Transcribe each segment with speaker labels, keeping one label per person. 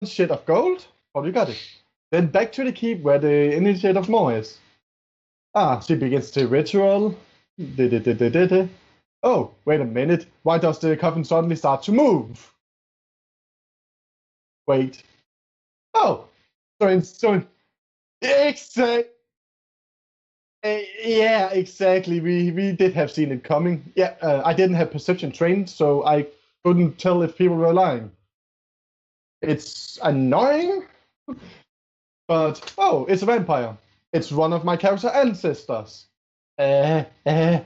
Speaker 1: shit of gold. Oh, you got it. Then back to the keep where the initiate of more is. She begins the ritual. Oh, wait a minute. Why does the coffin suddenly start to move? Wait. Oh, so exactly. Yeah, exactly. We did have seen it coming. Yeah, I didn't have perception trained, so I couldn't tell if people were lying. It's annoying, but oh, it's a vampire. It's one of my character ancestors.
Speaker 2: Your
Speaker 1: Clean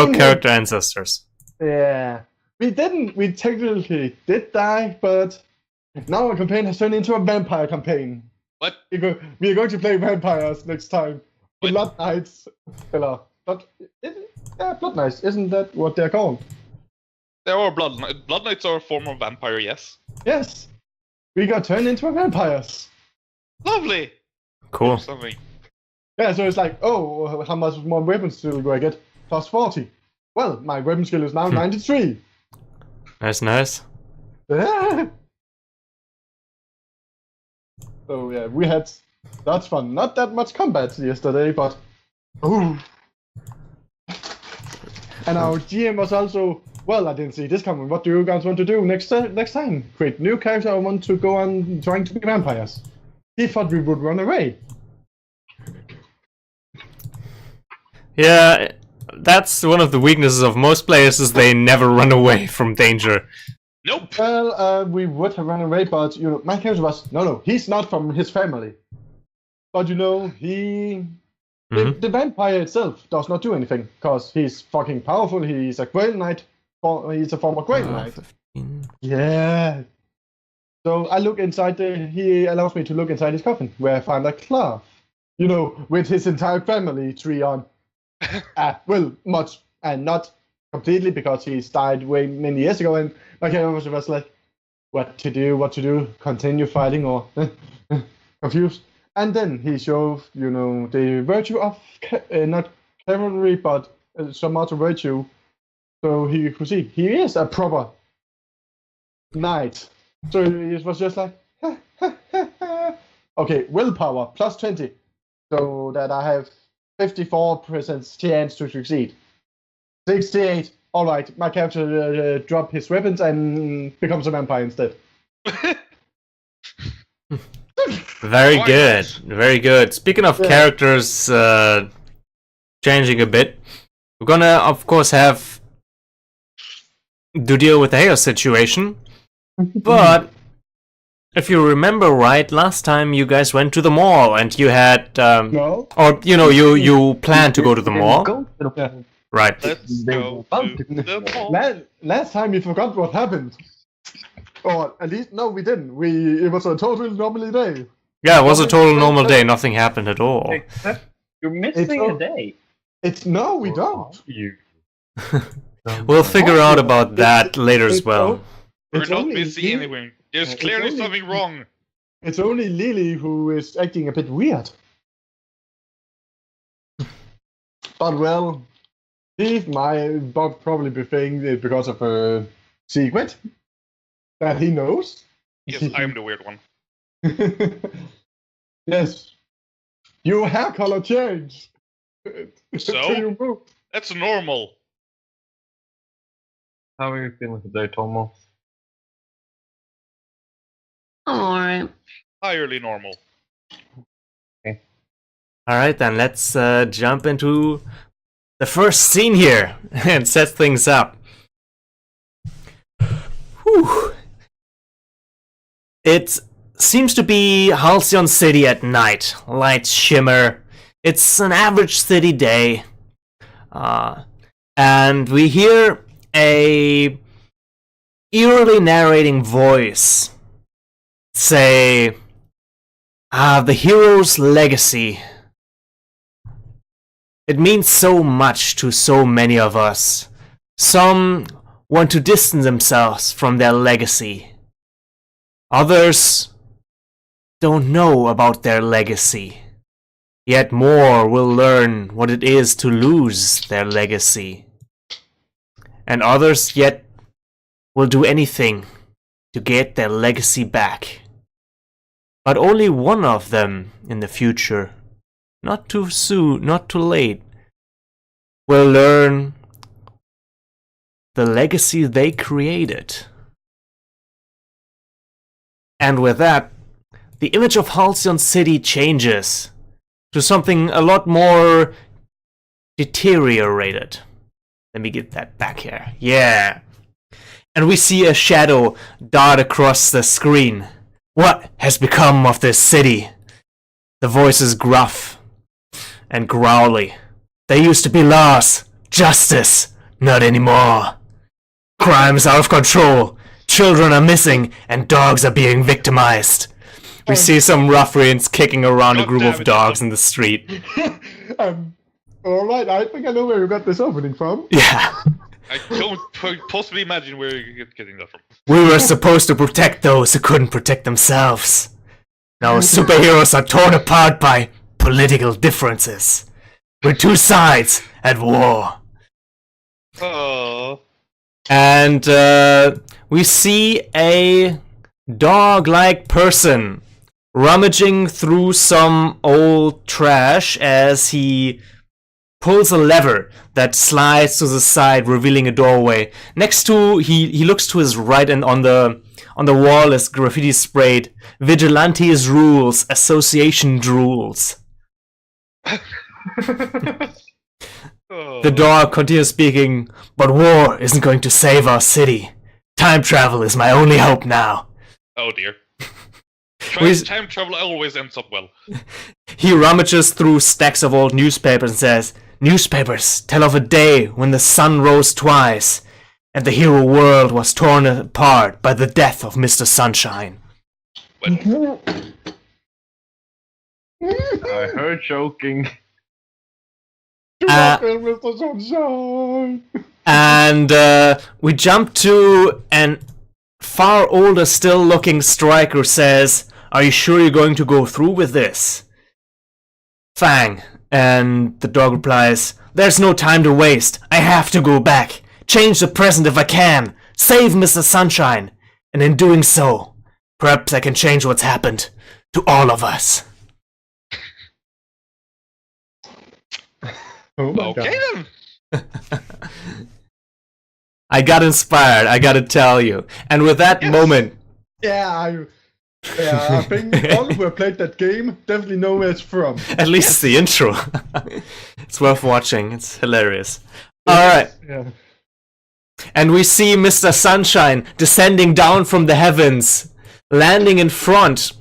Speaker 1: it.
Speaker 2: character ancestors.
Speaker 1: Yeah, we technically did die, but now our campaign has turned into a vampire campaign.
Speaker 3: What?
Speaker 1: We are going to play vampires next time.
Speaker 3: What?
Speaker 1: Blood Knights. Blood Knights, isn't that what they're called?
Speaker 3: There are Blood Knights are a form of vampire, yes.
Speaker 1: Yes. We got turned into vampires.
Speaker 3: Lovely!
Speaker 2: Cool.
Speaker 3: Something.
Speaker 1: Yeah, so it's like, oh, how much more weapon skill do I get? Plus 40. Well, my weapon skill is now 93.
Speaker 2: That's nice.
Speaker 1: So yeah, we had that's fun. Not that much combat yesterday, but ooh. And our GM was also, well, I didn't see this coming. What do you guys want to do next time? Create new character or want to go on trying to be vampires? He thought we would run away.
Speaker 2: Yeah, that's one of the weaknesses of most players is they never run away from danger.
Speaker 3: Nope!
Speaker 1: Well, we would have run away, but you know, my character was no, he's not from his family. But you know, the vampire itself does not do anything because he's fucking powerful. He's a Grail Knight. He's a former Grail Knight.
Speaker 2: 15.
Speaker 1: Yeah. So I look inside he allows me to look inside his coffin where I find a cloth. You know, with his entire family tree on. Well, much and not completely because he's died way many years ago, and my character was like, what to do, continue fighting or confused. And then he showed, you know, the virtue of not cavalry, but some other virtue. So he could see he is a proper knight. So it was just like, okay, willpower plus 20, so that I have 54% chance to succeed. 68. All right, my character dropped his weapons and becomes a vampire instead.
Speaker 2: Very
Speaker 3: Why
Speaker 2: good,
Speaker 3: not?
Speaker 2: very good. Speaking of characters changing a bit, we're gonna, of course, have to deal with the Chaos situation. But if you remember right, last time you guys went to the mall and you had,
Speaker 1: No.
Speaker 2: or you know, you planned to go to the mall,
Speaker 4: Go to the mall.
Speaker 2: right?
Speaker 3: Let's go to the mall.
Speaker 1: Last time we forgot what happened. Or at least, no, we didn't. It was a totally normal day.
Speaker 2: Yeah, it was a total normal day. Nothing happened at all.
Speaker 4: Except you're missing a day.
Speaker 1: No, we don't.
Speaker 4: You.
Speaker 2: We'll figure out about that later as well.
Speaker 3: We're
Speaker 1: It's
Speaker 3: not
Speaker 1: only
Speaker 3: missing
Speaker 1: Lily-
Speaker 3: anything. There's
Speaker 1: it's
Speaker 3: clearly
Speaker 1: only-
Speaker 3: something wrong.
Speaker 1: It's only Lily who is acting a bit weird. But well, he might probably be thinking it because of a secret that he knows.
Speaker 3: Yes, I'm the weird one.
Speaker 1: Yes. Your hair color changed.
Speaker 3: So?
Speaker 1: You moved.
Speaker 3: That's normal.
Speaker 4: How are you feeling today, Tomo?
Speaker 5: Alright.
Speaker 3: Entirely normal.
Speaker 2: Alright then, let's jump into the first scene here and set things up. Whew. It seems to be Halcyon City at night. Lights shimmer. It's an average city day. And we hear a eerily narrating voice say, the hero's legacy. It means so much to so many of us. Some want to distance themselves from their legacy. Others don't know about their legacy. Yet more will learn what it is to lose their legacy. And others yet will do anything to get their legacy back. But only one of them in the future, not too soon, not too late, will learn the legacy they created. And with that, the image of Halcyon City changes to something a lot more deteriorated. Let me get that back here. Yeah. And we see a shadow dart across the screen. What has become of this city? The voice is gruff and growly. There used to be laws, justice, not anymore. Crime is out of control. Children are missing and dogs are being victimized. We see some ruffians kicking around a group of dogs in the street.
Speaker 1: Alright, I think I know where you got this opening from.
Speaker 2: Yeah.
Speaker 3: I don't possibly imagine where you're getting that from.
Speaker 2: We were supposed to protect those who couldn't protect themselves. Now superheroes are torn apart by political differences. We're two sides at war.
Speaker 3: Oh.
Speaker 2: And we see a dog-like person rummaging through some old trash as he pulls a lever that slides to the side, revealing a doorway. Next to, he looks to his right, and on the wall is graffiti sprayed, Vigilantes rules, association drools. The dog continues speaking, but war isn't going to save our city. Time travel is my only hope now.
Speaker 3: Oh dear. Time travel always ends up well.
Speaker 2: He rummages through stacks of old newspapers and says, newspapers tell of a day when the sun rose twice and the hero world was torn apart by the death of Mr. Sunshine.
Speaker 3: Well,
Speaker 4: I heard joking.
Speaker 1: Mr. Sunshine.
Speaker 2: And we jump to an far older still looking striker who says, are you sure you're going to go through with this? Fang. And the dog replies, there's no time to waste. I have to go back. Change the present if I can. Save Mr. Sunshine. And in doing so, perhaps I can change what's happened to all of us.
Speaker 1: Oh my
Speaker 3: okay
Speaker 1: God.
Speaker 3: then.
Speaker 2: I got inspired, I gotta tell you. And with that moment...
Speaker 1: Yeah, I think all who have played that game definitely know where it's from.
Speaker 2: At least it's the intro. It's worth watching, it's hilarious. Alright.
Speaker 1: Yeah.
Speaker 2: And we see Mr. Sunshine descending down from the heavens, landing in front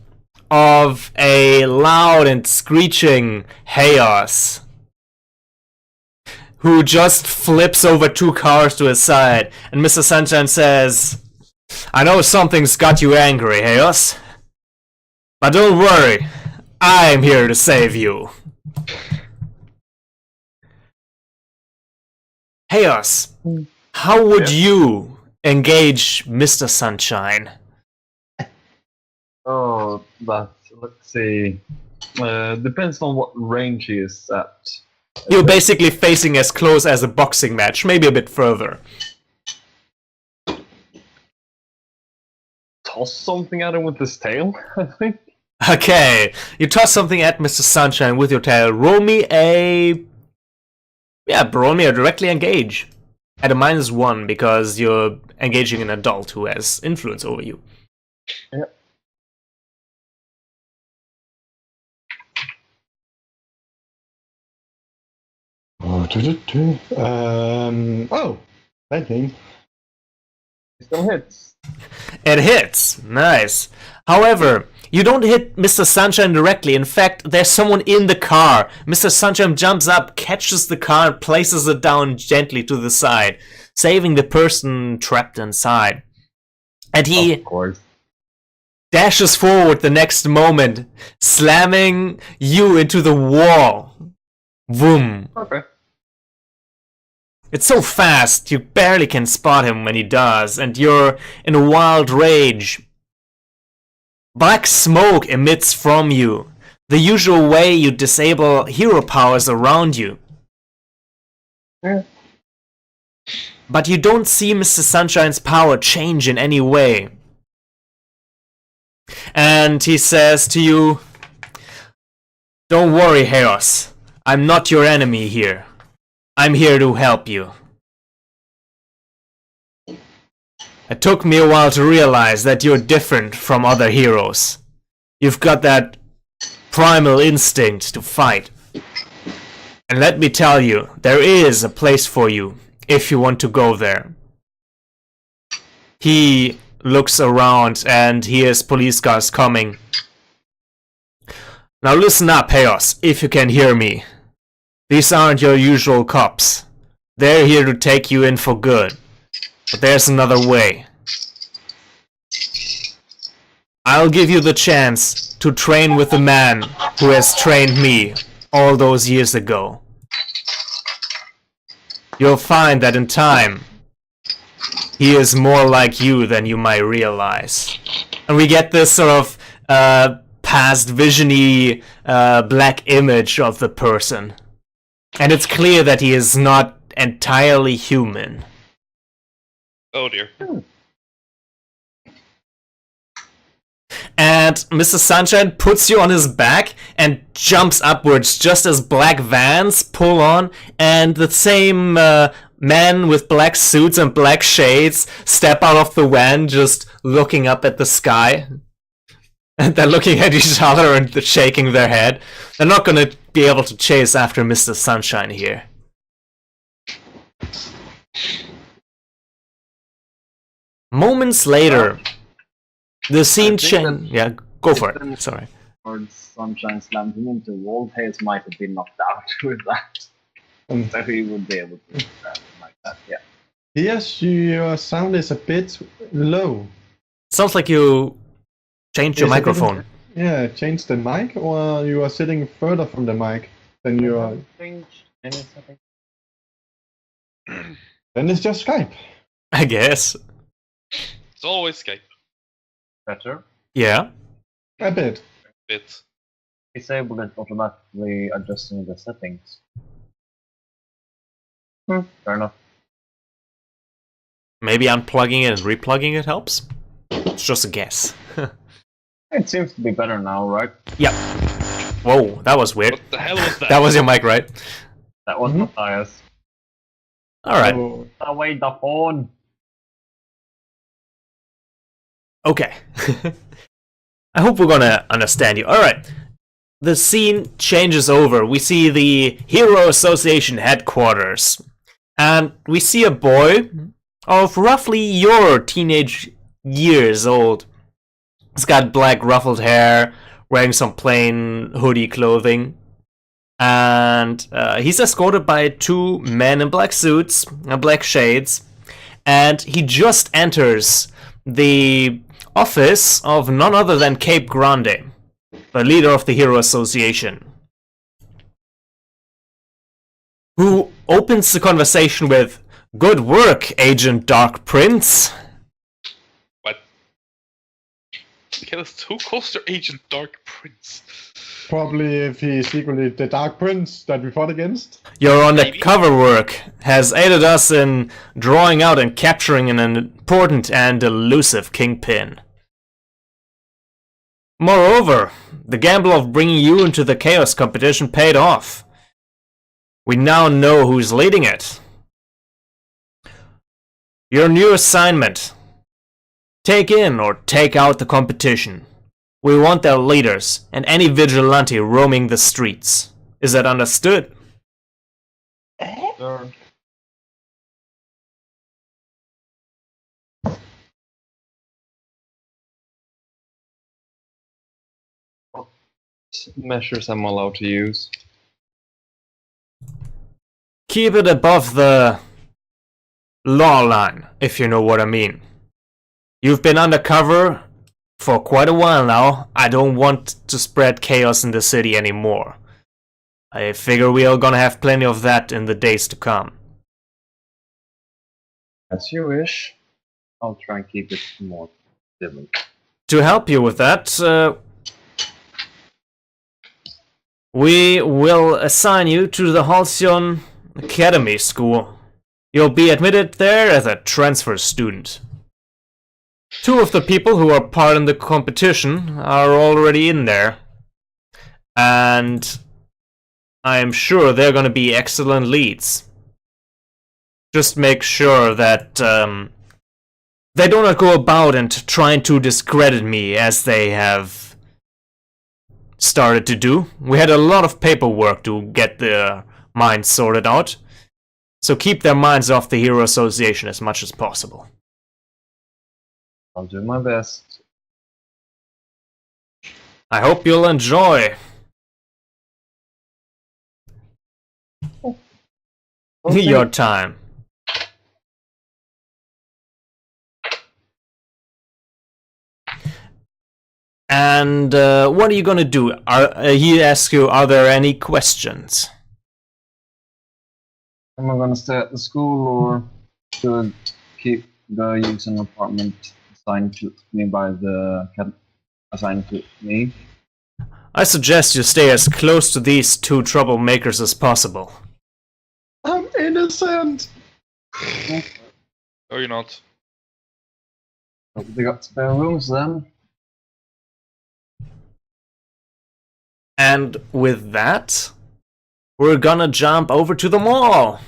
Speaker 2: of a loud and screeching Chaos, who just flips over two cars to his side. And Mr. Sunshine says, I know something's got you angry, Chaos, but don't worry, I'm here to save you. Chaos, how would you engage Mr. Sunshine?
Speaker 4: Oh, let's see. Depends on what range he is at.
Speaker 2: You're basically facing as close as a boxing match, maybe a bit further.
Speaker 4: Toss something at him with his tail, I think.
Speaker 2: Okay, you toss something at Mr. Sunshine with your tail. Roll me a... Yeah, roll me a directly engage. At a -1, because you're engaging an adult who has influence over you.
Speaker 4: Yep.
Speaker 1: That game.
Speaker 4: He still hits.
Speaker 2: It hits. Nice. However, you don't hit Mr. Sunshine directly. In fact, there's someone in the car. Mr. Sunshine jumps up, catches the car, and places it down gently to the side, saving the person trapped inside. And he
Speaker 4: Of course.
Speaker 2: dashes forward the next moment, slamming you into the wall. Vroom.
Speaker 4: Okay.
Speaker 2: It's so fast, you barely can spot him when he does, and you're in a wild rage. Black smoke emits from you, the usual way you disable hero powers around you.
Speaker 4: Yeah.
Speaker 2: But you don't see Mr. Sunshine's power change in any way. and he says to you, "Don't worry, Heros. I'm not your enemy here. I'm here to help you." It took me a while to realize that you're different from other heroes. You've got that primal instinct to fight. And let me tell you, there is a place for you if you want to go there. He looks around and hears police cars coming. Now listen up, Heos, if you can hear me. These aren't your usual cops. They're here to take you in for good. But there's another way. I'll give you the chance to train with the man who has trained me all those years ago. You'll find that in time, he is more like you than you might realize. And we get this sort of past visiony black image of the person. And it's clear that he is not entirely human.
Speaker 3: Oh dear.
Speaker 2: And Mr. Sunshine puts you on his back and jumps upwards just as black vans pull on, and the same men with black suits and black shades step out of the van just looking up at the sky. And they're looking at each other and shaking their head. They're not going to be able to chase after Mr. Sunshine here. Moments later, the scene changes. Yeah, go for it. Sorry.
Speaker 4: Or Sunshine slammed him into the wall. Hayes might have been knocked out with that. So he would be able to do that like that, yeah.
Speaker 1: Yes, your sound is a bit low.
Speaker 2: Sounds like you changed your
Speaker 1: Is it
Speaker 2: microphone.
Speaker 1: Yeah, change the mic, or you are sitting further from the mic than you are.
Speaker 4: Change any setting.
Speaker 1: Then it's just Skype.
Speaker 2: I guess.
Speaker 3: It's always Skype.
Speaker 4: Better.
Speaker 2: Yeah.
Speaker 1: A bit.
Speaker 3: Bit.
Speaker 4: Disable it automatically adjusting the settings. Fair enough.
Speaker 2: Maybe unplugging it and replugging it helps? It's just a guess.
Speaker 4: It seems to be better now, right?
Speaker 2: Yep. Whoa, that was weird.
Speaker 3: What the hell was that?
Speaker 2: That was your mic, right?
Speaker 4: That was Matthias.
Speaker 2: Alright.
Speaker 1: So,
Speaker 4: Away the phone!
Speaker 2: Okay. I hope we're gonna understand you. Alright. The scene changes over. We see the Hero Association headquarters. And we see a boy of roughly your teenage years old. He's got black ruffled hair, wearing some plain hoodie clothing. And he's escorted by two men in black suits and black shades. And he just enters the office of none other than Cape Grande, the leader of the Hero Association, who opens the conversation with, "Good work, Agent Dark Prince."
Speaker 3: What? Who calls their agent Dark Prince?
Speaker 1: probably if he's secretly the Dark Prince that we fought against.
Speaker 2: Your
Speaker 3: Maybe.
Speaker 2: undercover work has aided us in drawing out and capturing an important and elusive kingpin. Moreover, the gamble of bringing you into the Chaos competition paid off. We now know who's leading it. Your new assignment: take in or take out the competition. We want their leaders and any vigilante roaming the streets. Is that understood?
Speaker 4: Sure. What measures I'm allowed to use?
Speaker 2: Keep it above the law line, if you know what I mean. You've been undercover for quite a while now. I don't want to spread chaos in the city anymore. I figure we are gonna have plenty of that in the days to come.
Speaker 4: As you wish. I'll try and keep it more civil.
Speaker 2: To help you with that, we will assign you to the Halcyon Academy School. You'll be admitted there as a transfer student. Two of the people who are part in the competition are already in there. And I am sure they're gonna be excellent leads. Just make sure that they do not go about and trying to discredit me as they have started to do. We had a lot of paperwork to get their minds sorted out. So keep their minds off the Hero Association as much as possible.
Speaker 4: I'll do my best.
Speaker 2: I hope you'll enjoy your time. And what are you gonna do? He asks you, are there any questions?
Speaker 4: Am I gonna stay at the school or should keep the use an apartment assigned to me by the assigned to me?
Speaker 2: I suggest you stay as close to these two troublemakers as possible.
Speaker 1: I'm innocent.
Speaker 3: No, you're not.
Speaker 4: Hope they got spare rooms then.
Speaker 2: And with that, we're gonna jump over to the mall,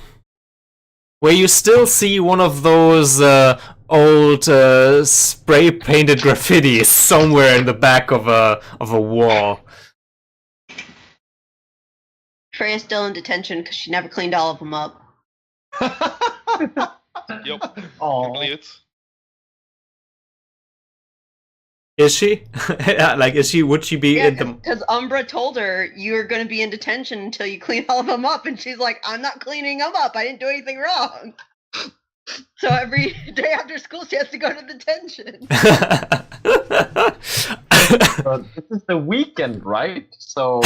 Speaker 2: where you still see one of those old spray-painted graffitis somewhere in the back of a wall.
Speaker 5: Freya's still in detention because she never cleaned all of them up.
Speaker 3: Yep. I
Speaker 4: Oh,
Speaker 3: believe it.
Speaker 2: Is she? Like, is she? Would she be
Speaker 5: Yeah,
Speaker 2: in the?
Speaker 5: because Umbra told her you're going to be in detention until you clean all of them up, and she's like, "I'm not cleaning them up. I didn't do anything wrong." So every day after school, she has to go to detention.
Speaker 4: but this is the weekend, right? So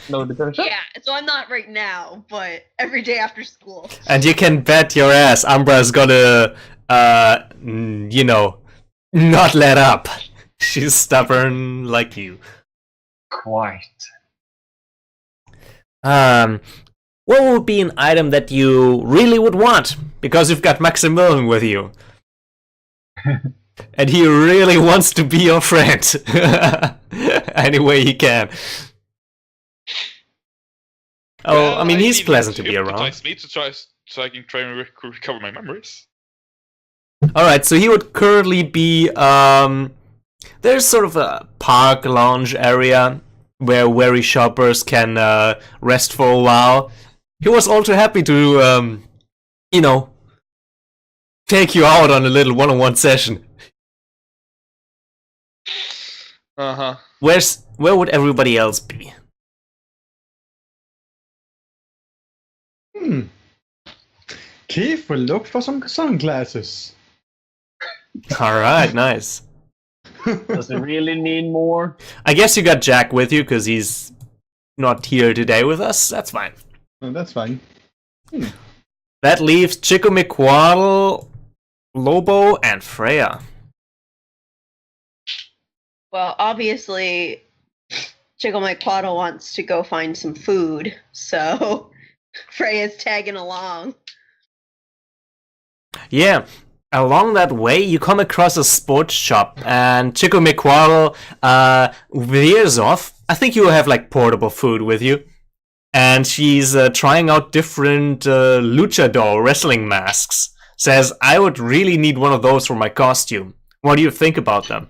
Speaker 4: no detention.
Speaker 5: Yeah, so I'm not right now, but every day after school.
Speaker 2: And you can bet your ass Umbra's gonna, you know, not let up. She's stubborn like you.
Speaker 4: Quite.
Speaker 2: What would be an item that you really would want? Because you've got Maximilian with you. And he really wants to be your friend. Any way he can. Oh,
Speaker 3: Well,
Speaker 2: I mean, he's
Speaker 3: need
Speaker 2: pleasant to be around.
Speaker 3: hypnotize me to try, so I can try and recover my memories.
Speaker 2: Alright, so he would currently be, there's sort of a park lounge area where weary shoppers can rest for a while. He was all too happy to, you know, take you out on a little one-on-one session.
Speaker 3: Uh-huh.
Speaker 2: Where would everybody else be?
Speaker 1: Keith will look for some sunglasses.
Speaker 2: Alright, nice.
Speaker 4: Does it really need more?
Speaker 2: I guess you got Jack with you because he's not here today with us. That's fine.
Speaker 1: Oh, that's fine.
Speaker 2: That leaves Chico McQuaddle, Lobo, and Freya.
Speaker 5: Well, obviously, Chickle McQuaddle wants to go find some food, so Freya's tagging along.
Speaker 2: Yeah, along that way, you come across a sports shop, and Chico McQuaddle veers off. I think you have like portable food with you. And she's trying out different luchador wrestling masks. Says, I would really need one of those for my costume. What do you think about them?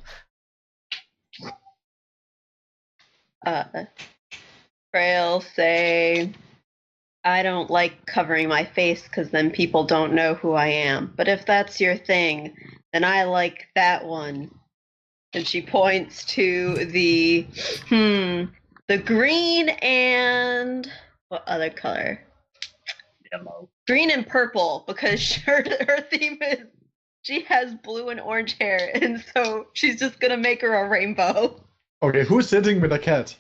Speaker 5: Frey'll say, I don't like covering my face because then people don't know who I am. But if that's your thing, then I like that one. And she points to the green and what other color?
Speaker 4: Yellow.
Speaker 5: Green and purple, because her theme is she has blue and orange hair, and so she's just gonna make her a rainbow.
Speaker 1: Okay, who's sitting with a cat?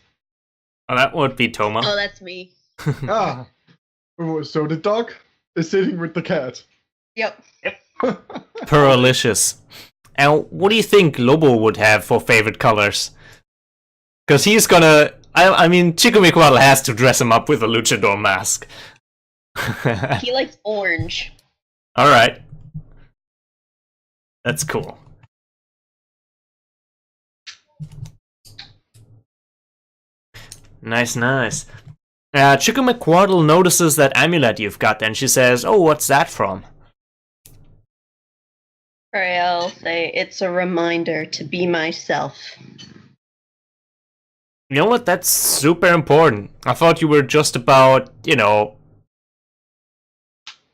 Speaker 2: Oh, that would be Toma.
Speaker 5: Oh, that's me.
Speaker 1: Ah. Oh, so the dog is sitting with the cat.
Speaker 5: Yep.
Speaker 2: Peralicious. And what do you think Lobo would have for favorite colors? Because he's gonna... I mean, Chico McQuaddle has to dress him up with a luchador mask.
Speaker 5: He likes orange.
Speaker 2: Alright. That's cool. Nice, nice. Chicken McQuartle notices that amulet you've got, and she says, "Oh, what's that from?"
Speaker 5: Alright, I'll say it's a reminder to be myself.
Speaker 2: You know what? That's super important. I thought you were just about,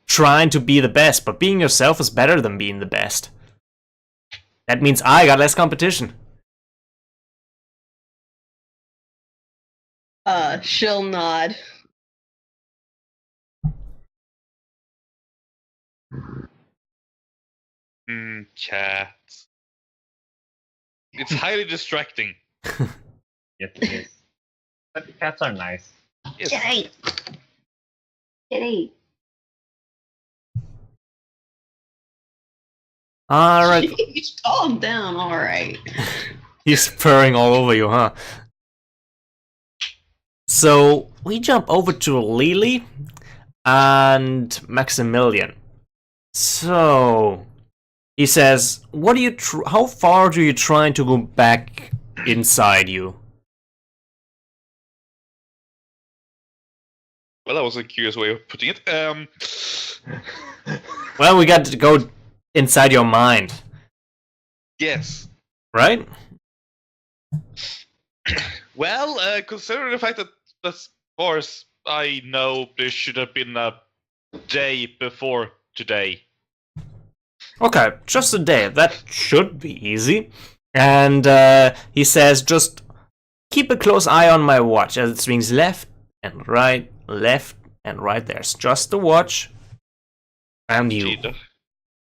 Speaker 2: trying to be the best, but being yourself is better than being the best. That means I got less competition.
Speaker 5: She'll nod.
Speaker 3: Cat. It's highly distracting.
Speaker 4: Yes, it is. But the cats are nice.
Speaker 3: Yes.
Speaker 5: Kitty! Kitty!
Speaker 2: Alright.
Speaker 5: Jeez, calm down, alright.
Speaker 2: He's purring all over you, huh? So, we jump over to Lily and Maximilian. So, he says, how far do you trying to go back inside you?
Speaker 3: Well, that was a curious way of putting it.
Speaker 2: Well, we got to go inside your mind,
Speaker 3: Yes.
Speaker 2: right?
Speaker 3: Well, considering the fact that, as far as I know, there should have been a day before today.
Speaker 2: Okay, just a day. That should be easy. And he says, just keep a close eye on my watch as it swings left and right, left and right. There's just the watch and you.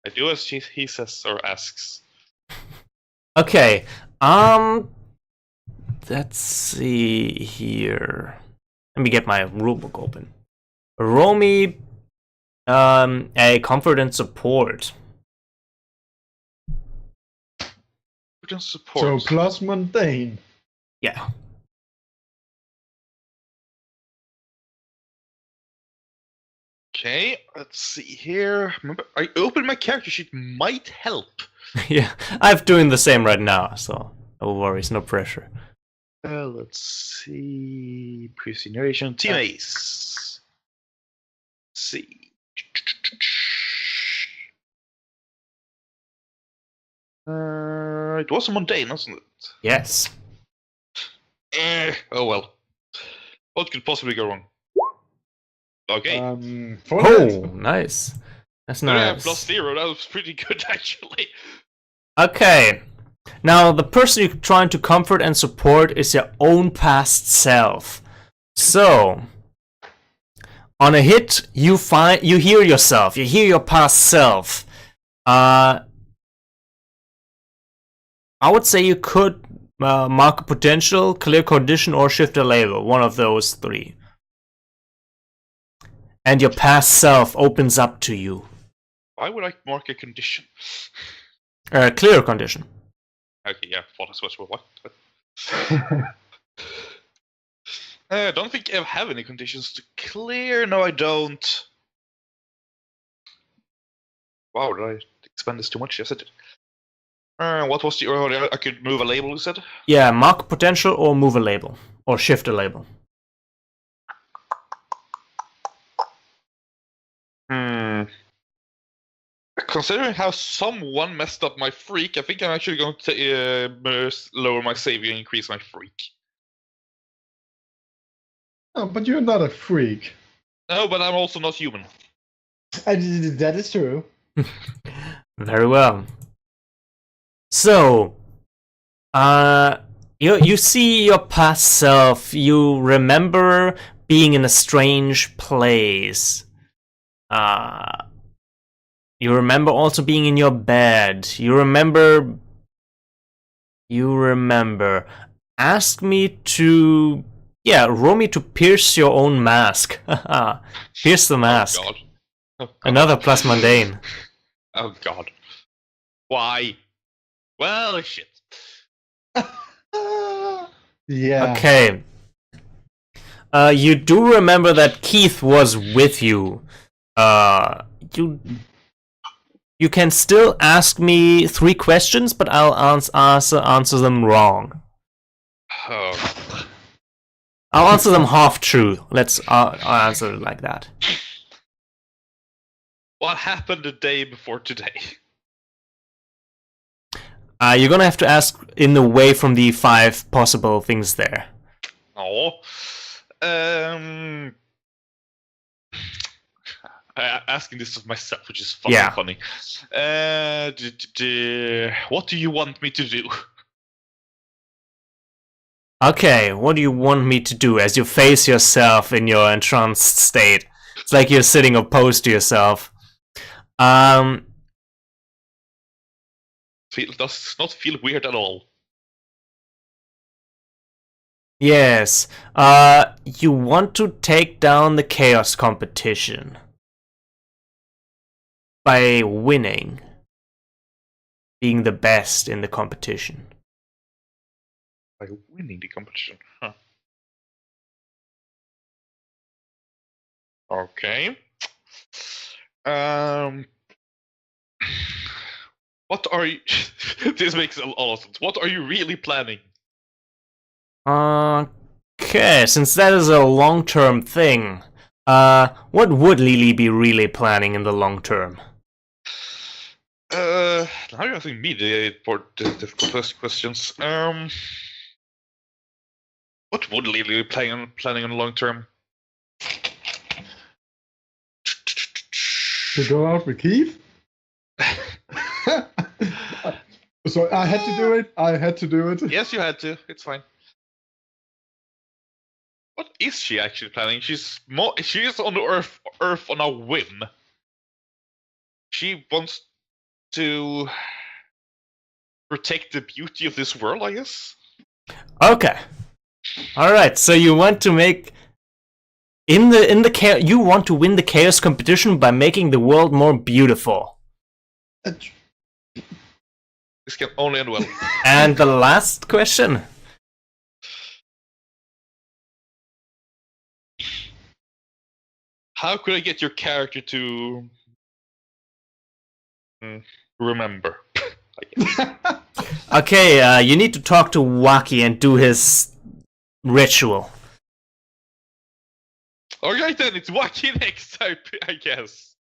Speaker 3: I do as he says or asks.
Speaker 2: Okay, let's see here. Let me get my rulebook open. Roll me a comfort and support.
Speaker 3: Support.
Speaker 1: So plus mundane.
Speaker 2: Yeah.
Speaker 3: Okay, let's see here. Remember, I opened my character sheet. Might help.
Speaker 2: Yeah, I'm doing the same right now, so no worries, no pressure.
Speaker 3: Let's see. Previous generation. Team Ace. Let's see. It was a mundane, wasn't it?
Speaker 2: Yes.
Speaker 3: Oh well. What could possibly go wrong? Okay.
Speaker 2: Oh, nice. That's
Speaker 3: Yeah,
Speaker 2: nice.
Speaker 3: +0. That was pretty good, actually.
Speaker 2: Okay. Now, the person you're trying to comfort and support is your own past self. So, on a hit, you hear yourself. You hear your past self. I would say you could mark a potential, clear condition, or shift a label. One of those three. And your past self opens up to you.
Speaker 3: Why would I mark a condition?
Speaker 2: Clear condition.
Speaker 3: Okay, yeah, what is what? I don't think I have any conditions to clear. No, I don't. Wow, did I expand this too much? Yes, I did. What was the earlier? I could move a label, you said?
Speaker 2: Yeah, mark potential or move a label. Or shift a label.
Speaker 3: Considering how someone messed up my freak, I think I'm actually going to lower my savior and increase my freak.
Speaker 1: Oh, but you're not a freak.
Speaker 3: No, but I'm also not human.
Speaker 1: That is true.
Speaker 2: Very well. So, you see your past self. You remember being in a strange place. You remember also being in your bed. You remember. Ask me to. Yeah, roll me to pierce your own mask. Pierce the mask.
Speaker 3: Oh, God. Oh, God.
Speaker 2: Another plus mundane.
Speaker 3: Oh, God. Why? Well, shit.
Speaker 1: Yeah.
Speaker 2: Okay. You do remember that Keith was with you. You can still ask me 3 questions, but I'll answer them wrong.
Speaker 3: Oh.
Speaker 2: I'll answer them half true. I'll answer it like that.
Speaker 3: What happened the day before today?
Speaker 2: You're gonna have to ask in the way from the 5 possible things there.
Speaker 3: Oh. Asking this of myself, which is funny.
Speaker 2: Yeah.
Speaker 3: Funny. What do you want me to do?
Speaker 2: Okay, what do you want me to do as you face yourself in your entranced state? It's like you're sitting opposed to yourself.
Speaker 3: Does not feel weird at all.
Speaker 2: Yes. You want to take down the chaos competition by winning, being the best in the competition.
Speaker 3: By winning the competition, huh? Okay. What are you? This makes a lot of sense. What are you really planning?
Speaker 2: Okay, since that is a long-term thing, what would Lily be really planning in the long term?
Speaker 3: Now you're asking me for the difficult questions. What would Lily be planning on the long term?
Speaker 1: To go out with Keith? So I had to do it.
Speaker 3: Yes, you had to. It's fine. What is she actually planning? She's on the Earth on a whim. She wants to protect the beauty of this world, I guess.
Speaker 2: Okay. All right. So you want to make you want to win the chaos competition by making the world more beautiful.
Speaker 3: This can only end well.
Speaker 2: And the last question.
Speaker 3: How could I get your character to remember?
Speaker 2: Okay, you need to talk to Waki and do his ritual.
Speaker 3: Alright then, it's Waki next time, I guess.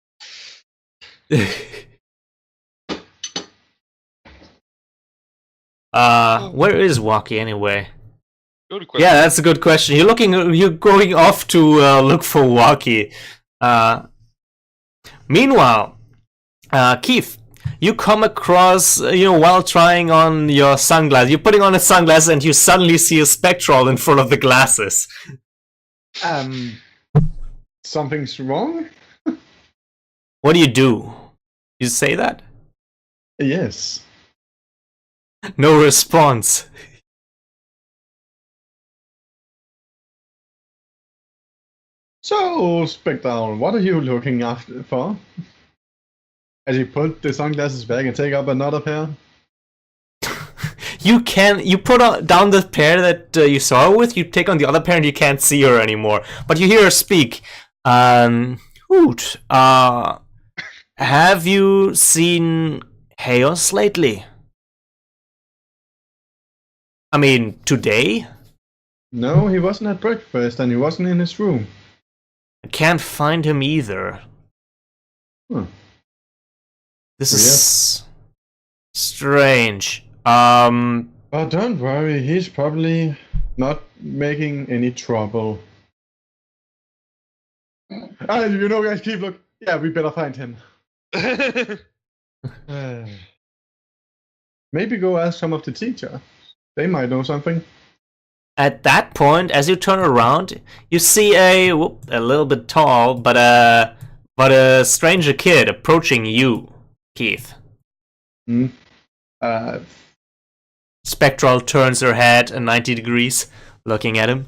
Speaker 2: Where is Waki anyway?
Speaker 3: Good question.
Speaker 2: Yeah, that's a good question. You're going off to look for Waki. Meanwhile, Keith, you come across, while trying on your sunglasses, you're putting on a sunglasses and you suddenly see a spectral in front of the glasses.
Speaker 1: Something's wrong?
Speaker 2: What do? You say that?
Speaker 1: Yes.
Speaker 2: No response.
Speaker 1: So, Spectral, what are you looking after for? As you put the sunglasses back and take up another pair?
Speaker 2: You put down the pair that you saw her with, you take on the other pair and you can't see her anymore. But you hear her speak. Hoot, have you seen Chaos lately? I mean, today?
Speaker 1: No, he wasn't at breakfast and he wasn't in his room.
Speaker 2: I can't find him either. This is strange.
Speaker 1: But don't worry, he's probably not making any trouble. Guys, keep look. Yeah, we better find him. Maybe go ask some of the teacher. They might know something.
Speaker 2: At that point, as you turn around, you see a little bit tall, but a stranger kid approaching you, Keith. Spectral turns her head 90 degrees, looking at him.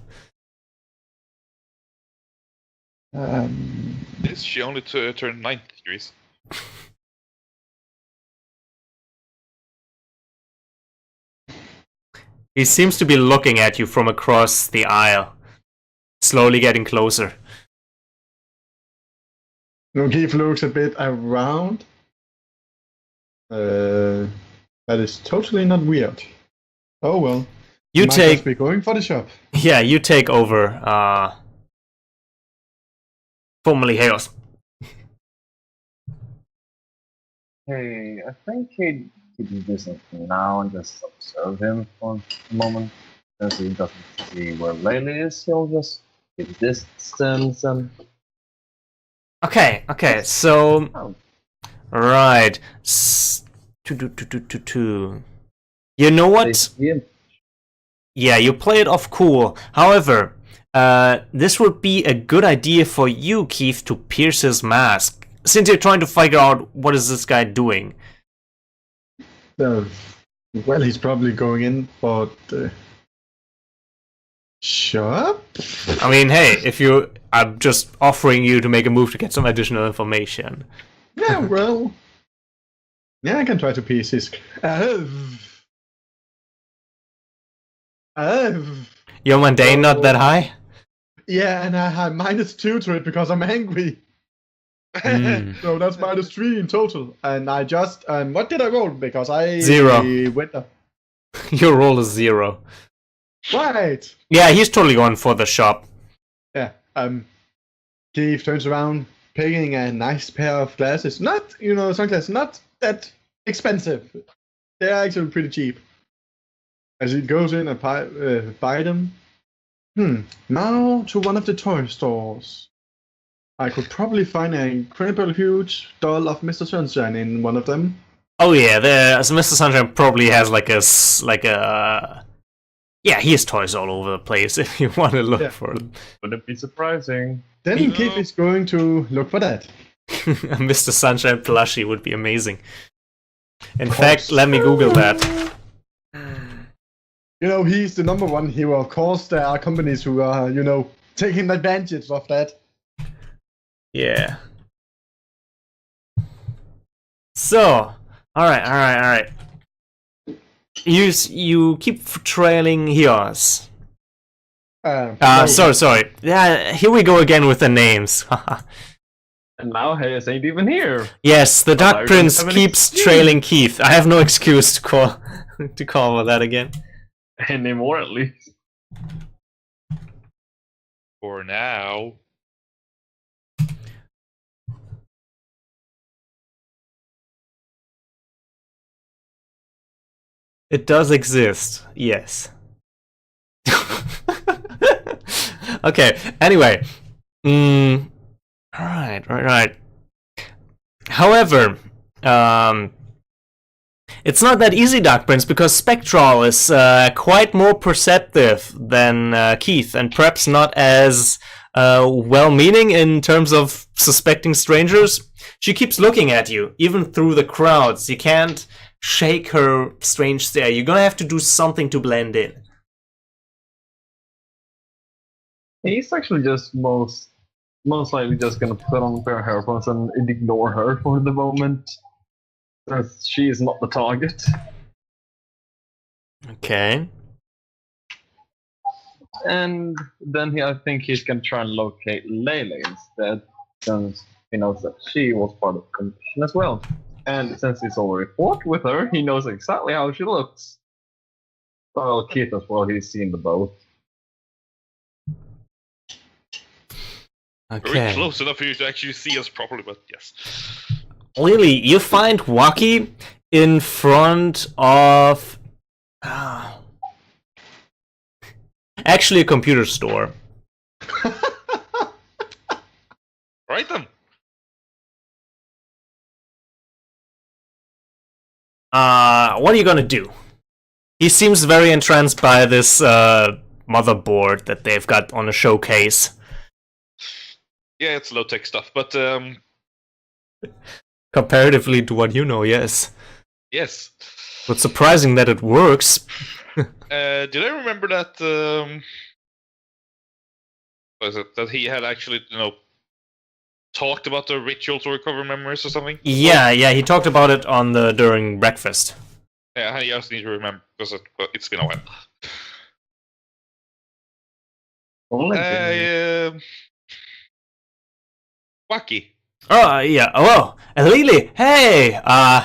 Speaker 3: Yes, she only turned 90 degrees.
Speaker 2: He seems to be looking at you from across the aisle, slowly getting closer.
Speaker 1: Keith looks a bit around. That is totally not weird. Oh well.
Speaker 2: You
Speaker 1: Might
Speaker 2: take
Speaker 1: just be going for the shop.
Speaker 2: Yeah, you take over, formerly Chaos.
Speaker 4: Hey, I think he'd do this now and just observe him for a moment. Since he doesn't see where Layla is, he'll just keep distance and.
Speaker 2: Okay, so
Speaker 4: Oh.
Speaker 2: right. You know what? Yeah, you play it off cool. However, this would be a good idea for you, Keith, to pierce his mask, since you're trying to figure out what is this guy doing.
Speaker 1: Well, he's probably going in for the shop.
Speaker 2: I mean, hey, I'm just offering you to make a move to get some additional information.
Speaker 1: Yeah, well, yeah, I can try to piece his.
Speaker 2: Your mundane not that high?
Speaker 1: Yeah, and I have -2 to it because I'm angry. So that's -3 in total. And I just what did I roll? Because I
Speaker 2: 0.
Speaker 1: went up.
Speaker 2: Your roll is 0.
Speaker 1: Right.
Speaker 2: Yeah, he's totally going for the shop.
Speaker 1: Yeah. Keith turns around, picking a nice pair of glasses. Not, sunglasses, not that expensive. They're actually pretty cheap. As he goes in and buy them. Now to one of the toy stores. I could probably find an incredible huge doll of Mr. Sunshine in one of them.
Speaker 2: Oh yeah, Mr. Sunshine probably has yeah, he has toys all over the place if you want to look for them.
Speaker 4: Wouldn't be surprising.
Speaker 1: Then Keith is going to look for that.
Speaker 2: A Mr. Sunshine plushie would be amazing. In fact, let me Google that.
Speaker 1: He's the #1 hero. Of course, there are companies who are, taking advantage of that.
Speaker 2: Yeah. So, alright. You keep trailing yours.
Speaker 1: No.
Speaker 2: Sorry. Yeah, here we go again with the names.
Speaker 4: And now Hayes ain't even here.
Speaker 2: Yes, the Dark
Speaker 4: I
Speaker 2: Prince
Speaker 4: don't have an
Speaker 2: keeps
Speaker 4: excuse.
Speaker 2: trailing Keith. I have no excuse to call for that again.
Speaker 4: Anymore, at least.
Speaker 3: For now.
Speaker 2: It does exist, yes. Okay, anyway. Right. However, it's not that easy, Dark Prince, because Spectral is quite more perceptive than Keith, and perhaps not as well-meaning in terms of suspecting strangers. She keeps looking at you, even through the crowds. You can't shake her strange stare. You're gonna have to do something to blend in.
Speaker 4: He's actually just most likely just gonna put on a pair of headphones and ignore her for the moment. Since she is not the target.
Speaker 2: Okay.
Speaker 4: And then I think he's gonna try and locate Layla instead, since he knows that she was part of the competition as well. And since he's already fought with her, he knows exactly how she looks. Well, Keith as well, he's seen the both.
Speaker 3: Very
Speaker 2: Okay.
Speaker 3: close enough for you to actually see us properly, but yes.
Speaker 2: Lily, you find Waki in front of actually a computer store.
Speaker 3: Right then.
Speaker 2: What are you gonna do? He seems very entranced by this motherboard that they've got on a showcase.
Speaker 3: Yeah, it's low-tech stuff, but
Speaker 2: Comparatively to what you know, yes.
Speaker 3: yes.
Speaker 2: But surprising that it works.
Speaker 3: Did I remember that? Was it that he had actually, talked about the ritual to recover memories or something?
Speaker 2: Yeah, he talked about it during breakfast.
Speaker 3: Yeah, I just need to remember because it's been a while. Wacky.
Speaker 2: Oh, yeah. Oh, Lily, hey!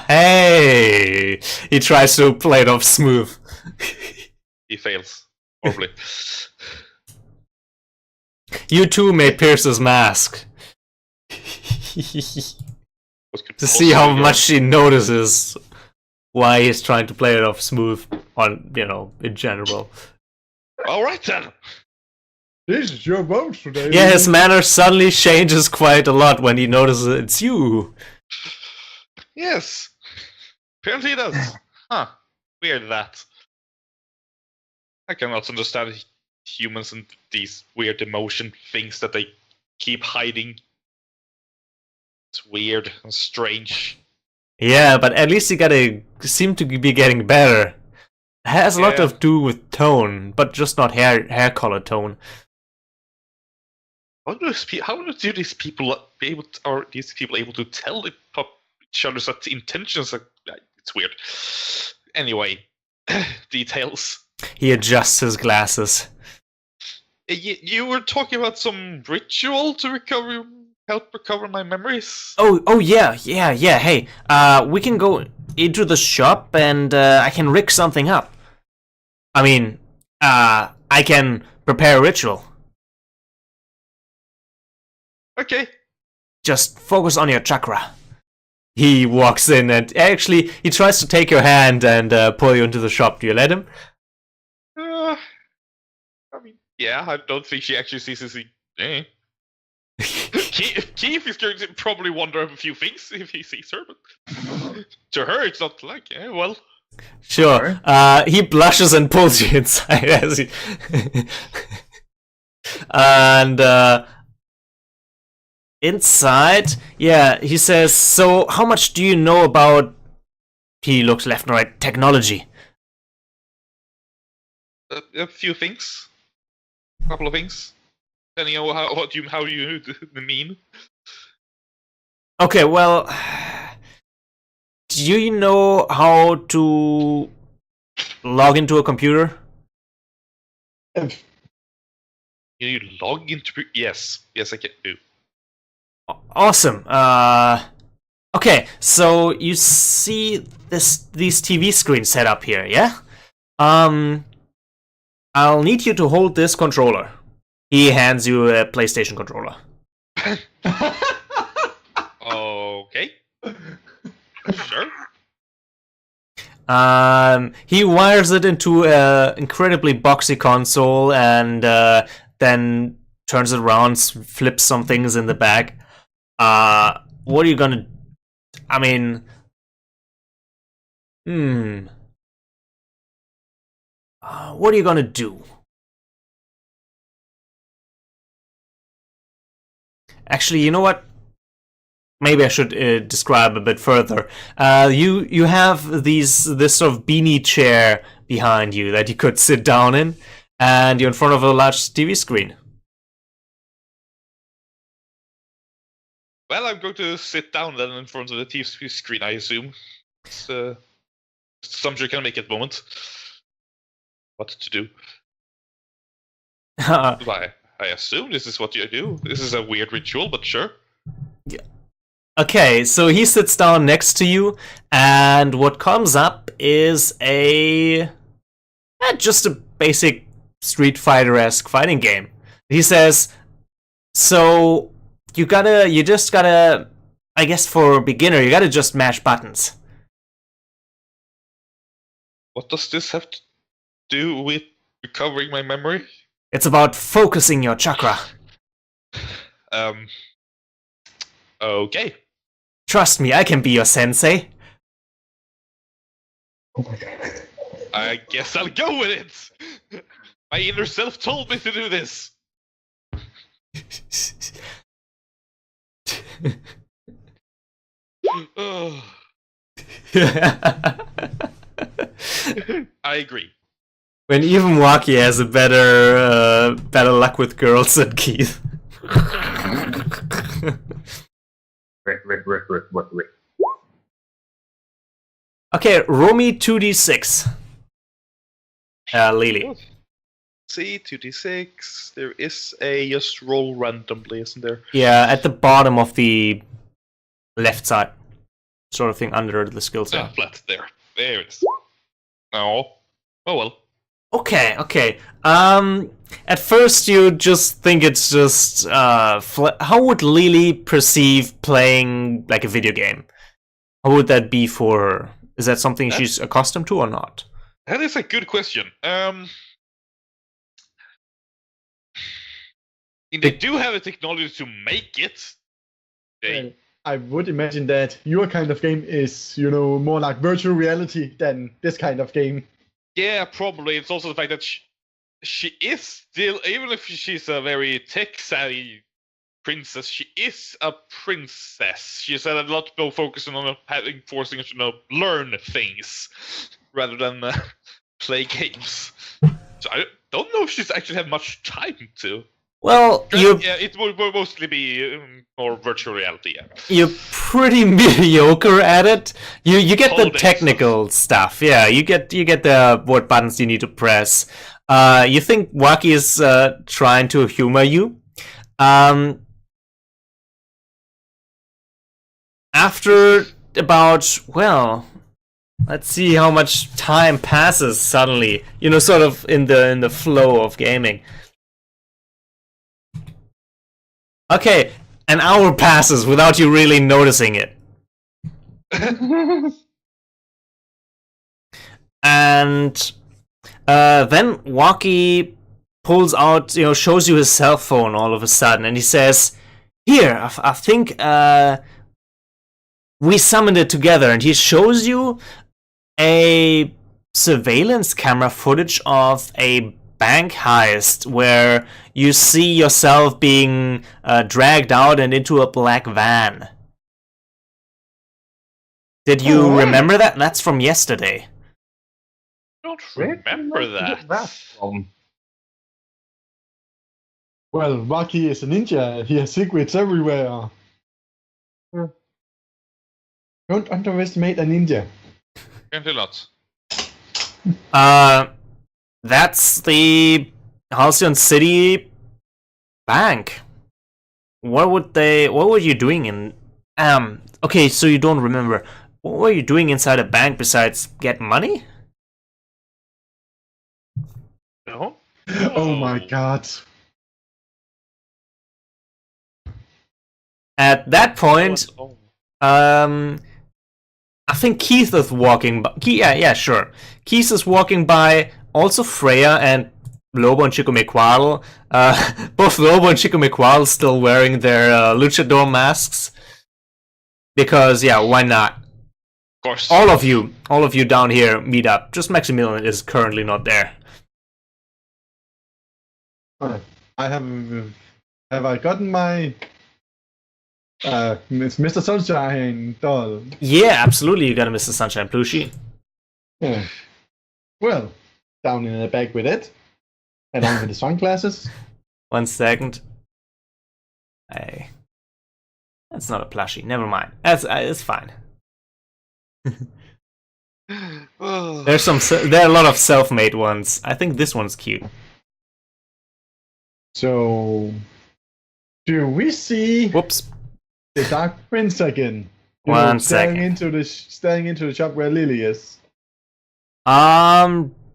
Speaker 2: Hey! He tries to play it off smooth.
Speaker 3: He fails. Probably.
Speaker 2: You too may pierce his mask.
Speaker 3: What could
Speaker 2: To see how
Speaker 3: possibly go
Speaker 2: much he notices why he's trying to play it off smooth on, in general.
Speaker 3: All right then.
Speaker 1: This is your vote today.
Speaker 2: Yeah, his manner suddenly changes quite a lot when he notices it's you.
Speaker 3: Yes. Apparently it does. Huh. Weird that. I cannot understand humans and these weird emotion things that they keep hiding. It's weird and strange.
Speaker 2: Yeah, but at least he seem to be getting better. It has a lot
Speaker 3: Yeah.
Speaker 2: to do with tone, but just not hair color tone.
Speaker 3: How do these people are these people able to tell each other's intentions? It's weird. Anyway, details.
Speaker 2: He adjusts his glasses.
Speaker 3: You were talking about some ritual to help recover my memories.
Speaker 2: Oh yeah. Hey, we can go into the shop and I can rig something up. I mean, I can prepare a ritual.
Speaker 3: Okay.
Speaker 2: Just focus on your chakra. He walks in and actually he tries to take your hand and pull you into the shop. Do you let him?
Speaker 3: I mean, yeah, I don't think she actually sees this. Keith is going to probably wonder a few things if he sees her, but to her it's not like, well.
Speaker 2: Sure. He blushes and pulls you inside as he and inside, yeah, he says, so how much do you know about, he looks left and right, technology?
Speaker 3: A few things. A couple of things. Depending on how you mean.
Speaker 2: Okay, well, do you know how to log into a computer?
Speaker 3: You log into... Yes, I can do.
Speaker 2: Awesome. Okay, so you see these TV screens set up here, yeah? I'll need you to hold this controller. He hands you a PlayStation controller.
Speaker 3: Okay. Sure.
Speaker 2: He wires it into an incredibly boxy console and then turns it around, flips some things in the back. What are you gonna... I mean... what are you gonna do? Actually, you know what? Maybe I should describe a bit further. You have this sort of beanie chair behind you that you could sit down in, and you're in front of a large TV screen.
Speaker 3: Well, I'm going to sit down then in front of the TV screen, I assume. It's something you can make at the moment. What to do? I assume this is what you do. This is a weird ritual, but sure.
Speaker 2: Yeah. Okay, so he sits down next to you, and what comes up is just a basic Street Fighter-esque fighting game. He says, so you just gotta, I guess for a beginner, you gotta just mash buttons.
Speaker 3: What does this have to do with recovering my memory?
Speaker 2: It's about focusing your chakra.
Speaker 3: Okay.
Speaker 2: Trust me, I can be your sensei.
Speaker 1: Oh my god.
Speaker 3: I guess I'll go with it. My inner self told me to do this. Ugh. I agree.
Speaker 2: When even Waki has a better luck with girls than Keith. Okay, roll me 2d6. Lily.
Speaker 3: See, 2d6. There is a just roll randomly, isn't there?
Speaker 2: Yeah, at the bottom of the left side. Sort of thing under the skill set.
Speaker 3: Flat there. There it is. Oh. Oh well.
Speaker 2: Okay. At first you just think it's just how would Lily perceive playing like a video game? How would that be for her? Is that something she's accustomed to or not?
Speaker 3: That is a good question. They do have the technology to make it.
Speaker 1: Well, I would imagine that your kind of game is, more like virtual reality than this kind of game.
Speaker 3: Yeah, probably. It's also the fact that she is still, even if she's a very tech-savvy princess, she is a princess. She's had a lot more focusing on forcing her to learn things rather than play games. So I don't know if she's actually had much time to.
Speaker 2: Well,
Speaker 3: it will mostly be more virtual reality. Yeah.
Speaker 2: You're pretty mediocre at it. You get the technical stuff. Yeah, you get the what buttons you need to press. You think Waki is trying to humor you. After about, well, let's see how much time passes suddenly. Sort of in the flow of gaming. Okay, an hour passes without you really noticing it. And then Waki pulls out, shows you his cell phone all of a sudden, and he says, "Here, I think we summoned it together." And he shows you a surveillance camera footage of a bank heist where you see yourself being dragged out and into a black van. Did you remember that? That's from yesterday.
Speaker 3: I don't remember that.
Speaker 1: Well, Waki is a ninja. He has secrets everywhere. Don't underestimate a ninja.
Speaker 3: Apparently not.
Speaker 2: That's the Halcyon City bank. What were you doing in okay, so you don't remember. What were you doing inside a bank besides get money?
Speaker 3: No.
Speaker 1: Oh my god.
Speaker 2: At that point, I think Keith is walking by. Yeah, sure. Keith is walking by. Also Freya and Lobo and Chico McQuarl. Both Lobo and Chico McQuarl still wearing their luchador masks. Because, yeah, why not?
Speaker 3: Of course.
Speaker 2: All of you down here meet up. Just Maximilian is currently not there.
Speaker 1: I have I gotten my Mr. Sunshine doll?
Speaker 2: Yeah, absolutely. You got a Mr. Sunshine plushie.
Speaker 1: Yeah. Well, down in the bag with it, along with the sunglasses.
Speaker 2: 1 second. That's not a plushie. Never mind. It's fine. There are a lot of self-made ones. I think this one's cute.
Speaker 1: So, do we see?
Speaker 2: Whoops.
Speaker 1: The Dark Prince again.
Speaker 2: Staring
Speaker 1: into the shop where Lily is.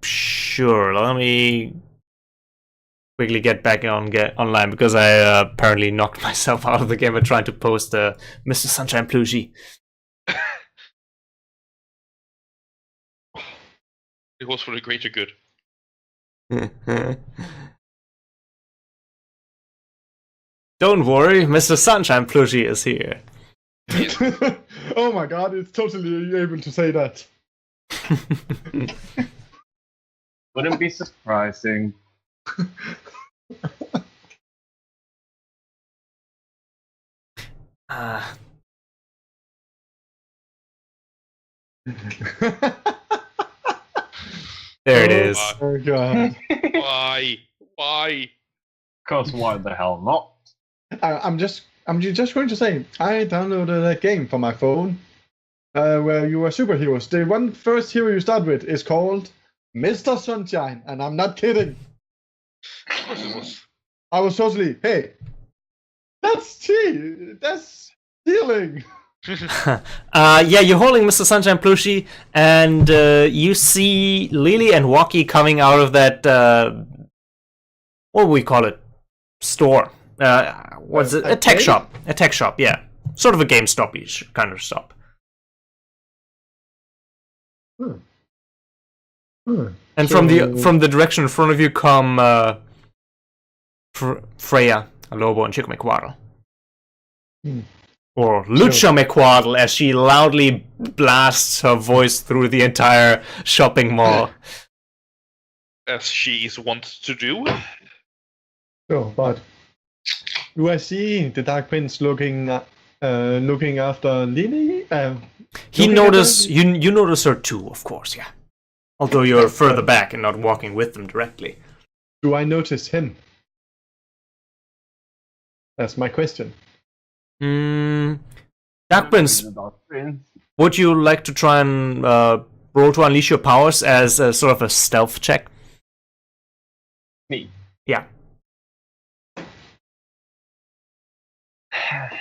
Speaker 2: Sure. Let me quickly get back online because I apparently knocked myself out of the game by trying to post a Mr. Sunshine plushie.
Speaker 3: It was for the greater good.
Speaker 2: Don't worry, Mr. Sunshine plushie is here.
Speaker 1: Oh my god, it's totally able to say that.
Speaker 4: Wouldn't be surprising.
Speaker 2: There it is.
Speaker 1: Oh god.
Speaker 3: Why?
Speaker 4: Because why the hell not?
Speaker 1: I'm just going to say I downloaded a game for my phone where you are superheroes. The first hero you start with is called Mr. Sunshine, and I'm not kidding.
Speaker 3: Of course it was.
Speaker 1: I was totally, hey, that's stealing.
Speaker 2: Yeah, you're holding Mr. Sunshine plushie, and you see Lily and Walkie coming out of that, what do we call it? Store. What's it? A tech shop. A tech shop, yeah. Sort of a GameStop-ish kind of shop. And from the direction in front of you come Freya, Lobo, and Chico McWaddle. Or Lucha McWaddle, as she loudly blasts her voice through the entire shopping mall.
Speaker 3: As she is wont to do.
Speaker 1: So, but do I see the Dark Prince looking after Lily?
Speaker 2: He notice you notice her too, of course, yeah. Although you're further back and not walking with them directly.
Speaker 1: Do I notice him? That's my question.
Speaker 2: Dark Prince, would you like to try and roll to unleash your powers as a sort of a stealth check?
Speaker 4: Me?
Speaker 2: Yeah.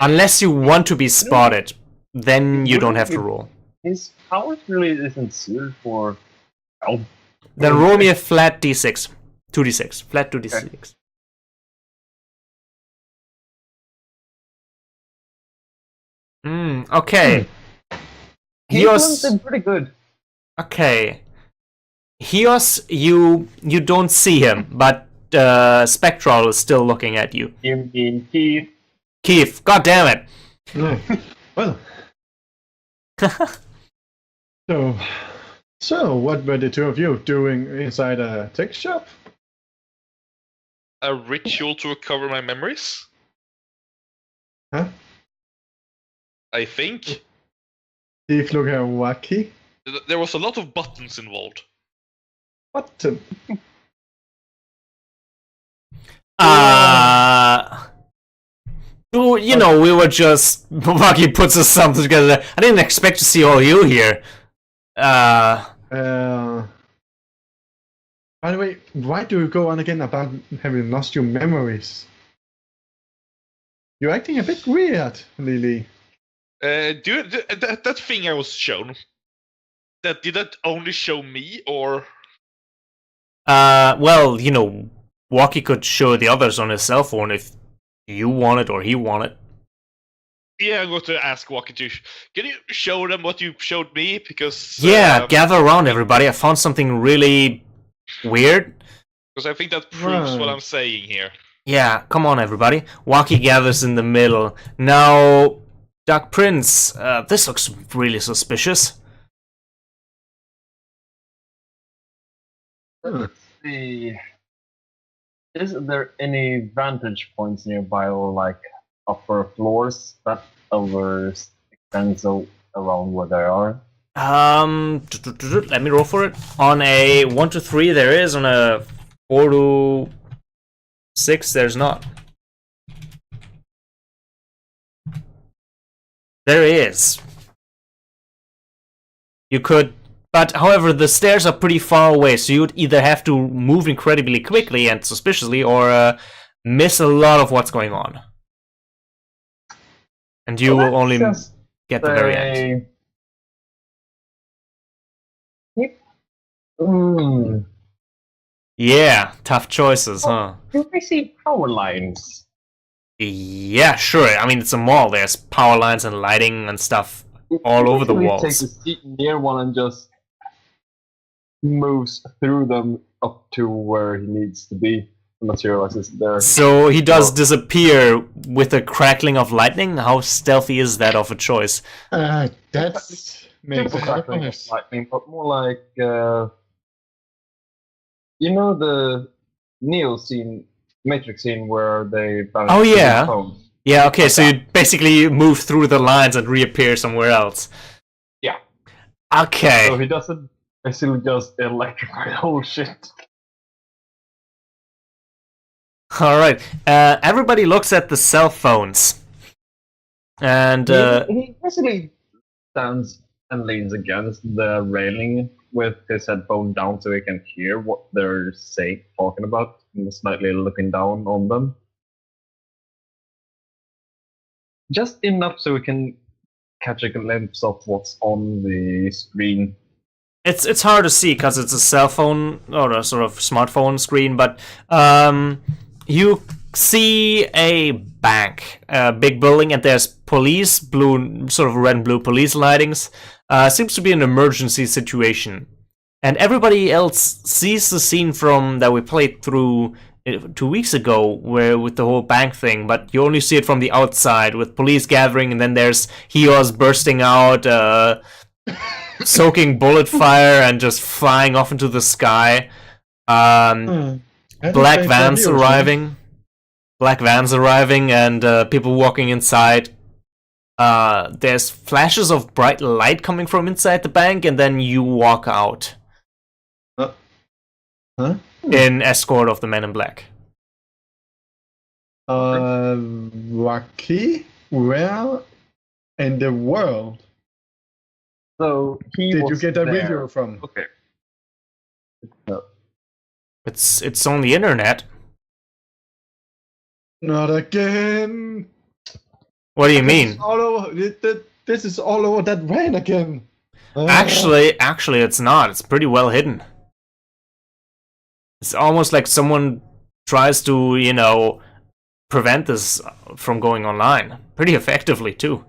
Speaker 2: Unless you want to be spotted, then you don't have to roll.
Speaker 4: His powers really isn't suited for... Oh.
Speaker 2: Then roll me a flat d6. 2d6. Flat 2d6. Okay.
Speaker 4: He's pretty good.
Speaker 2: Okay. Hios, you don't see him, but Spectral is still looking at you.
Speaker 4: You mean Keith?
Speaker 2: Keith, god damn it!
Speaker 1: Well. So what were the two of you doing inside a tech shop?
Speaker 3: A ritual to recover my memories?
Speaker 1: Huh?
Speaker 3: I think.
Speaker 1: Steve look at wacky.
Speaker 3: There was a lot of buttons involved.
Speaker 1: What?
Speaker 2: You know, we were just... Wacky puts us something together. I didn't expect to see all you here.
Speaker 1: By the way, why do you go on again about having lost your memories? You're acting a bit weird, Lily.
Speaker 3: That thing I was shown. Did that only show me, or?
Speaker 2: Well, you know, Walkie could show the others on his cell phone if you want it or he want it.
Speaker 3: Yeah, I'm going to ask Walkie to. Can you show them what you showed me? Because
Speaker 2: yeah, gather around, everybody. I found something really weird.
Speaker 3: Because I think that proves what I'm saying here.
Speaker 2: Yeah, come on, everybody. Walkie gathers in the middle. Now, Dark Prince, this looks really suspicious.
Speaker 4: Let's see. Is there any vantage points nearby, or like upper floors that extends around where they are?
Speaker 2: Let me roll for it. On a 1 to 3, there is. On a 4 to 6, there's not. There is. You could, but however, the stairs are pretty far away, so you'd either have to move incredibly quickly and suspiciously, or miss a lot of what's going on. And you will only get the very end. Yeah, tough choices, huh?
Speaker 4: Do we see power lines?
Speaker 2: Yeah, sure. I mean, it's a mall. There's power lines and lighting and stuff all over the walls.
Speaker 4: Take a seat near one and just moves through them up to where he needs to be. Materializes there.
Speaker 2: So he does disappear with a crackling of lightning. How stealthy is that of a choice?
Speaker 1: That's makes
Speaker 4: crackling of lightning, but more like you know the Neo scene, Matrix scene where they balance.
Speaker 2: Oh yeah. Yeah. Okay. So you basically move through the lines and reappear somewhere else.
Speaker 4: Yeah.
Speaker 2: Okay.
Speaker 4: So he doesn't basically just electrify the whole shit.
Speaker 2: All right. Everybody looks at the cell phones, and
Speaker 4: he basically stands and leans against the railing with his headphone down so he can hear what they're talking about, and slightly looking down on them. Just enough so he can catch a glimpse of what's on the screen.
Speaker 2: It's hard to see because it's a cell phone or a sort of smartphone screen, but you see a bank, a big building, and there's police, blue, sort of red and blue police lightings. Seems to be an emergency situation, and everybody else sees the scene from that we played through 2 weeks ago, where with the whole bank thing, but you only see it from the outside with police gathering, and then there's Heos bursting out. Soaking bullet fire and just flying off into the sky. Black vans arriving. Black vans arriving and people walking inside. There's flashes of bright light coming from inside the bank, and then you walk out. In escort of the men in black.
Speaker 1: Rocky? Where in the world?
Speaker 4: So
Speaker 1: did you get that video from?
Speaker 4: Okay.
Speaker 2: It's on the internet.
Speaker 1: Not again.
Speaker 2: What do you mean?
Speaker 1: This is all over that van again.
Speaker 2: Actually, it's not. It's pretty well hidden. It's almost like someone tries to, prevent this from going online. Pretty effectively, too.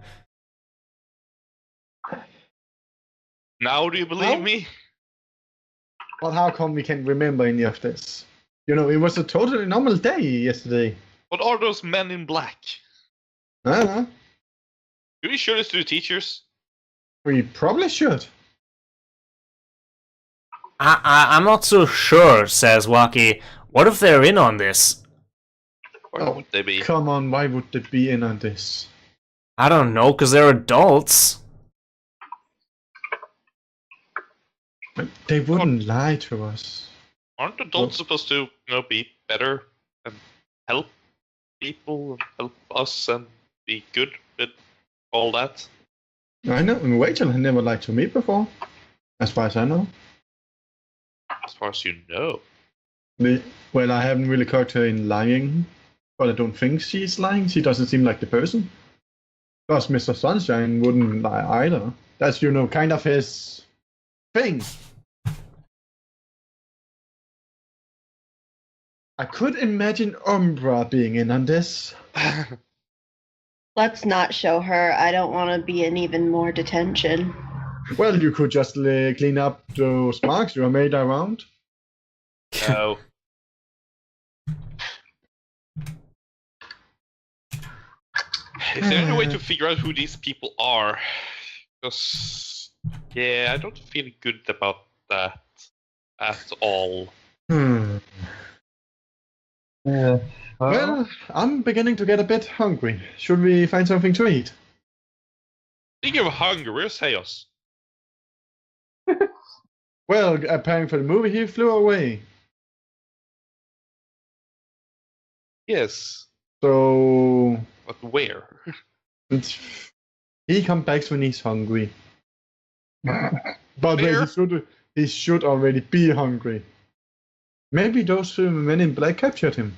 Speaker 3: Now do you believe me?
Speaker 1: But how come we can't remember any of this? It was a totally normal day yesterday.
Speaker 3: What are those men in black?
Speaker 1: Uh-huh.
Speaker 3: Do we show this to the teachers?
Speaker 1: We probably should.
Speaker 2: I'm not so sure, says Waki. What if they're in on this?
Speaker 3: Why would they be?
Speaker 1: Come on, why would they be in on this?
Speaker 2: I don't know, because they're adults.
Speaker 1: They wouldn't lie to us.
Speaker 3: Aren't adults supposed to, be better and help people, help us, and be good with all that?
Speaker 1: I know, and Rachel had never lied to me before, as far as I know.
Speaker 3: As far as you know.
Speaker 1: Well, I haven't really caught her in lying, but I don't think she's lying. She doesn't seem like the person. Plus, Mr. Sunshine wouldn't lie either. That's, kind of his thing. I could imagine Umbra being in on this.
Speaker 5: Let's not show her. I don't want to be in even more detention.
Speaker 1: Well, you could just clean up those marks you made around.
Speaker 3: No. Is there any way to figure out who these people are? Because, I don't feel good about that at all.
Speaker 4: Yeah.
Speaker 1: Well, I'm beginning to get a bit hungry. Should we find something to eat?
Speaker 3: Speaking of hunger, where's Heos?
Speaker 1: Well, apparently for the movie, he flew away.
Speaker 3: Yes.
Speaker 1: So...
Speaker 3: But where?
Speaker 1: He comes back when he's hungry. But he should already be hungry. Maybe those Men in Black captured him.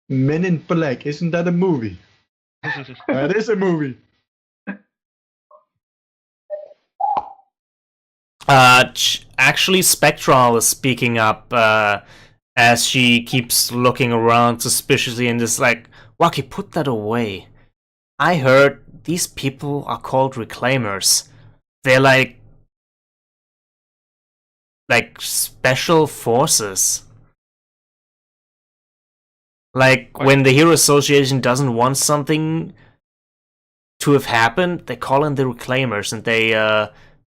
Speaker 1: Men in Black, isn't that a movie? That is a movie.
Speaker 2: Actually, Spectral is speaking up as she keeps looking around suspiciously and is like, Waki, put that away. I heard these people are called Reclaimers. They're like special forces. Like, when the Hero Association doesn't want something to have happened, they call in the Reclaimers and they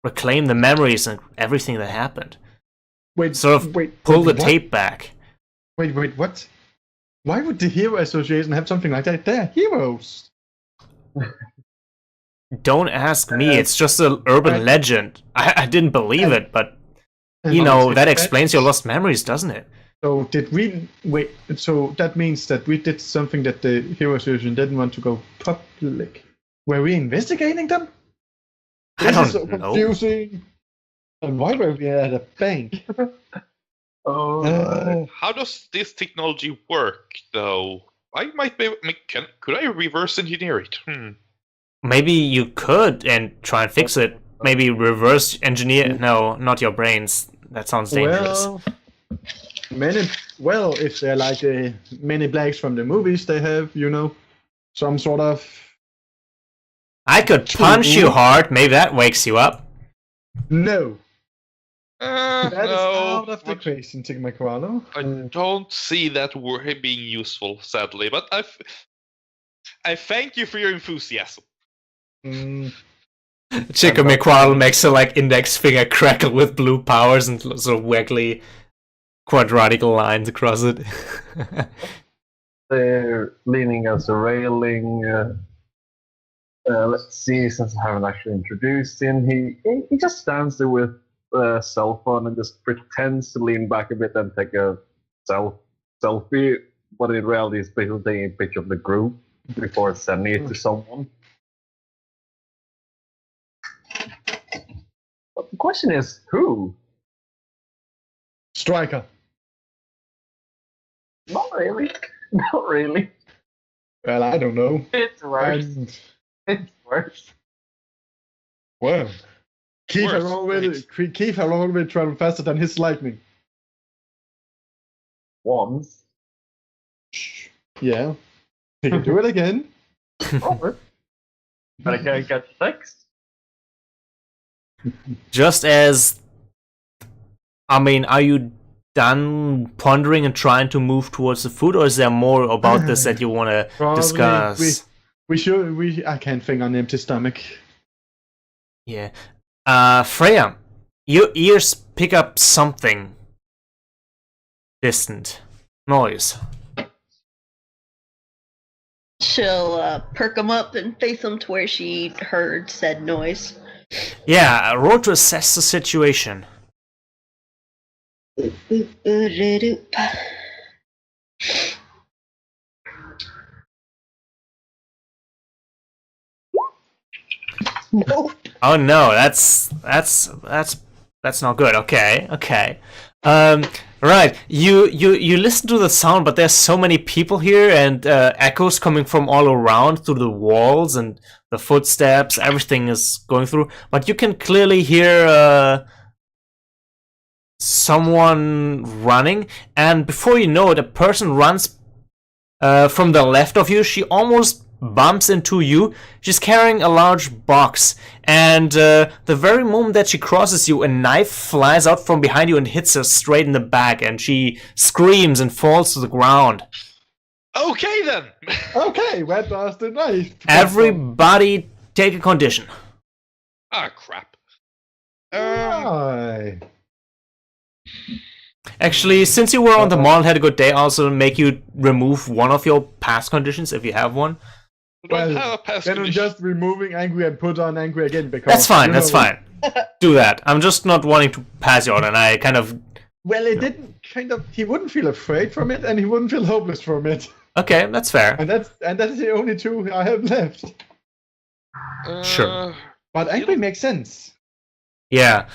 Speaker 2: reclaim the memories and everything that happened. Pull the tape back.
Speaker 1: Wait, what? Why would the Hero Association have something like that? They're heroes.
Speaker 2: Don't ask me, it's just an urban legend. I didn't believe it, but that explains your lost memories, doesn't it?
Speaker 1: So so that means that we did something that the Hero Association didn't want to go public. Were we investigating them?
Speaker 2: I don't
Speaker 1: know. So confusing. And why were we at a bank?
Speaker 3: How does this technology work, though? I might be. Could I reverse engineer it?
Speaker 2: maybe you could and try and fix it. Maybe reverse engineer. No, not your brains. That sounds dangerous.
Speaker 1: Well, if they're like the many blacks from the movies, they have, some sort of.
Speaker 2: I could punch you hard. Maybe that wakes you up.
Speaker 1: No. That is
Speaker 3: no,
Speaker 1: out of the equation, Sigma Koala.
Speaker 3: I don't see that word being useful, sadly. But I thank you for your enthusiasm.
Speaker 2: Chico McQuarl makes a index finger crackle with blue powers and sort of waggly quadratic lines across it.
Speaker 4: They're leaning as a railing. Let's see, since I haven't actually introduced him, he just stands there with a cell phone and just pretends to lean back a bit and take a selfie, but in reality is basically taking a picture of the group before sending it to someone. But the question is, who?
Speaker 1: Striker.
Speaker 4: Not really. Not really.
Speaker 1: Well, I don't know.
Speaker 4: It's worse. It's worse.
Speaker 1: Well, Keith
Speaker 3: Worse,
Speaker 1: has already traveled faster than his lightning.
Speaker 4: Once.
Speaker 1: Yeah. He can do it again.
Speaker 4: Robert. But I can't get the text.
Speaker 2: Just as... I mean, are you done pondering and trying to move towards the food, or is there more about this that you want to discuss?
Speaker 1: I can't think on an empty stomach.
Speaker 2: Yeah. Freya, your ears pick up something distant. Noise.
Speaker 5: She'll perk them up and face them to where she heard said noise.
Speaker 2: Yeah, roll to assess the situation.
Speaker 5: Nope.
Speaker 2: Oh no, that's not good. Okay. Right. You listen to the sound, but there's so many people here, and echoes coming from all around through the walls and the footsteps. Everything is going through, but you can clearly hear someone running, and before you know it, a person runs from the left of you. She almost bumps into you. She's carrying a large box, and the very moment that she crosses you, a knife flies out from behind you and hits her straight in the back, and she screams and falls to the ground.
Speaker 3: Okay then.
Speaker 1: Okay, where does the knife?
Speaker 2: Everybody take a condition.
Speaker 3: Ah, crap.
Speaker 1: Why?
Speaker 2: Actually, since you were on the mall and had a good day, I'll also make you remove one of your past conditions if you have one.
Speaker 3: Don't have a past
Speaker 1: Then I'm
Speaker 3: condition.
Speaker 1: just removing angry and put on angry again because
Speaker 2: That's fine, that's fine. Do that. I'm just not wanting to pass you on, and I kind of...
Speaker 1: Well, it didn't he wouldn't feel afraid from it, and he wouldn't feel hopeless from it.
Speaker 2: Okay, that's fair.
Speaker 1: And that's the only two I have left.
Speaker 2: Sure.
Speaker 1: But angry makes sense.
Speaker 2: Yeah.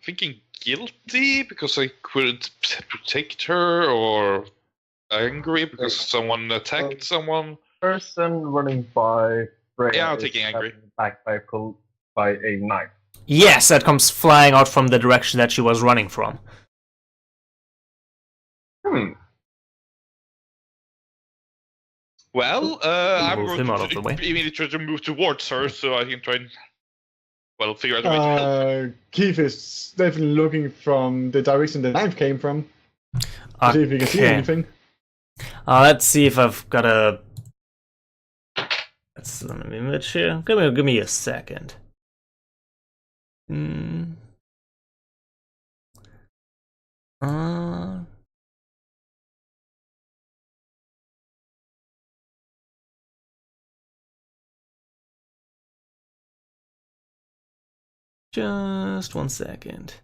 Speaker 3: Thinking guilty because I couldn't protect her, or angry because someone attacked someone.
Speaker 4: Person running by Freya.
Speaker 3: Yeah, I'm
Speaker 4: is
Speaker 3: taking angry.
Speaker 4: Back by a knife.
Speaker 2: Yes, that comes flying out from the direction that she was running from.
Speaker 3: Well, I'm
Speaker 2: Move him
Speaker 3: going
Speaker 2: out of the way.
Speaker 3: immediately try to move towards her so I can try and figure out a way to help.
Speaker 1: Keith is definitely looking from the direction the knife came from. To see if he can see anything.
Speaker 2: Let's see if I've got a... That's an image here. Give me a second. Just 1 second.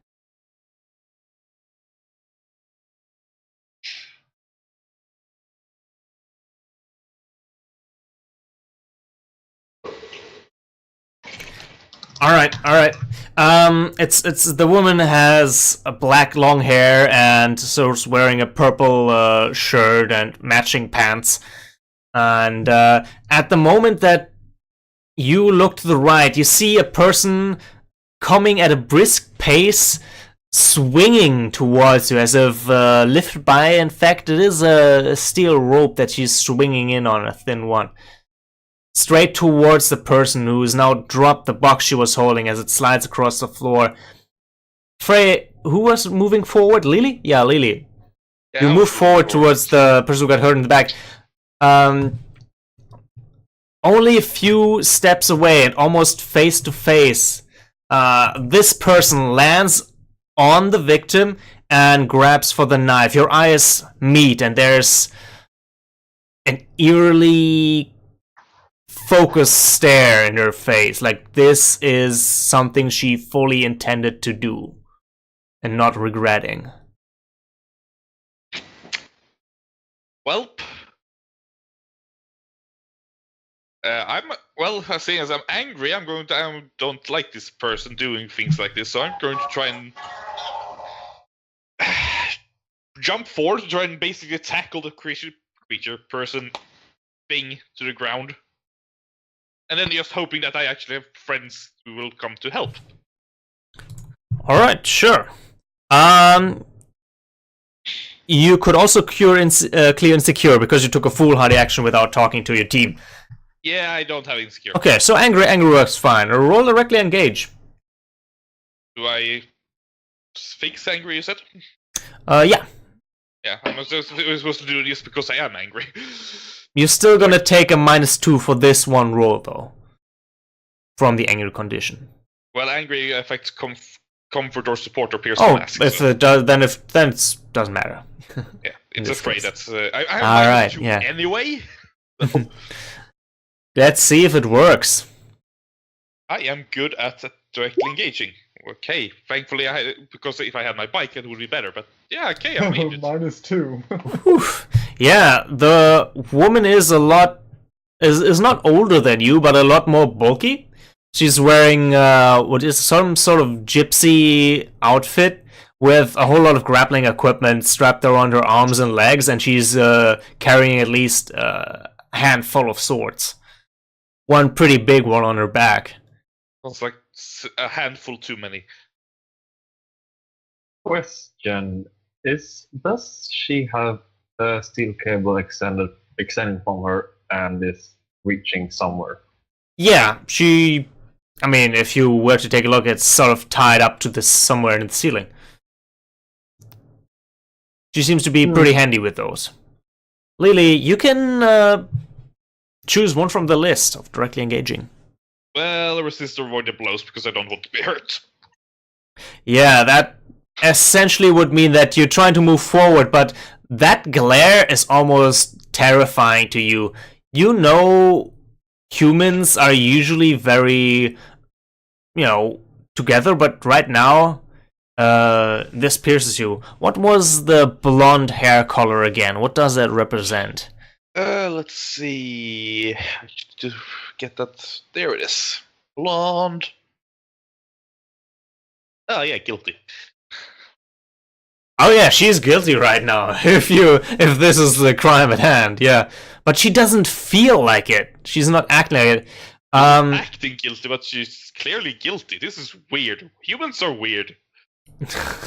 Speaker 2: All right. It's the woman has a black long hair and sort of wearing a purple shirt and matching pants. And at the moment that you look to the right. You see a person coming at a brisk pace, swinging towards you as if lifted by. In fact, it is a steel rope that she's swinging in on, a thin one. Straight towards the person who has now dropped the box she was holding as it slides across the floor. Frey, who was moving forward? Lily? Yeah, Lily.
Speaker 3: Yeah,
Speaker 2: You
Speaker 3: I
Speaker 2: move
Speaker 3: was
Speaker 2: forward towards the person who got hurt in the back. Only a few steps away and almost face to face, this person lands on the victim and grabs for the knife. Your eyes meet and there's an eerily focused stare in her face. Like this is something she fully intended to do and not regretting.
Speaker 3: Welp. Seeing as I'm angry, I don't like this person doing things like this, so I'm going to try and jump forward to try and basically tackle the creature person thing to the ground. And then just hoping that I actually have friends who will come to help.
Speaker 2: Alright, sure. You could also clear insecure because you took a foolhardy action without talking to your team.
Speaker 3: Yeah, I don't have insecure.
Speaker 2: Okay, so angry works fine. Roll directly engage.
Speaker 3: Do I fix angry, you said?
Speaker 2: Yeah.
Speaker 3: Yeah, I'm supposed to do this because I am angry.
Speaker 2: You're still gonna take a -2 for this one roll, though. From the angry condition.
Speaker 3: Well, angry affects comfort or support or pierce
Speaker 2: Oh,
Speaker 3: mask.
Speaker 2: if it does, then it doesn't matter.
Speaker 3: Yeah, it's afraid that's... I
Speaker 2: Alright,
Speaker 3: have
Speaker 2: yeah.
Speaker 3: Anyway.
Speaker 2: Let's see if it works.
Speaker 3: I am good at directly engaging. Okay, thankfully because if I had my bike it would be better, but yeah, okay, I made it.
Speaker 1: -2.
Speaker 2: Yeah, the woman is is not older than you, but a lot more bulky. She's wearing what is some sort of gypsy outfit with a whole lot of grappling equipment strapped around her arms and legs, and she's carrying at least a handful of swords. One pretty big one on her back.
Speaker 3: Sounds like a handful too many.
Speaker 4: Question: does she have a steel cable extending from her and is reaching somewhere?
Speaker 2: Yeah, I mean, if you were to take a look, it's sort of tied up to this somewhere in the ceiling. She seems to be pretty handy with those. Lily, you can choose one from the list of directly engaging.
Speaker 3: Well, resist or avoid the blows because I don't want to be hurt.
Speaker 2: Yeah, that essentially would mean that you're trying to move forward, but that glare is almost terrifying to you. You know, humans are usually very, together, but right now, this pierces you. What was the blonde hair color again? What does that represent?
Speaker 3: Let's see. I should get that. There it is. Blonde. Oh yeah, guilty.
Speaker 2: Oh yeah, she's guilty right now. If this is the crime at hand, yeah. But she doesn't feel like it. She's not acting like it.
Speaker 3: Acting guilty, but she's clearly guilty. This is weird. Humans are weird.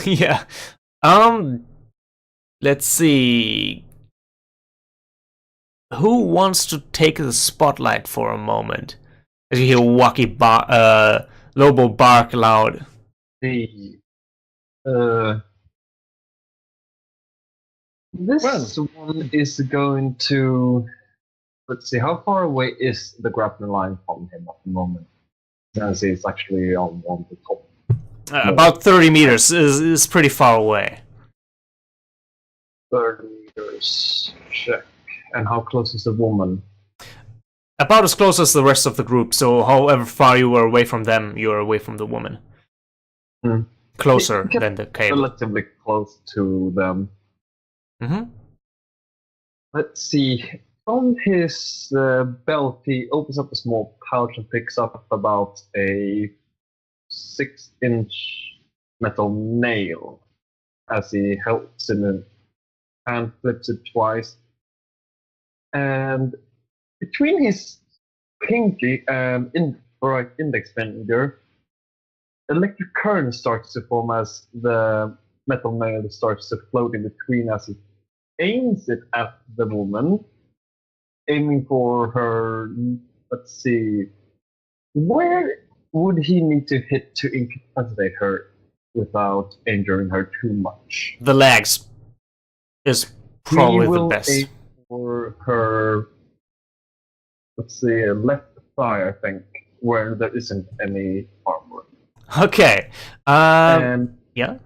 Speaker 2: Yeah. Let's see. Who wants to take the spotlight for a moment? As you hear Lobo bark loud.
Speaker 4: This one is going to... Let's see, how far away is the grappling line from him at the moment? Since he's actually on the top.
Speaker 2: About 30 meters is pretty far away.
Speaker 4: 30 meters. Check. And how close is the woman?
Speaker 2: About as close as the rest of the group, so however far you were away from them, you are away from the woman. Closer than the cable.
Speaker 4: Relatively close to them. Let's see. From his belt, he opens up a small pouch and picks up about a 6-inch metal nail as he helps in it and flips it twice. And between his pinky and right index finger, electric current starts to form as the metal nail starts to float in between as it aims it at the woman, aiming for her. Let's see, where would he need to hit to incapacitate her without injuring her too much?
Speaker 2: The legs is probably
Speaker 4: He
Speaker 2: the
Speaker 4: will
Speaker 2: best.
Speaker 4: aim for her. Let's see, left thigh, I think, where there isn't any armor.
Speaker 2: Okay.
Speaker 4: And
Speaker 2: Yeah.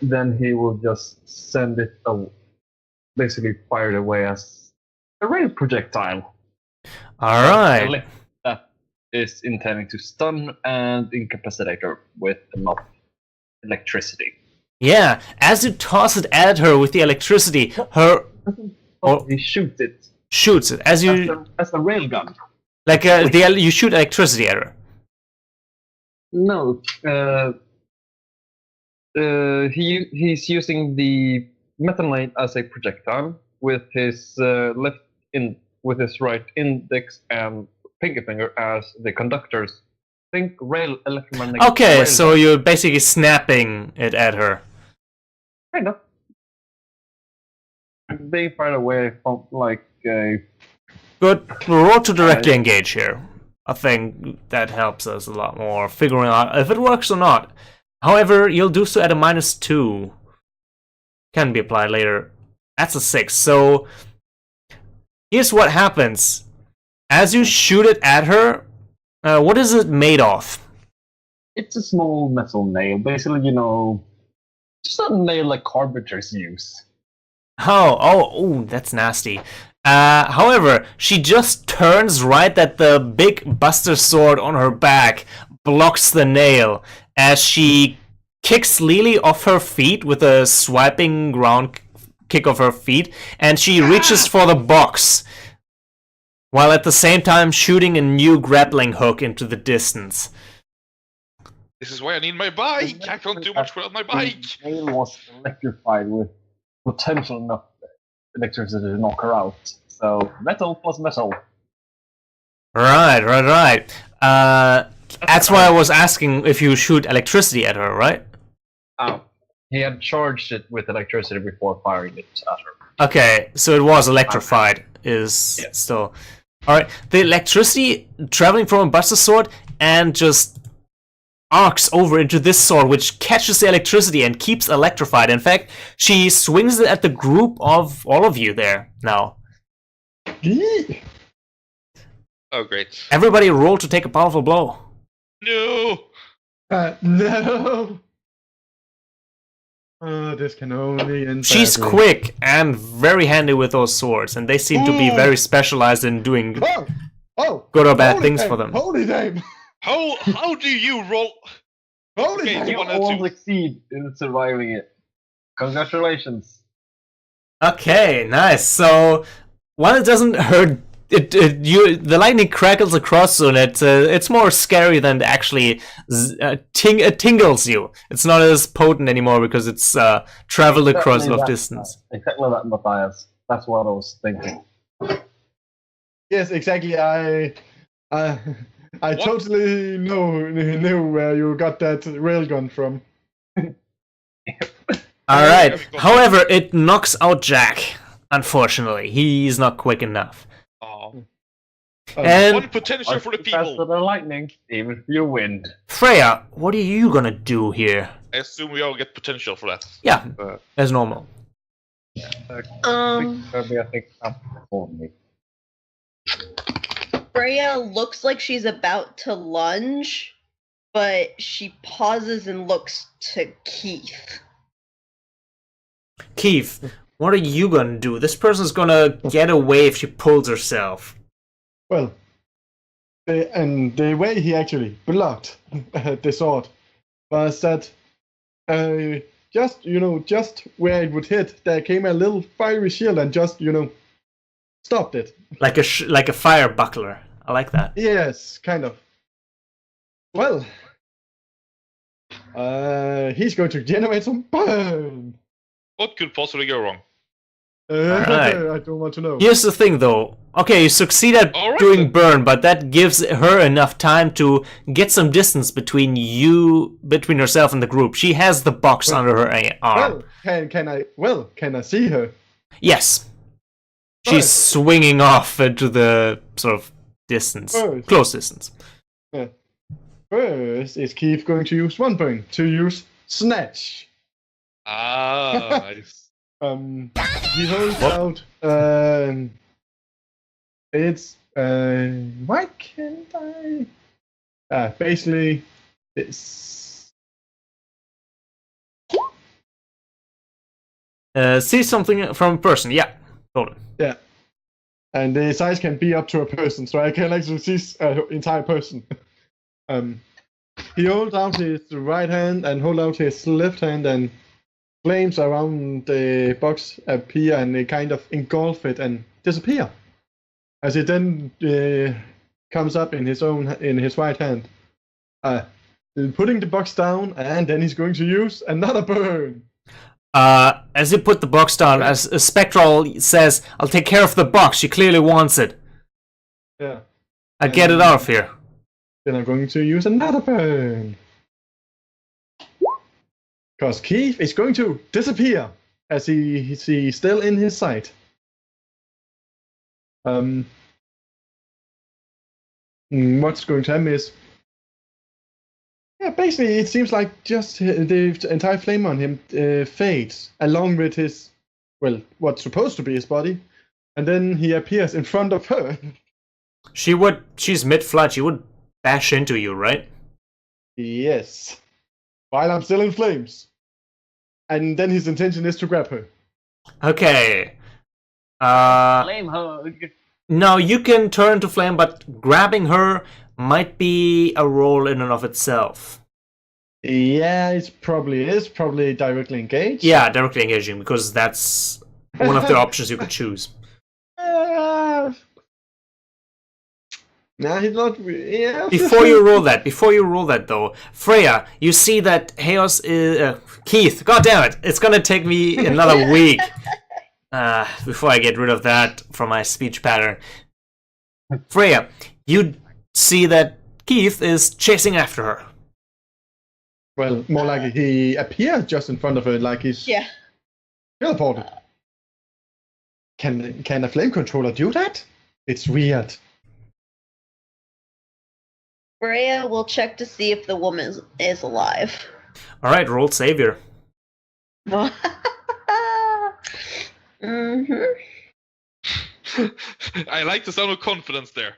Speaker 4: then he will just send it, basically fire it away as a rail projectile.
Speaker 2: All right.
Speaker 4: That is intending to stun and incapacitate her with enough electricity.
Speaker 2: Yeah. As you toss it at her with the electricity, her
Speaker 4: He shoots it
Speaker 2: shoots it. As you
Speaker 4: as a rail gun.
Speaker 2: like you shoot electricity at her.
Speaker 4: No, he's using the metal knight as a projectile with his with his right index and pinky finger as the conductors. Think rail electromagnetic.
Speaker 2: Okay,
Speaker 4: rail
Speaker 2: so
Speaker 4: gun.
Speaker 2: you're basically snapping it at her.
Speaker 4: Kind of. They fire away from like a.
Speaker 2: Good. Roll to directly engage here. I think that helps us a lot more figuring out if it works or not. However, you'll do so at a -2. Can be applied later. That's a 6. So here's what happens. As you shoot it at her, what is it made of?
Speaker 4: It's a small metal nail, basically, just a nail like carpenters use.
Speaker 2: Oh, that's nasty. However, she just turns right that the big buster sword on her back blocks the nail as she kicks Lily off her feet with a swiping ground kick of her feet, and she reaches for the box, while at the same time shooting a new grappling hook into the distance.
Speaker 3: This is why I need my bike. I can't do much without my bike.
Speaker 4: The nail was electrified with potential enough electricity to knock her out. So metal plus metal.
Speaker 2: Right. That's why I was asking if you shoot electricity at her, right?
Speaker 4: Oh, he had charged it with electricity before firing it at her.
Speaker 2: Okay, so it was electrified. Is still alright. The electricity traveling from a buster sword and just arcs over into this sword, which catches the electricity and keeps electrified. In fact, she swings it at the group of all of you there now.
Speaker 3: Oh, great.
Speaker 2: Everybody roll to take a powerful blow.
Speaker 3: No!
Speaker 1: No! This can only end
Speaker 2: She's
Speaker 1: badly.
Speaker 2: quick and very handy with those swords, and they seem to be very specialized in doing good or bad things for them.
Speaker 1: Holy damn!
Speaker 3: How do you roll?
Speaker 1: Holy
Speaker 3: Okay,
Speaker 1: damn!
Speaker 3: you
Speaker 4: You
Speaker 3: wanna
Speaker 4: all
Speaker 3: do-
Speaker 4: succeed in surviving it. Congratulations.
Speaker 2: Okay, nice. So while it doesn't hurt, the lightning crackles across on it. It's more scary than actually it tingles you. It's not as potent anymore because it's traveled across a lot of distance.
Speaker 4: Exactly that, Matthias. That's what I was thinking.
Speaker 1: Yes, exactly. I totally knew where you got that railgun from.
Speaker 2: All right. However, it knocks out Jack. Unfortunately, he's not quick enough.
Speaker 3: Oh.
Speaker 2: And
Speaker 3: One potential for the
Speaker 4: Faster
Speaker 3: people.
Speaker 4: than lightning, even if you win.
Speaker 2: Freya, what are you gonna do here?
Speaker 3: I assume we all get potential for that.
Speaker 2: Yeah, as normal.
Speaker 4: Kirby, I think for me.
Speaker 5: Freya looks like she's about to lunge, but she pauses and looks to Keith.
Speaker 2: Keith, what are you gonna do? This person's gonna get away if she pulls herself.
Speaker 1: Well, the way he actually blocked the sword was that just where it would hit, there came a little fiery shield and just stopped it.
Speaker 2: Like a fire buckler. I like that.
Speaker 1: Yes, kind of. Well, he's going to generate some burn.
Speaker 3: What could possibly go wrong?
Speaker 2: Alright.
Speaker 1: I don't want to know.
Speaker 2: Here's the thing, though. Okay, you succeed at
Speaker 3: Alright
Speaker 2: doing
Speaker 3: then.
Speaker 2: burn, but that gives her enough time to get some distance between herself and the group. She has the box
Speaker 1: Well-
Speaker 2: under her arm.
Speaker 1: Well, can I see her?
Speaker 2: Yes. She's
Speaker 1: First.
Speaker 2: swinging off into the sort of distance.
Speaker 1: First.
Speaker 2: Close distance.
Speaker 1: First, is Keith going to use one burn to use snatch?
Speaker 3: Ah, nice.
Speaker 1: He holds out. It's why can't I? Basically, it's
Speaker 2: See something from a person. Yeah. Totally.
Speaker 1: and the size can be up to a person, so I can actually see an entire person. He holds out his right hand and hold out his left hand, and flames around the box appear and they kind of engulf it and disappear. As it then comes up in his right hand, putting the box down, and then he's going to use another burn.
Speaker 2: As you put the box down, as Spectral says, "I'll take care of the box. She clearly wants it.
Speaker 1: Yeah.
Speaker 2: I'll get it out of here."
Speaker 1: Then I'm going to use another burn. Because Keith is going to disappear as he's still in his sight. What's going to happen is, basically it seems like just the entire flame on him fades along with his, what's supposed to be his body, and then he appears in front of her.
Speaker 2: She's mid-flight. She would bash into you, right?
Speaker 1: Yes. While I'm still in flames. And then his intention is to grab her.
Speaker 2: Okay.
Speaker 4: Flame hug.
Speaker 2: No, you can turn to flame, but grabbing her might be a roll in and of itself.
Speaker 1: Yeah, it probably is. Probably directly engaged.
Speaker 2: Yeah, directly engaging, because that's one of the options you could choose.
Speaker 1: Nah, he's not. Yeah.
Speaker 2: Before you roll that though, Freya, you see that Chaos is Keith. God damn it! It's gonna take me another week before I get rid of that from my speech pattern. Freya, you see that Keith is chasing after her.
Speaker 1: Well, more like he appears just in front of her, like he's teleported. Can a flame controller do that? It's weird.
Speaker 5: Freya will check to see if the woman is alive.
Speaker 2: All right, roll savior.
Speaker 5: Mm-hmm.
Speaker 3: I like the sound of confidence there.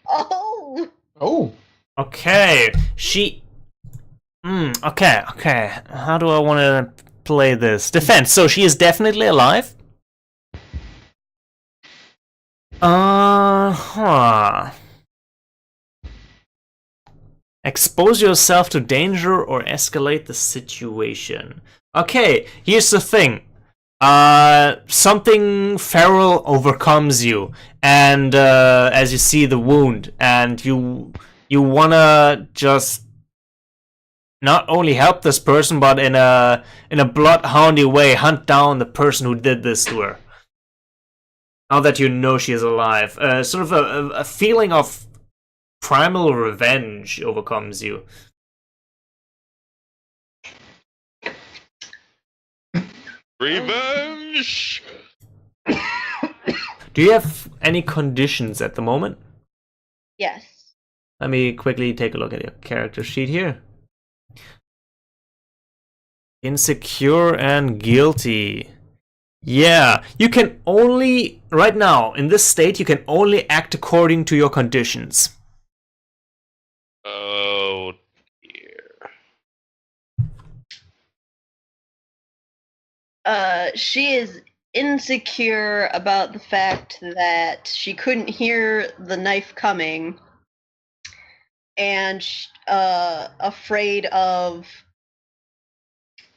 Speaker 5: Oh!
Speaker 1: Oh.
Speaker 2: Okay, she. Okay. How do I want to play this? Defense. So she is definitely alive. Expose yourself to danger or escalate the situation. Okay, here's the thing. Something feral overcomes you, and as you see the wound, and you wanna just not only help this person, but in a bloodhoundy way hunt down the person who did this to her. Now that you know she is alive, sort of a feeling of primal revenge overcomes you.
Speaker 3: Revenge!
Speaker 2: Do you have any conditions at the moment?
Speaker 5: Yes.
Speaker 2: Let me quickly take a look at your character sheet here. Insecure and guilty. Yeah, you can only, right now, in this state, you can only act according to your conditions.
Speaker 3: Oh dear.
Speaker 5: She is insecure about the fact that she couldn't hear the knife coming, and afraid of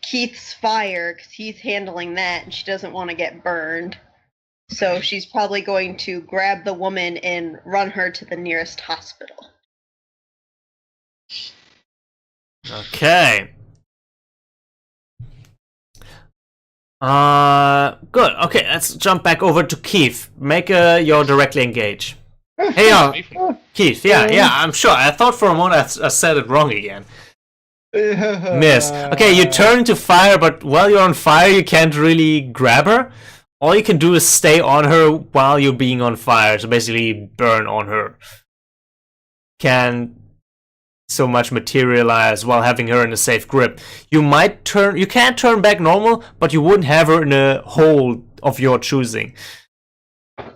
Speaker 5: Keith's fire because he's handling that, and she doesn't want to get burned. So she's probably going to grab the woman and run her to the nearest hospital.
Speaker 2: Okay. Good. Okay, let's jump back over to Keith. Make your directly engage. Hey, Keith. Yeah. I'm sure. I thought for a moment I said it wrong again. Miss. Okay, you turn to fire, but while you're on fire, you can't really grab her. All you can do is stay on her while you're being on fire. So basically, burn on her. Can so much materialize while having her in a safe grip. You can't turn back normal, but you wouldn't have her in a hold of your choosing.
Speaker 1: But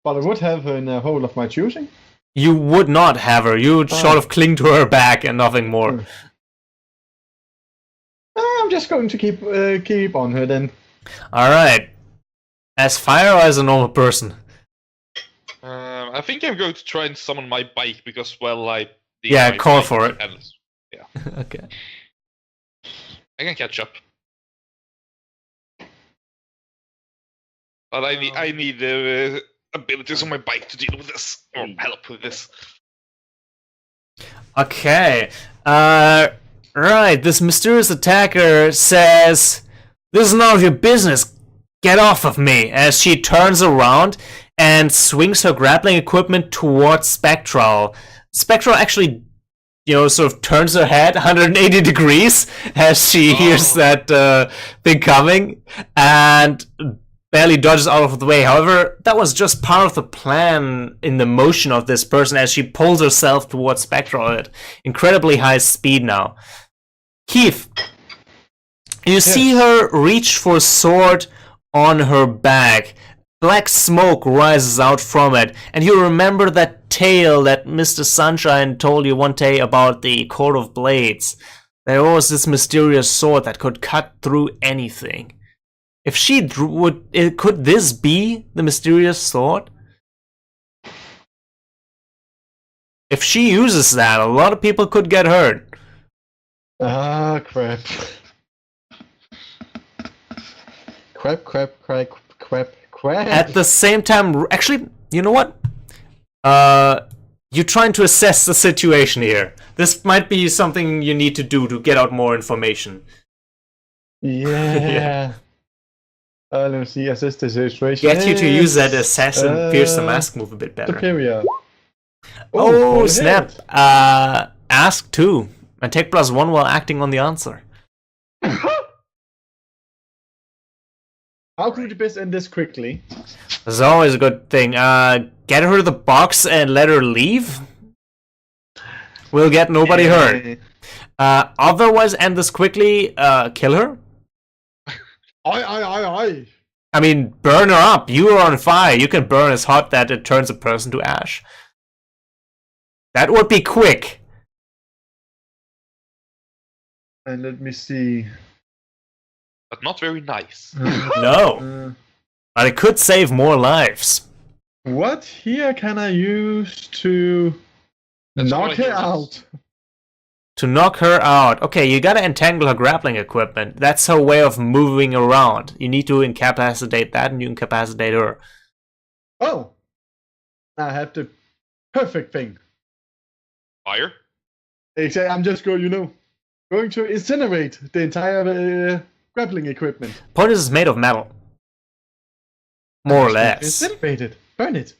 Speaker 1: I would have her in a hold of my choosing.
Speaker 2: You would not have her. You would sort of cling to her back and nothing more.
Speaker 1: I'm just going to keep on her then.
Speaker 2: Alright. As fire or as a normal person?
Speaker 3: I think I'm going to try and summon my bike because, well,
Speaker 2: Yeah, call for it.
Speaker 3: Yeah.
Speaker 2: Okay.
Speaker 3: I can catch up. But I need the abilities on my bike to deal with this, or help with this.
Speaker 2: Okay. Right, this mysterious attacker says, "This is none of your business. Get off of me," as she turns around and swings her grappling equipment towards Spectral. Spectral actually, sort of turns her head 180 degrees as she hears that thing coming, and barely dodges out of the way. However, that was just part of the plan in the motion of this person as she pulls herself towards Spectral at incredibly high speed now. Keith, you see her reach for a sword on her back. Black smoke rises out from it, and you remember that tale that Mr. Sunshine told you one day about the Court of Blades. There was this mysterious sword that could cut through anything. If she could this be the mysterious sword? If she uses that, a lot of people could get hurt.
Speaker 1: Ah, crap. Crap.
Speaker 2: At the same time, actually, you know what? You're trying to assess the situation here. This might be something you need to do to get out more information.
Speaker 1: Yeah. Let me see, assess the situation.
Speaker 2: Get you to use that assess and pierce the mask move a bit better.
Speaker 1: Superior.
Speaker 2: Oh, snap. Ask 2. And take +1 while acting on the answer.
Speaker 1: How could you best end this quickly?
Speaker 2: That's always a good thing. Get her the box and let her leave. We'll get nobody hurt. Otherwise, end this quickly. Kill her.
Speaker 1: I.
Speaker 2: I mean, burn her up. You are on fire. You can burn as hot that it turns a person to ash. That would be quick.
Speaker 1: And let me see.
Speaker 3: But not very nice.
Speaker 2: No. But it could save more lives.
Speaker 1: What here can I use to knock her out?
Speaker 2: To knock her out. Okay, you gotta entangle her grappling equipment. That's her way of moving around. You need to incapacitate that and you incapacitate her.
Speaker 1: Oh! I have the perfect thing.
Speaker 3: Fire?
Speaker 1: Exactly, I'm just going to incinerate the entire grappling equipment.
Speaker 2: Point is, it's made of metal. More or less.
Speaker 1: Incinerate it. Burn it.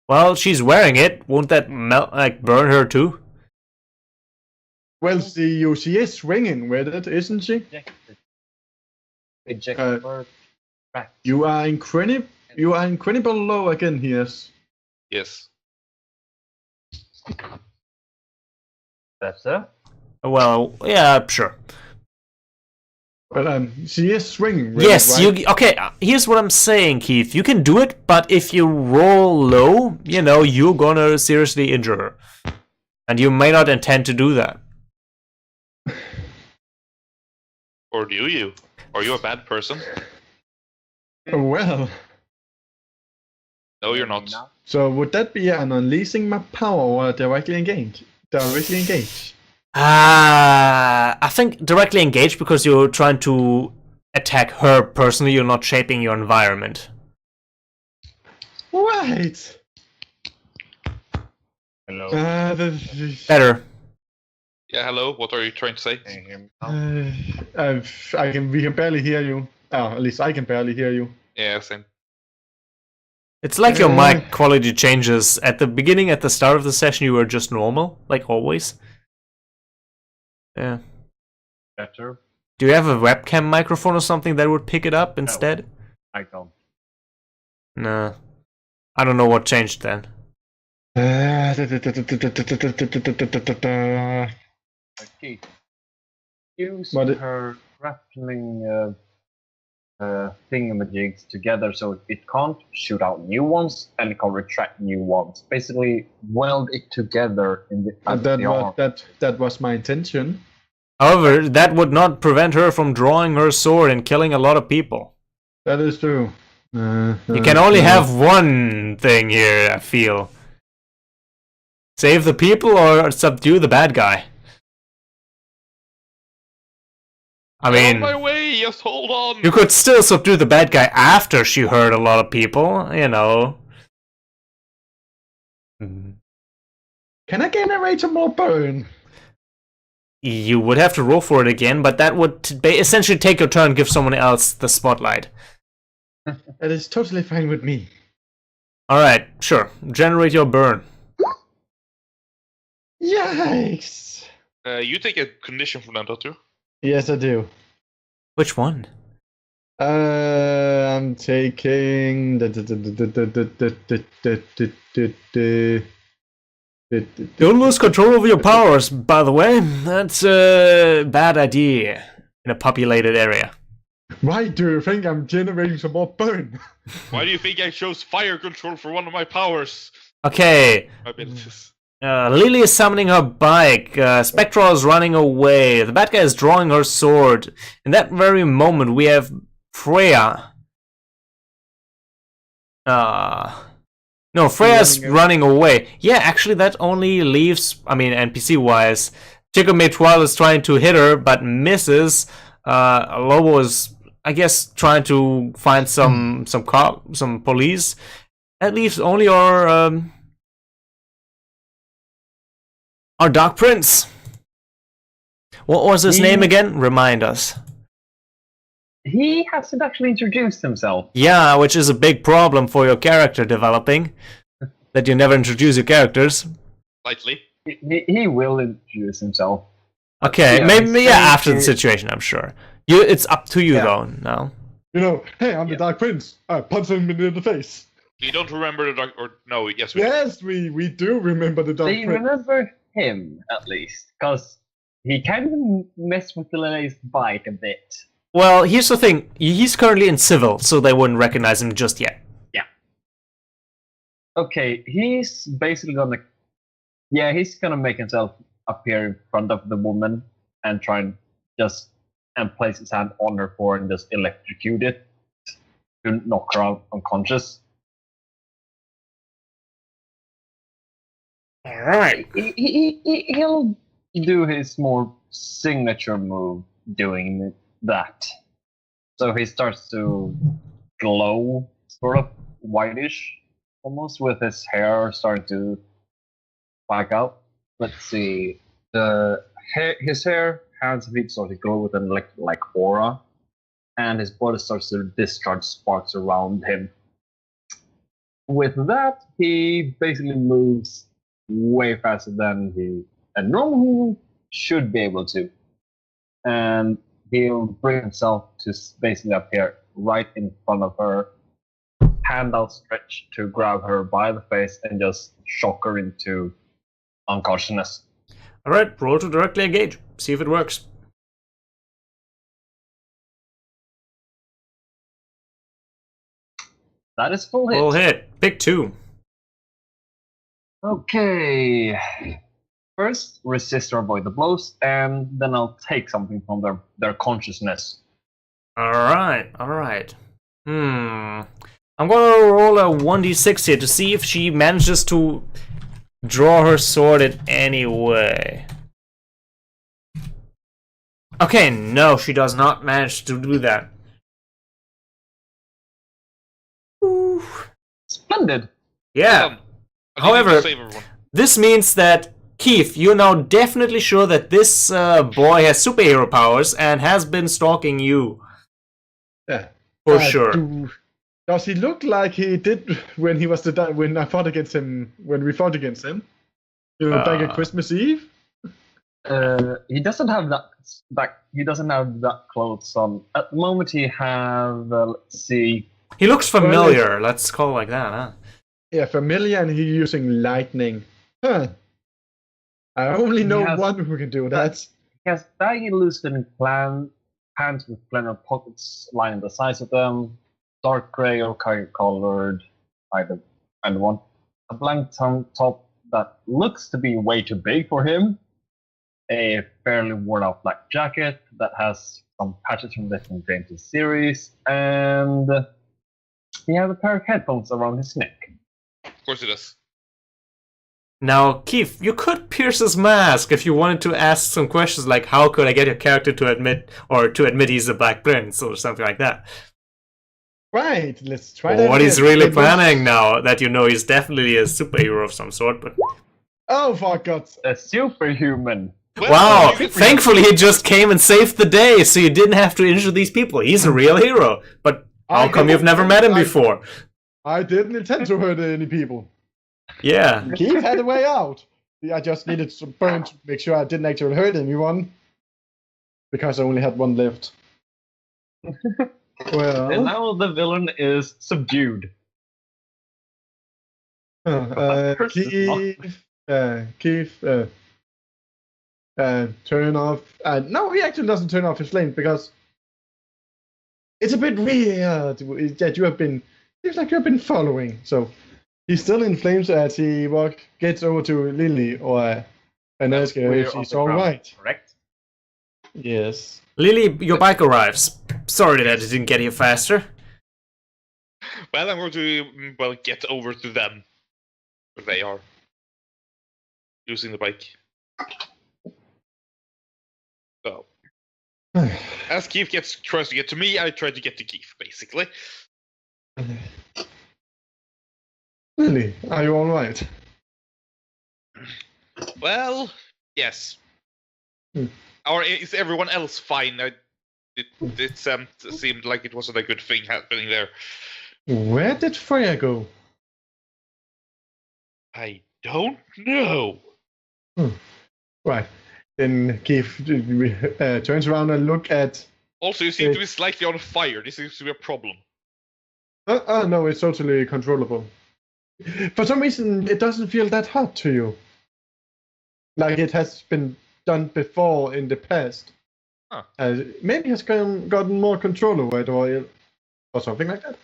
Speaker 2: Well, she's wearing it. Won't that burn her too?
Speaker 1: Well, she is swinging with it, isn't she? You are incredible low again, yes.
Speaker 3: Yes.
Speaker 4: Better?
Speaker 2: Well, yeah, sure.
Speaker 1: But she is swinging with
Speaker 2: yes,
Speaker 1: it, right?
Speaker 2: okay, here's what I'm saying, Keith. You can do it, but if you roll low, you're gonna seriously injure her. And you may not intend to do that.
Speaker 3: Or do you? Are you a bad person?
Speaker 1: Well.
Speaker 3: No, you're not.
Speaker 1: So would that be an unleashing my power or directly engage?
Speaker 2: I think directly engaged because you're trying to attack her personally. You're not shaping your environment.
Speaker 1: Right.
Speaker 4: Hello.
Speaker 2: Better.
Speaker 3: Yeah, hello. What are you trying to say?
Speaker 4: Can you hear me now?
Speaker 1: We can barely hear you. At least I can barely hear you.
Speaker 3: Yeah, same.
Speaker 2: It's like your
Speaker 1: Uh.
Speaker 2: mic quality changes. At the beginning, at the start of the session, you were just normal, like always. Yeah.
Speaker 4: Better?
Speaker 2: Do you have a webcam microphone or something that would pick it up instead?
Speaker 4: I don't.
Speaker 2: Nah. I don't know what changed then.
Speaker 4: Okay. Use
Speaker 1: What it-
Speaker 4: her grappling thingamajigs together so it can't shoot out new ones and it can retract new ones. Basically, weld it together in the, arm.
Speaker 1: That was my intention.
Speaker 2: However, that would not prevent her from drawing her sword and killing a lot of people.
Speaker 1: That is true.
Speaker 2: You can only have one thing here, I feel. Save the people or subdue the bad guy. I
Speaker 3: On
Speaker 2: mean,
Speaker 3: my way. Just hold on.
Speaker 2: you could still subdue the bad guy after she hurt a lot of people, you know.
Speaker 1: Can I generate some more burn?
Speaker 2: You would have to roll for it again, but that would essentially take your turn and give someone else the spotlight.
Speaker 1: That is totally fine with me.
Speaker 2: Alright, sure. Generate your burn.
Speaker 1: Yikes!
Speaker 3: You take a condition from that, don't you?
Speaker 1: Yes, I do.
Speaker 2: Which one?
Speaker 1: I'm taking
Speaker 2: Don't lose control over your powers, by the way. That's a bad idea in a populated area.
Speaker 1: Why do you think I'm generating some more burn?
Speaker 3: Why do you think I chose fire control for one of my powers?
Speaker 2: Okay,
Speaker 3: My abilities.
Speaker 2: Lily is summoning her bike. Spectral is running away. The bad guy is drawing her sword. In that very moment, we have Freya. No, Freya's running away. Yeah, actually, that only leaves, I mean, NPC-wise. Chico Metwal is trying to hit her, but misses. Lobo is, I guess, trying to find some police. That leaves only our Dark Prince. What was his name again? Remind us.
Speaker 4: He hasn't actually introduced himself.
Speaker 2: Yeah, which is a big problem for your character developing. That you never introduce your characters.
Speaker 3: Lightly.
Speaker 4: He will introduce himself.
Speaker 2: Okay,
Speaker 4: Yeah,
Speaker 2: maybe after the
Speaker 4: he-
Speaker 2: situation, I'm sure. It's up to you
Speaker 4: Yeah.
Speaker 2: though now.
Speaker 1: You know, hey, I'm the Dark Prince. I punch him in the face.
Speaker 3: We don't remember the dark. Or no, yes, we
Speaker 1: Yes, we do remember the Dark
Speaker 4: They
Speaker 1: Prince.
Speaker 4: remember him, at least, because he kind of messed with Lele's bike a bit.
Speaker 2: Well, here's the thing. He's currently in civil, so they wouldn't recognize him just yet.
Speaker 4: Okay, he's basically gonna... Yeah, he's gonna make himself appear in front of the woman and try and place his hand on her forehead and just electrocute it to knock her out unconscious.
Speaker 2: Alright.
Speaker 4: He'll do his more signature move doing that. So he starts to glow, sort of whitish, almost, with his hair starting to back out. Let's see. His hair, hands, and feet start to glow with an like aura, and his body starts to discharge sparks around him. With that, he basically moves way faster than he normally should be able to, and he'll bring himself to basically appear right in front of her, hand outstretched to grab her by the face and just shock her into unconsciousness.
Speaker 2: Alright, roll to directly engage. See if it works.
Speaker 4: That is full hit.
Speaker 2: Full hit. Pick 2.
Speaker 4: Okay. First, resist or avoid the blows, and then I'll take something from their consciousness.
Speaker 2: Alright. I'm gonna roll a 1d6 here to see if she manages to draw her sword in any way. Okay, no, she does not manage to do that.
Speaker 4: Splendid!
Speaker 2: Yeah.
Speaker 3: Hold on. I need
Speaker 2: However,
Speaker 3: to save everyone.
Speaker 2: this means that Keith, you're now definitely sure that this boy has superhero powers and has been stalking you.
Speaker 1: Yeah.
Speaker 2: For sure.
Speaker 1: Does he look like he did when he was when I fought against him? When we fought against him, back at Christmas Eve.
Speaker 4: He doesn't have that. He doesn't have that clothes on at the moment. He have. Let's see.
Speaker 2: He looks familiar. Let's call it like that, huh?
Speaker 1: Yeah, familiar, and he's using lightning. Huh. I only know one who can do that.
Speaker 4: He has baggy, loose-fitting pants with plenty of pockets lining the sides of them. Dark gray or khaki-colored item, and one a blank top that looks to be way too big for him. A fairly worn-out black jacket that has some patches from different James' series, and he has a pair of headphones around his neck.
Speaker 3: Of course it does.
Speaker 2: Now, Keith, you could pierce his mask if you wanted to ask some questions like, how could I get your character to admit he's the Black Prince, or something like that.
Speaker 1: Right, let's try
Speaker 2: Or
Speaker 1: that.
Speaker 2: what he's really planning now, that you know he's definitely a superhero of some sort, but...
Speaker 1: Oh, for God's...
Speaker 4: A superhuman!
Speaker 2: Wow, thankfully he just came and saved the day, so you didn't have to injure these people. He's a real hero, but how come you've never met him before?
Speaker 1: I didn't intend to hurt any people.
Speaker 2: Yeah.
Speaker 1: Keith had a way out. I just needed some burn to make sure I didn't actually hurt anyone. Because I only had one left. Well...
Speaker 4: And now the villain is subdued.
Speaker 1: Keith, turn off... no, he actually doesn't turn off his flame, because... It's a bit weird that you have been... Seems like you have been following, so... He's still in flames as he gets over to Lily, and asks her if she's alright.
Speaker 4: Correct?
Speaker 1: Yes.
Speaker 2: Lily, your bike arrives. Sorry that it didn't get here faster.
Speaker 3: Well, I'm going to, get over to them. Where they are. Using the bike. So. As Keith tries to get to me, I try to get to Keith, basically.
Speaker 1: Lily, are you alright?
Speaker 3: Well, yes. Or is everyone else fine? It seemed like it wasn't a good thing happening there.
Speaker 1: Where did Freya go?
Speaker 3: I don't know.
Speaker 1: Right. Then Keith turns around and look at...
Speaker 3: Also, you seem to be slightly on fire. This seems to be a problem.
Speaker 1: No, it's totally controllable. For some reason, it doesn't feel that hot to you. Like it has been done before in the past.
Speaker 3: Huh.
Speaker 1: Maybe has gotten more control over it, or something like that.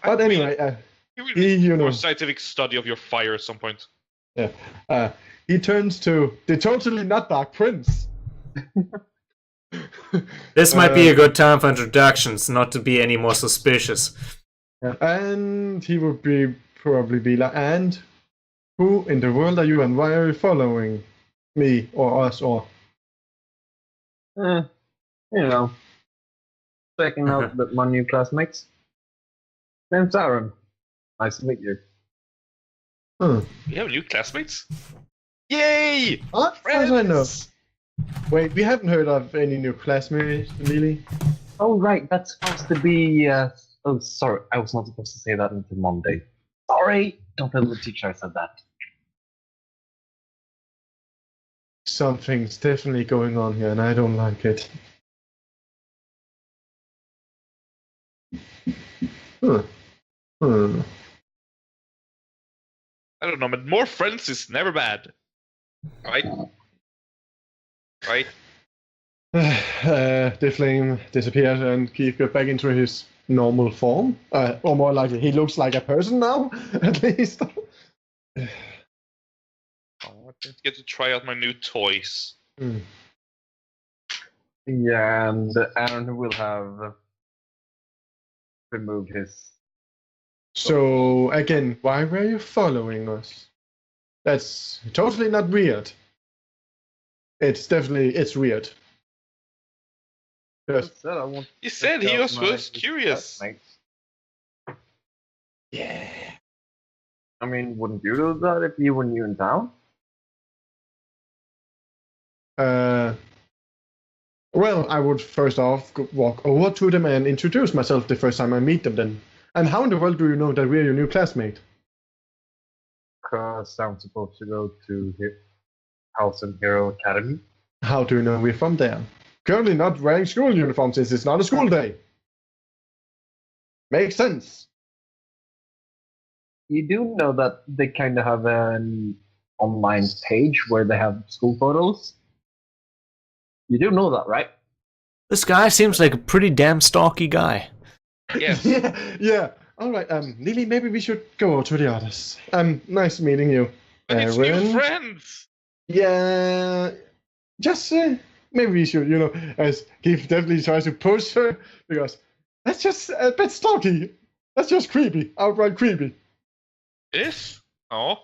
Speaker 1: But anyway,
Speaker 3: you know, more scientific study of your fire at some point.
Speaker 1: Yeah. He turns to the totally not Dark Prince.
Speaker 2: This might be a good time for introductions, not to be any more suspicious.
Speaker 1: And he would probably be like, and who in the world are you, and why are you following me or us or?
Speaker 4: Checking out my new classmates. Name's Aaron. Nice to meet you.
Speaker 3: We have new classmates? Yay!
Speaker 1: As I know. Wait, we haven't heard of any new classmates, Lily.
Speaker 4: Oh, right, that's supposed to be. Oh, sorry, I was not supposed to say that until Monday. Sorry, don't tell the teacher I said that.
Speaker 1: Something's definitely going on here, and I don't like it.
Speaker 3: I don't know, but more friends is never bad. Right? Right?
Speaker 1: The flame disappears and Keith goes back into his normal form. Or more likely, he looks like a person now, at least.
Speaker 3: I didn't get to try out my new toys.
Speaker 4: Yeah, and Aaron will have removed his...
Speaker 1: So, again, why were you following us? That's totally not weird. It's weird.
Speaker 3: You said he was curious.
Speaker 1: Yeah.
Speaker 4: I mean, wouldn't you do that if you were new in town?
Speaker 1: Well, I would first off walk over to them and introduce myself the first time I meet them then. And how in the world do you know that we're your new classmate?
Speaker 4: Because I'm supposed to go to Halcyon Hero Academy.
Speaker 1: How do you know we're from there? Currently not wearing school uniform since it's not a school day. Makes sense.
Speaker 4: You do know that they kind of have an online page where they have school photos? You do know that, right?
Speaker 2: This guy seems like a pretty damn stalky guy.
Speaker 3: Yes.
Speaker 1: Yeah. All right, Lily, maybe we should go to the others. Nice meeting you.
Speaker 3: But it's new friends.
Speaker 1: Yeah, just maybe we should, as Keith definitely tries to push her, because that's just a bit stalky. That's just creepy, outright creepy.
Speaker 3: It is? Oh.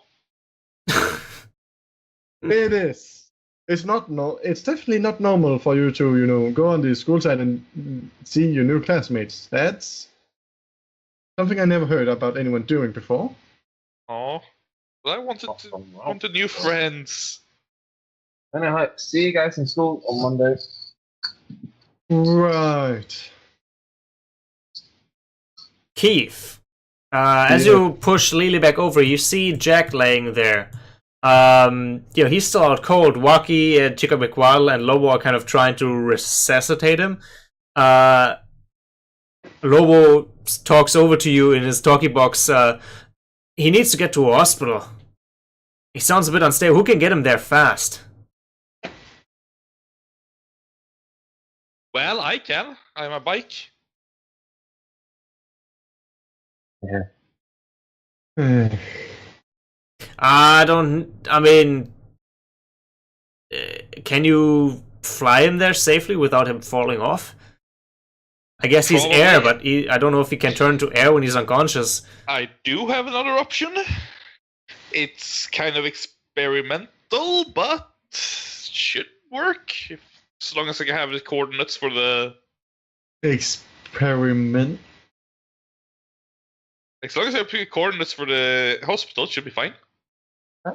Speaker 1: It is. It's not It's definitely not normal for you to, go on the school side and see your new classmates. That's something I never heard about anyone doing before.
Speaker 3: Oh. Well, I wanted new friends.
Speaker 4: Anyhow, see you guys in school on Monday.
Speaker 1: Right.
Speaker 2: Keith, as you push Lily back over, you see Jack laying there. He's still out cold. Waki and Chica McWaddle and Lobo are kind of trying to resuscitate him. Lobo talks over to you in his talkie box. He needs to get to a hospital. He sounds a bit unstable. Who can get him there fast?
Speaker 3: Well, I can. I have a bike.
Speaker 4: Yeah.
Speaker 2: Can you fly him there safely without him falling off? I guess he's
Speaker 3: Probably.
Speaker 2: air, but I don't know if he can turn to air when he's unconscious.
Speaker 3: I do have another option. It's kind of experimental, but should work. As long as I can have the coordinates for the...
Speaker 1: Experiment.
Speaker 3: As long as I have the coordinates for the hospital, it should be fine.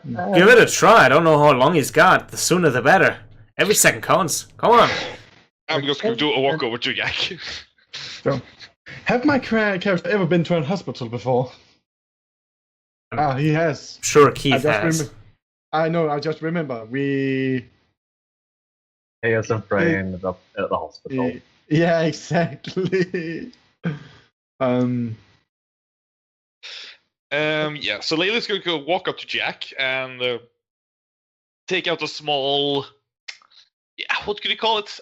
Speaker 2: Give it a try. I don't know how long he's got. The sooner the better. Every second counts. Come on.
Speaker 3: I'm just going to do a walk over to Jack.
Speaker 1: So, have my character ever been to a hospital before? He has.
Speaker 2: Sure, Keith has.
Speaker 1: I know, I just remember.
Speaker 4: He has a friend at the hospital.
Speaker 1: Yeah, exactly.
Speaker 3: So Layla's going to go walk up to Jack and take out a small... Yeah, what could you call it?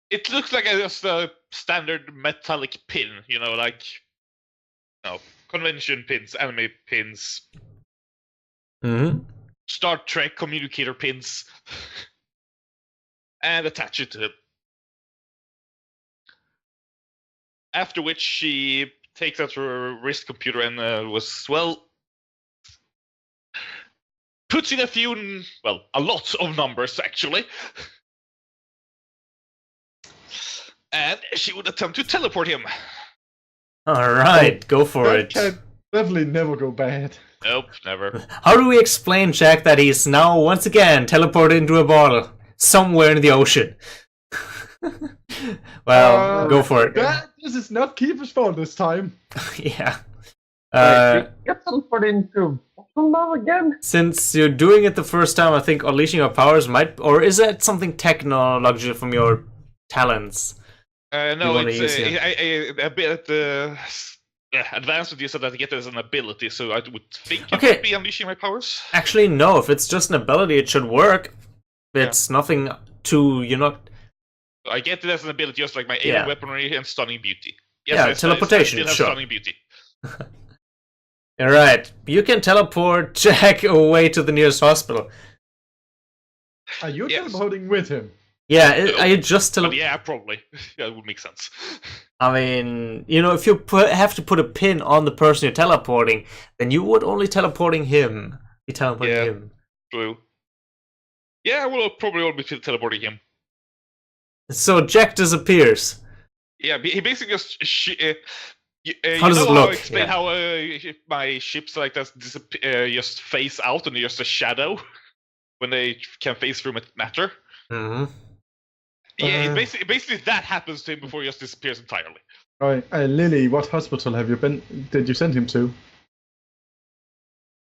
Speaker 3: It looks like just a standard metallic pin, convention pins, anime pins, Star Trek communicator pins, and attach it to him. After which she takes out her wrist computer and puts in a lot of numbers actually. And she would attempt to teleport him.
Speaker 2: Alright, go for it.
Speaker 1: Can definitely never go bad.
Speaker 3: Nope, never.
Speaker 2: How do we explain, Jack, that he's now once again teleported into a bottle somewhere in the ocean? Well, go for it.
Speaker 1: This is not Keeper's fault this time.
Speaker 2: Yeah.
Speaker 4: Get teleported into bottle again?
Speaker 2: Since you're doing it the first time, I think unleashing your powers might... Or is that something technological from your talents?
Speaker 3: No, it's a bit advanced with you so that I get it as an ability, so I would think it would be unleashing my powers.
Speaker 2: Actually, no. If it's just an ability, it should work. It's nothing to... You're not...
Speaker 3: I get it as an ability, just like my alien weaponry and stunning beauty.
Speaker 2: Yes, teleportation,
Speaker 3: I still have
Speaker 2: sure.
Speaker 3: Stunning beauty.
Speaker 2: Alright, you can teleport Jack away to the nearest hospital.
Speaker 1: Are you teleporting with him?
Speaker 2: Yeah, are you just
Speaker 3: yeah, probably. That would make sense.
Speaker 2: I mean, if you have to put a pin on the person you're teleporting, then you would only be teleporting him.
Speaker 3: True. Yeah, we'll probably all be teleporting him.
Speaker 2: So Jack disappears.
Speaker 3: Yeah, he basically just...
Speaker 2: How does it look?
Speaker 3: I explain how my ships like that just phase out and they're just a shadow when they can phase through matter?
Speaker 2: Mm-hmm.
Speaker 3: Yeah, basically that happens to him before he just disappears entirely.
Speaker 1: Right, Lily, what hospital have you been? Did you send him to?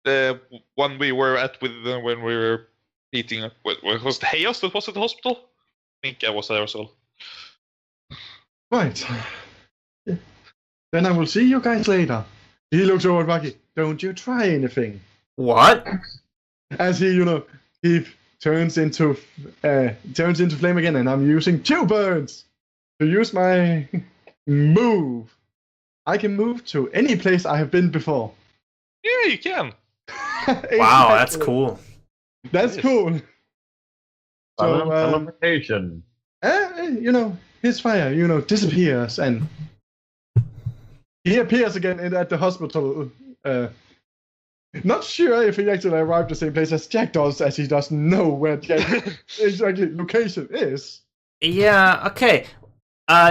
Speaker 3: The one we were at with when we were meeting up. What was it Hayos that was at the hospital? I think I was there as well.
Speaker 1: Right. Then I will see you guys later. He looks over at Bucky. Don't you try anything.
Speaker 2: What?
Speaker 1: As he, he turns into flame again, and I'm using 2 burns to use my move. I can move to any place I have been before.
Speaker 3: Yeah, you can.
Speaker 2: Wow, that's cool.
Speaker 1: That's cool. So,
Speaker 4: teleportation.
Speaker 1: his fire, disappears, and he appears again at the hospital. Not sure if he actually arrived the same place as Jack does, as he doesn't know where Jack's exactly location is.
Speaker 2: Yeah, okay.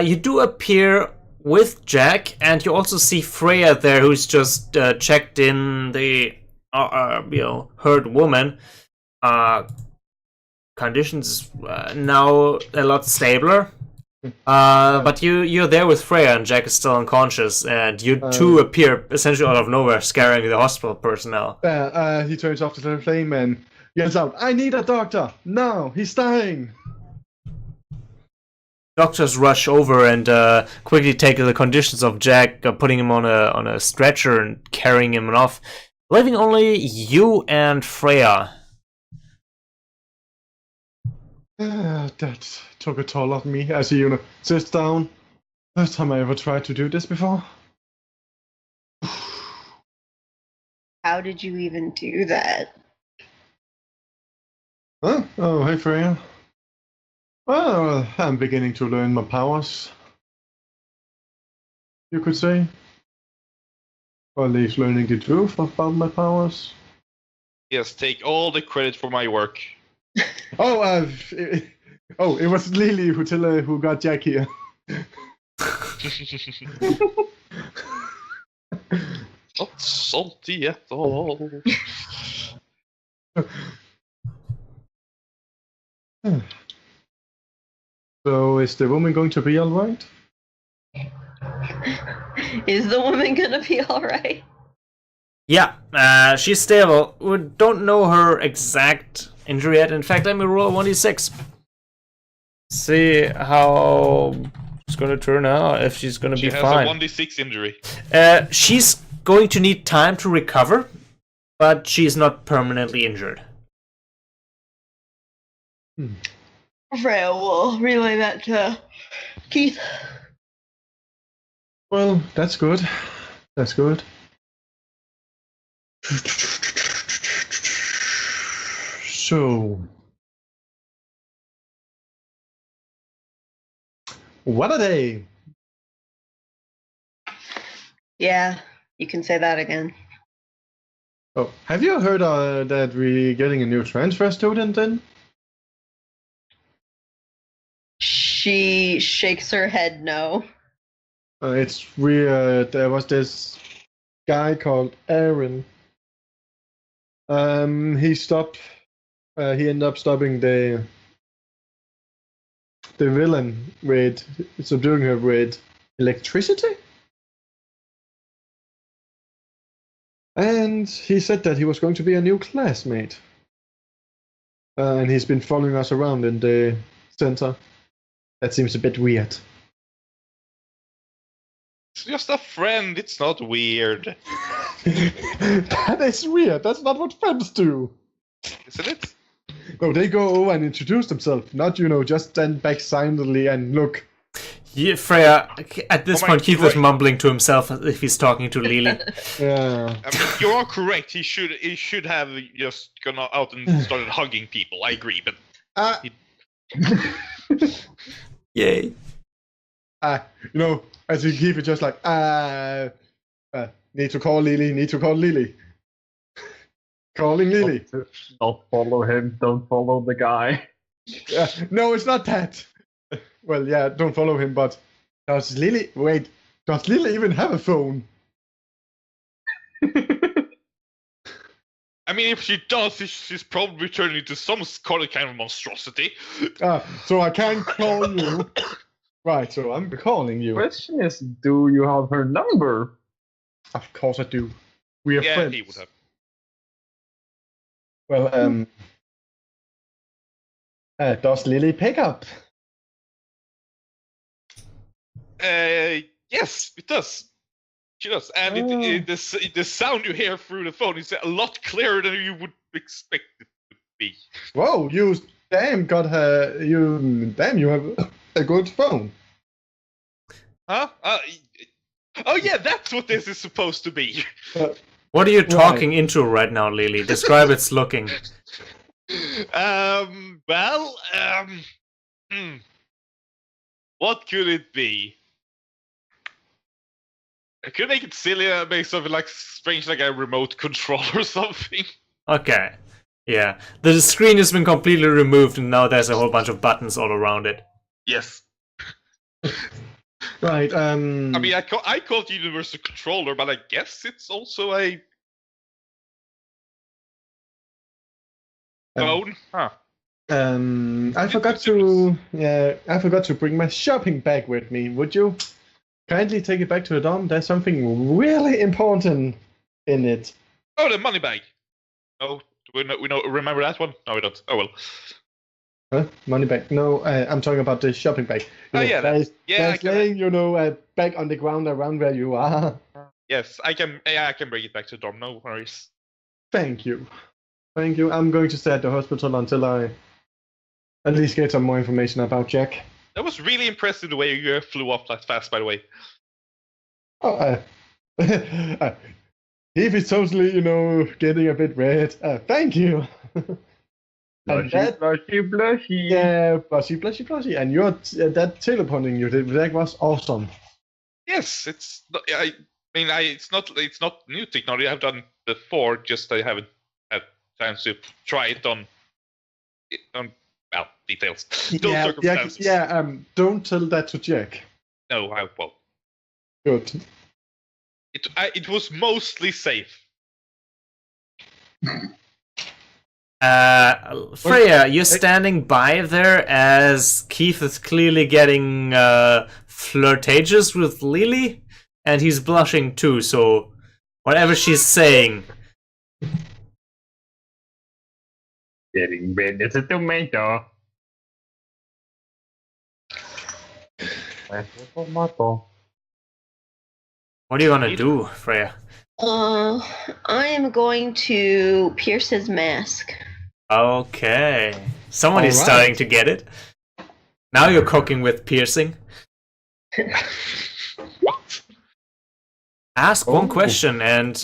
Speaker 2: You do appear with Jack, and you also see Freya there, who's just checked in the, hurt woman. Conditions now a lot stabler. But you're there with Freya, and Jack is still unconscious, and you two appear essentially out of nowhere, scaring the hospital personnel.
Speaker 1: He turns off the flame and yells out, "I need a doctor! No, he's dying!"
Speaker 2: Doctors rush over and quickly take the conditions of Jack, putting him on a stretcher and carrying him off, leaving only you and Freya.
Speaker 1: That took a toll on me as he, sits down. First time I ever tried to do this before.
Speaker 5: How did you even do that?
Speaker 1: Huh? Oh, hey Freya. Well, I'm beginning to learn my powers. You could say. Or at least learning the truth about my powers.
Speaker 3: Yes, take all the credit for my work.
Speaker 1: It was Lily who got Jack here.
Speaker 3: Not salty at all.
Speaker 1: So is the woman going to be alright?
Speaker 5: Is the woman gonna be alright?
Speaker 2: Yeah, she's stable. We don't know her exact injury yet. In fact, let me roll a 1d6. See how it's gonna turn out, if she's gonna be fine.
Speaker 3: She has a 1d6 injury.
Speaker 2: She's going to need time to recover, but she's not permanently injured.
Speaker 5: Freya will relay that to Keith.
Speaker 1: Well, that's good. That's good. So, what a day!
Speaker 5: Yeah, you can say that again.
Speaker 1: Oh, have you heard that we're getting a new transfer student then?
Speaker 5: She shakes her head no.
Speaker 1: It's weird. There was this guy called Aaron. He stopped. He ended up stopping the villain with subduing her with electricity. And he said that he was going to be a new classmate. And he's been following us around in the center. That seems a bit weird.
Speaker 3: It's just a friend, it's not weird.
Speaker 1: That is weird. That's not what friends do.
Speaker 3: Isn't it?
Speaker 1: No, they go over and introduce themselves, not, just stand back silently and look.
Speaker 2: Yeah, Freya, at this point, Keith was mumbling to himself as if he's talking to Lily.
Speaker 1: Yeah.
Speaker 3: I mean, you are correct. He should have just gone out and started hugging people. I agree, but
Speaker 2: Yay.
Speaker 1: As you keep it just like, need to call Lily. Calling Lily.
Speaker 4: Don't follow him, don't follow the guy.
Speaker 1: No, it's not that. Well, yeah, don't follow him, but does Lily even have a phone?
Speaker 3: I mean, if she does, she's probably turning into some kind of monstrosity.
Speaker 1: So I can't call you. Right, so I'm calling you.
Speaker 4: Question is, do you have her number?
Speaker 1: Of course I do. We are
Speaker 3: Yeah,
Speaker 1: friends.
Speaker 3: he would have.
Speaker 1: Well, does Lily pick up?
Speaker 3: Yes, it does. She does, and the sound you hear through the phone is a lot clearer than you would expect it to be.
Speaker 1: Whoa, you got her. You have a good phone.
Speaker 3: Huh? Oh yeah, that's what this is supposed to be.
Speaker 2: What are you talking into right now, Lily? Describe its looking.
Speaker 3: Well, what could it be? I could make it silly, make something like strange, like a remote control or something.
Speaker 2: Okay. Yeah. The screen has been completely removed and now there's a whole bunch of buttons all around it.
Speaker 3: Yes.
Speaker 1: Right.
Speaker 3: I mean, I call it universal controller, but I guess it's also a phone. Huh.
Speaker 1: I forgot to bring my shopping bag with me. Would you kindly take it back to the dorm? There's something really important in it.
Speaker 3: Oh, the money bag. Oh, we know. Remember that one? No, we don't. Oh well.
Speaker 1: Huh? Money bag? No, I'm talking about the shopping bag. There's laying, a bag on the ground around where you are.
Speaker 3: Yes, I can. Yeah, I can bring it back to the dorm. No worries.
Speaker 1: Thank you. I'm going to stay at the hospital until I at least get some more information about Jack.
Speaker 3: That was really impressive the way you flew up that fast, by the way.
Speaker 1: Oh, Eve is totally, getting a bit red. Thank you.
Speaker 4: Blushy.
Speaker 1: Yeah, blushy. And that teleporting you did, that was awesome.
Speaker 3: Yes, it's. I mean, it's not new technology I've done before. Just I haven't had time to try it on details. Circumstances.
Speaker 1: Don't tell that to Jack.
Speaker 3: No, I won't.
Speaker 1: Good.
Speaker 3: It was mostly safe.
Speaker 2: Freya, you're standing by there as Keith is clearly getting flirtatious with Lily, and he's blushing too, so whatever she's saying.
Speaker 4: Getting red as a tomato.
Speaker 2: What are you gonna do, Freya?
Speaker 5: I am going to pierce his mask.
Speaker 2: Okay. Someone is
Speaker 1: Alright.
Speaker 2: starting to get it. Now you're cooking with piercing.
Speaker 3: What?
Speaker 2: Ask one question and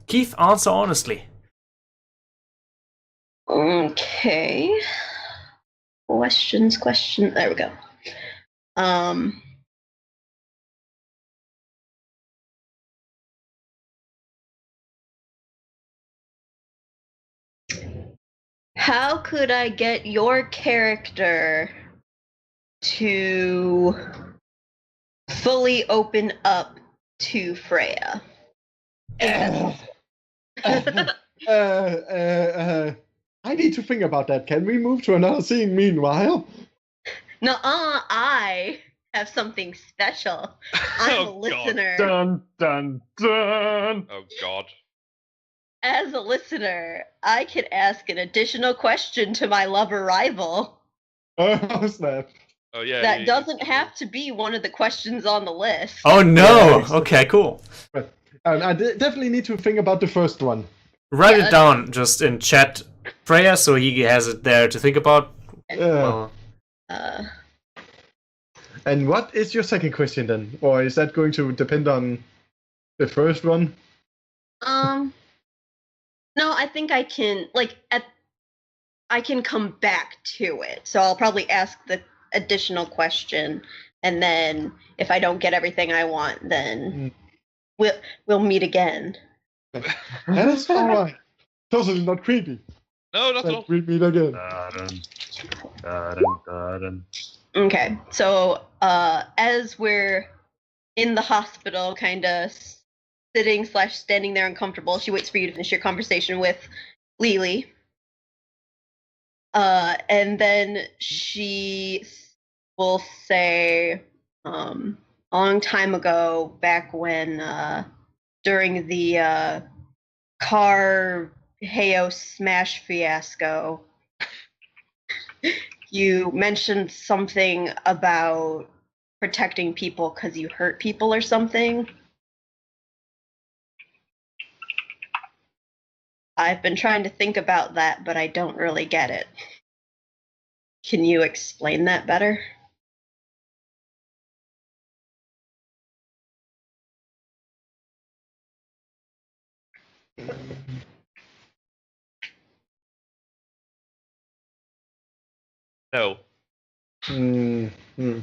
Speaker 2: Keith, answer honestly.
Speaker 5: Okay. Questions. There we go. How could I get your character to fully open up to Freya?
Speaker 1: I need to think about that. Can we move to another scene meanwhile?
Speaker 5: No, I have something special. I'm a listener.
Speaker 4: Dun dun dun.
Speaker 3: Oh God.
Speaker 5: As a listener, I could ask an additional question to my lover rival.
Speaker 1: Oh, snap.
Speaker 3: Oh yeah.
Speaker 5: That doesn't have to be one of the questions on the list.
Speaker 2: Oh no!
Speaker 1: Yeah.
Speaker 2: Okay, cool.
Speaker 1: I definitely need to think about the first one.
Speaker 2: Write
Speaker 5: Yeah,
Speaker 2: it down just in chat, Freya, so he has it there to think about. Well,
Speaker 1: And what is your second question then? Or is that going to depend on the first one?
Speaker 5: No, I think I can I can come back to it. So I'll probably ask the additional question, and then if I don't get everything I want, then we'll meet again.
Speaker 1: That's alright. Totally not creepy.
Speaker 3: No, not at all.
Speaker 1: Let's meet again.
Speaker 5: Okay, so as we're in the hospital, kind of sitting / standing there uncomfortable. She waits for you to finish your conversation with Lily. And then she will say, a long time ago, back when, during the car Heyo smash fiasco, you mentioned something about protecting people because you hurt people or something. I've been trying to think about that, but I don't really get it. Can you explain that better?
Speaker 3: No.
Speaker 1: Mm-hmm.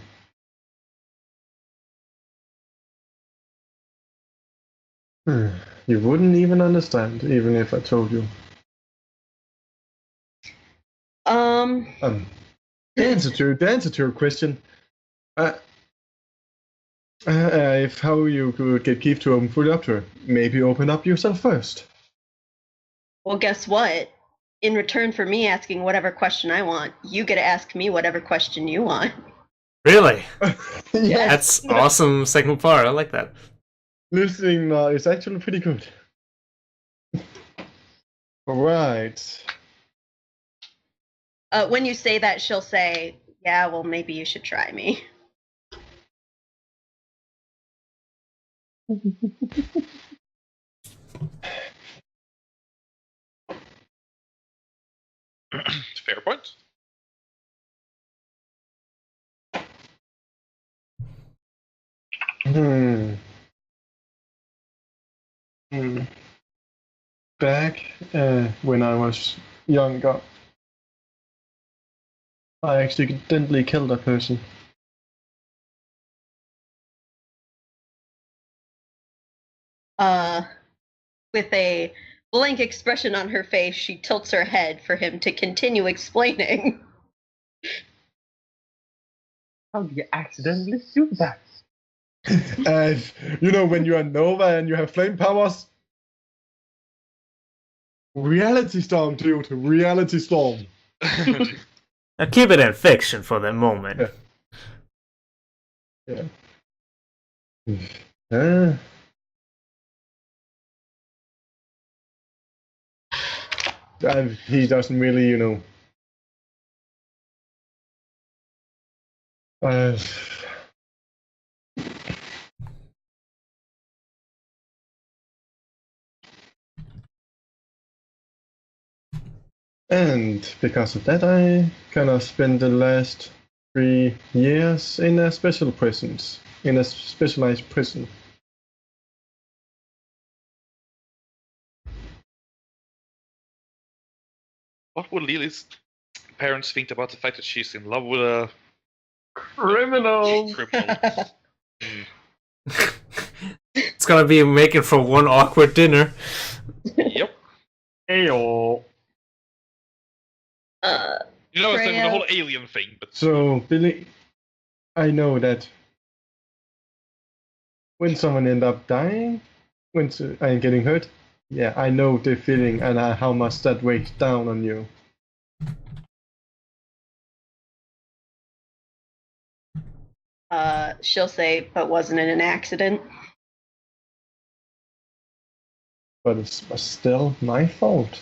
Speaker 1: You wouldn't even understand, even if I told you. The answer to your question. If how you could get Keith to open fully up to her, maybe open up yourself first.
Speaker 5: Well, guess what? In return for me asking whatever question I want, you get to ask me whatever question you want.
Speaker 2: Really?
Speaker 1: Yes.
Speaker 2: That's awesome second part. I like that.
Speaker 1: Listening now is actually pretty good. Right.
Speaker 5: When you say that, she'll say, yeah, well, maybe you should try me.
Speaker 3: Fair point.
Speaker 1: Back when I was younger, I accidentally killed a person.
Speaker 5: With a blank expression on her face, she tilts her head for him to continue explaining.
Speaker 4: How do you accidentally do that?
Speaker 1: And you know, when you are Nova and you have flame powers, reality storm, dude, reality storm.
Speaker 2: Now keep it in fiction for the moment.
Speaker 1: Yeah. He doesn't really, you know. And because of that, I kind of spent the last 3 years in a specialized prison.
Speaker 3: What would Lily's parents think about the fact that she's in love with a
Speaker 4: Criminal!
Speaker 3: criminal?
Speaker 2: It's gonna be making for one awkward dinner.
Speaker 3: Yep.
Speaker 4: Ayo.
Speaker 3: You know, it's like the
Speaker 5: Freya.
Speaker 3: whole alien thing, but
Speaker 1: So, Billy, I know that when someone ends up dying, and getting hurt, yeah, I know the feeling and how much that weighs down on you.
Speaker 5: She'll say, but wasn't it an accident?
Speaker 1: But it was still my fault.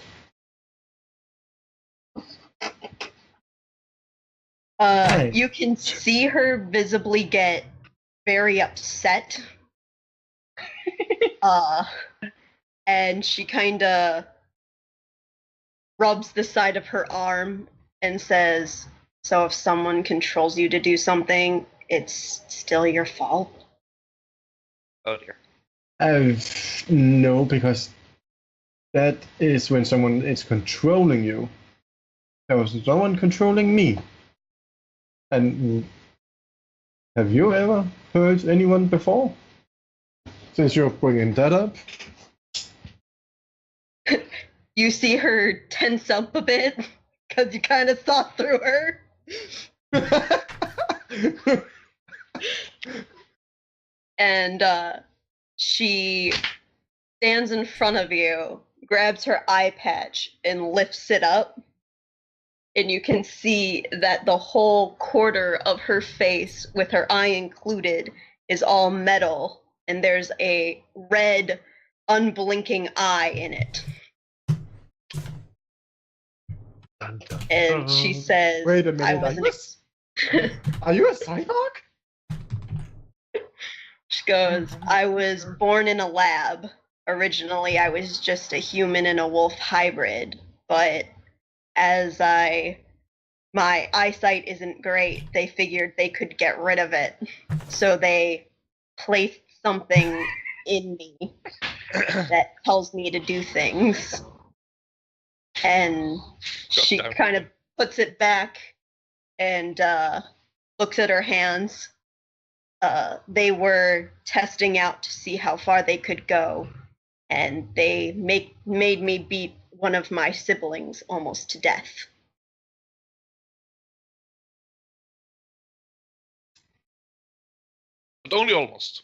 Speaker 5: You can see her visibly get very upset. And she kind of rubs the side of her arm and says, so if someone controls you to do something, it's still your fault?
Speaker 3: oh dear.
Speaker 1: No, because that is when someone is controlling you. There was someone controlling me. And have you ever heard anyone before? Since you're bringing that up.
Speaker 5: You see her tense up a bit because you kind of saw through her. And she stands in front of you, grabs her eye patch, and lifts it up. And you can see that the whole quarter of her face, with her eye included, is all metal, and there's a red, unblinking eye in it.
Speaker 3: Dun, dun,
Speaker 5: And she
Speaker 3: dun.
Speaker 5: says,
Speaker 1: Wait a minute,
Speaker 5: I wasn't
Speaker 1: are you a Psylocke?
Speaker 5: She goes, I was born in a lab. Originally, I was just a human and a wolf hybrid, but as my eyesight isn't great, they figured they could get rid of it. So they placed something in me that tells me to do things. And she
Speaker 3: Goddamn.
Speaker 5: kind of puts it back and looks at her hands. They were testing out to see how far they could go, and they made me beat one of my siblings almost to death.
Speaker 3: But only almost.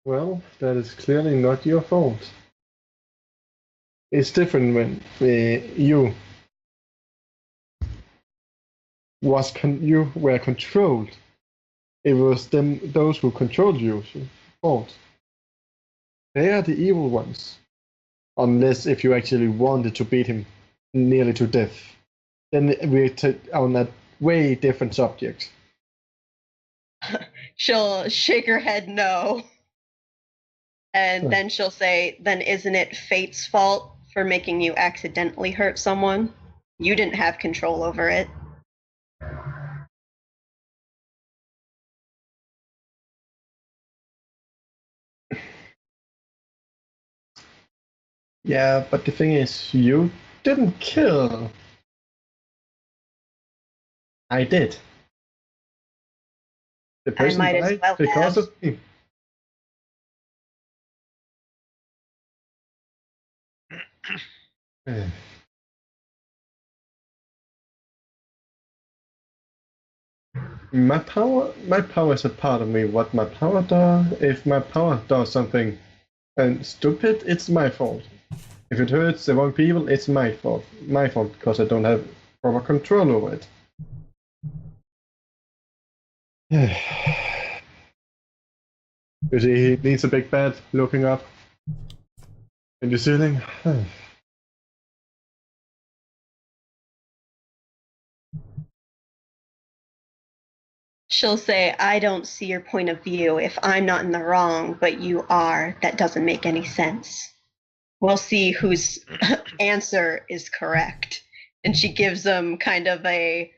Speaker 1: Well, that is clearly not your fault. It's different when you were controlled. It was those who controlled you fault. They are the evil ones. Unless if you actually wanted to beat him nearly to death. Then we're on that way different subject.
Speaker 5: She'll shake her head no. And then she'll say, then isn't it fate's fault for making you accidentally hurt someone? You didn't have control over it.
Speaker 1: Yeah, but the thing is, you didn't kill. I did. The person
Speaker 5: might as
Speaker 1: died
Speaker 5: well
Speaker 1: because
Speaker 5: have.
Speaker 1: of me. My power is a part of me. What my power does, if my power does something stupid, it's my fault. If it hurts the wrong people, it's my fault. My fault because I don't have proper control over it. You see, he needs a big bed looking up in the ceiling.
Speaker 5: She'll say, I don't see your point of view. If I'm not in the wrong, but you are, that doesn't make any sense. We'll see whose answer is correct. And she gives them kind of a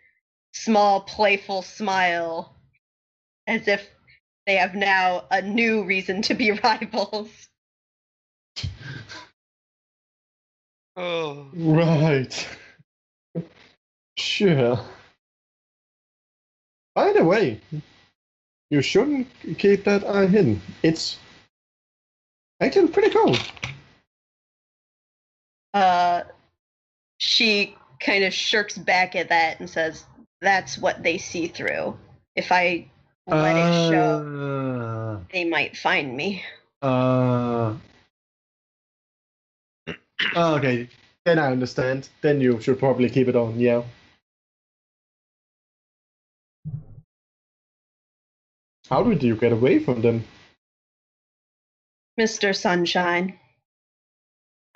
Speaker 5: small, playful smile, as if they have now a new reason to be rivals.
Speaker 3: Oh.
Speaker 1: Right. Sure. By the way, you shouldn't keep that eye hidden. It's actually pretty cool.
Speaker 5: She kind of shirks back at that and says, that's what they see through. If I let it show, they might find me.
Speaker 1: Okay, then I understand. Then you should probably keep it on, yeah. How did you get away from them?
Speaker 5: Mr. Sunshine.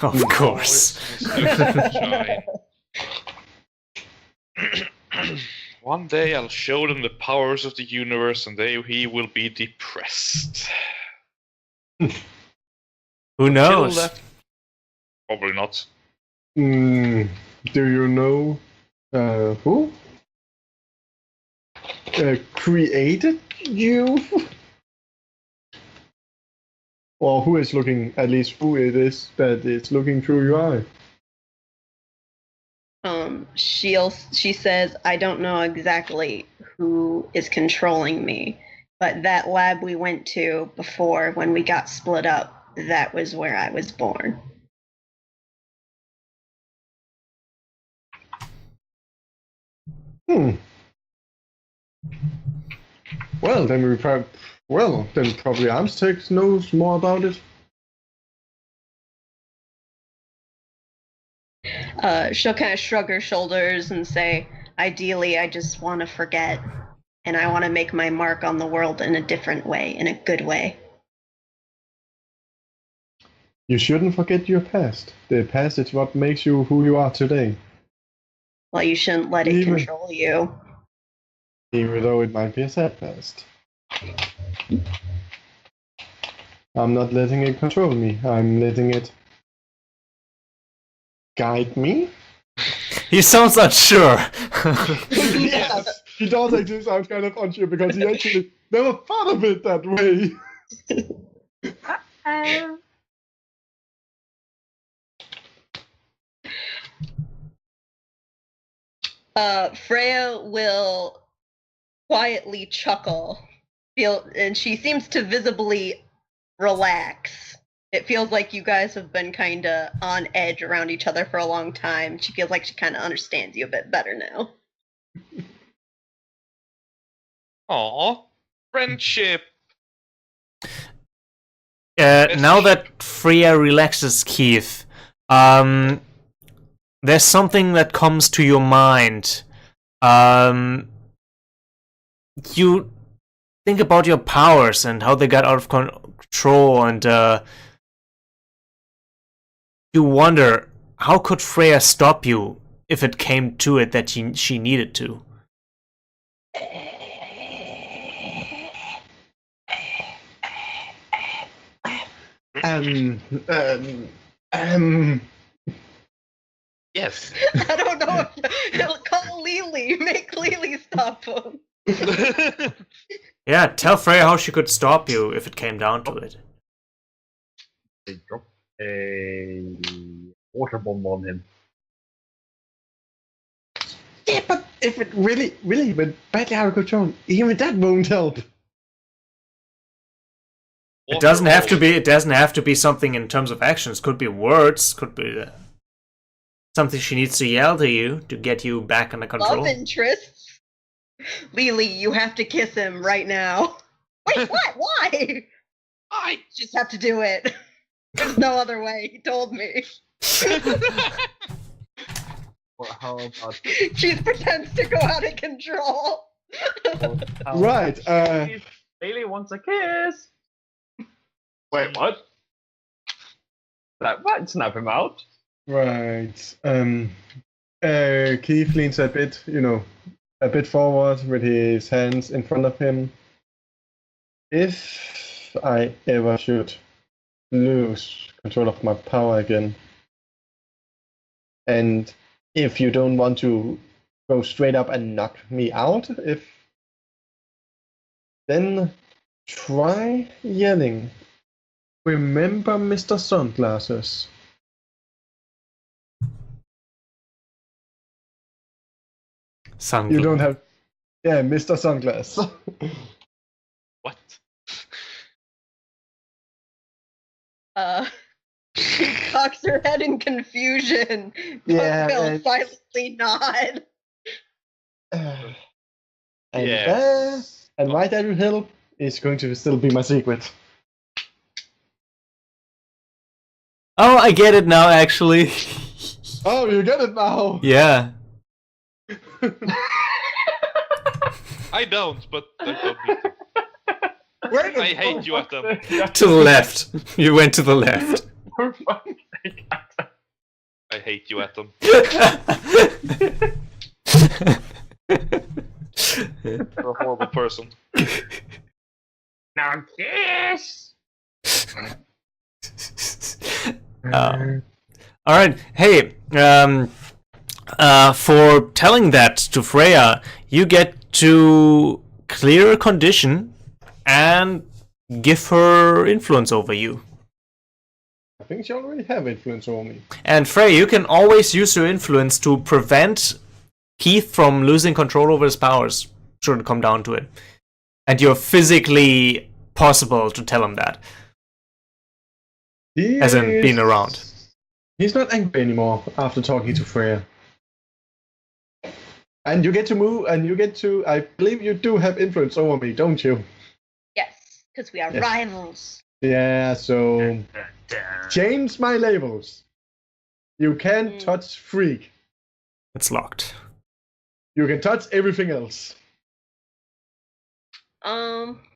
Speaker 2: Of course.
Speaker 3: One day I'll show them the powers of the universe, and he will be depressed.
Speaker 2: Who knows?
Speaker 3: Till that, probably not.
Speaker 1: Do you know who created you? Or who is looking, at least who it is that is looking through your eye?
Speaker 5: She says, I don't know exactly who is controlling me, but that lab we went to before when we got split up, that was where I was born.
Speaker 1: Well, then we Well, then probably Armstead knows more about it.
Speaker 5: She'll kind of shrug her shoulders and say, ideally, I just want to forget, and I want to make my mark on the world in a different way, in a good way.
Speaker 1: You shouldn't forget your past. The past is what makes you who you are today.
Speaker 5: Well, you shouldn't let it control you.
Speaker 1: Even though it might be a sad past. I'm not letting it control me. I'm letting it guide me.
Speaker 2: He sounds unsure.
Speaker 1: Yes, he does actually sound kind of unsure because he actually never thought of it that way.
Speaker 5: Freya will quietly chuckle, and she seems to visibly relax. It feels like you guys have been kind of on edge around each other for a long time. She feels like she kind of understands you a bit better now.
Speaker 3: Aw, friendship.
Speaker 2: Now that Freya relaxes Keith, there's something that comes to your mind. You think about your powers and how they got out of control, and you wonder, how could Freya stop you if it came to it that she needed to?
Speaker 3: Yes.
Speaker 5: I don't know if he'll call Lily. Make Lily stop him.
Speaker 2: Yeah, tell Freya how she could stop you if it came down to it.
Speaker 4: They drop a water bomb on him.
Speaker 1: Yeah, but if it really went badly out of control, even that won't help.
Speaker 2: It doesn't have to be. It doesn't have to be something in terms of actions. Could be words. Could be something she needs to yell to you to get you back under control.
Speaker 5: Love interests. Lily, you have to kiss him right now. Wait, what? Why?
Speaker 3: I
Speaker 5: just have to do it. There's no other way. He told me.
Speaker 4: Well, how about
Speaker 5: She pretends to go out of control.
Speaker 1: Right.
Speaker 4: Lily wants a kiss. Wait, what? That might snap him out.
Speaker 1: Right. Keith leans a bit, a bit forward with his hands in front of him. If I ever should lose control of my power again, and if you don't want to go straight up and knock me out, then try yelling, "Remember Mr. Sunglasses." You don't have... Yeah, Mr. Sunglass.
Speaker 3: What?
Speaker 5: She cocks her head in confusion.
Speaker 1: Yeah,
Speaker 5: But will
Speaker 1: and-
Speaker 5: silently nod.
Speaker 1: And
Speaker 3: Yes.
Speaker 1: and why that will help is going to still be my secret.
Speaker 2: Oh, I get it now, actually.
Speaker 1: Oh, you get it now.
Speaker 2: Yeah.
Speaker 3: I don't, but I don't need to.
Speaker 1: Wait a
Speaker 3: I hate you, Atom.
Speaker 2: To the left. You went to the left.
Speaker 4: For fuck's sake,
Speaker 3: I hate you, Atom. You're a horrible person.
Speaker 4: now kiss.
Speaker 2: All right. Hey, for telling that to Freya, you get to clear a condition and give her influence over you.
Speaker 1: I think she already have influence over me.
Speaker 2: And Freya, you can always use your influence to prevent Keith from losing control over his powers, should it come down to it. And you're physically possible to tell him that, as in being around.
Speaker 1: He's not angry anymore after talking to Freya. And you get to move, and you get to... I believe you do have influence over me, don't you?
Speaker 5: Yes. Because we are
Speaker 1: Yes.
Speaker 5: rivals.
Speaker 1: Yeah, so change my labels. You can't touch Freak.
Speaker 2: It's locked.
Speaker 1: You can touch everything else.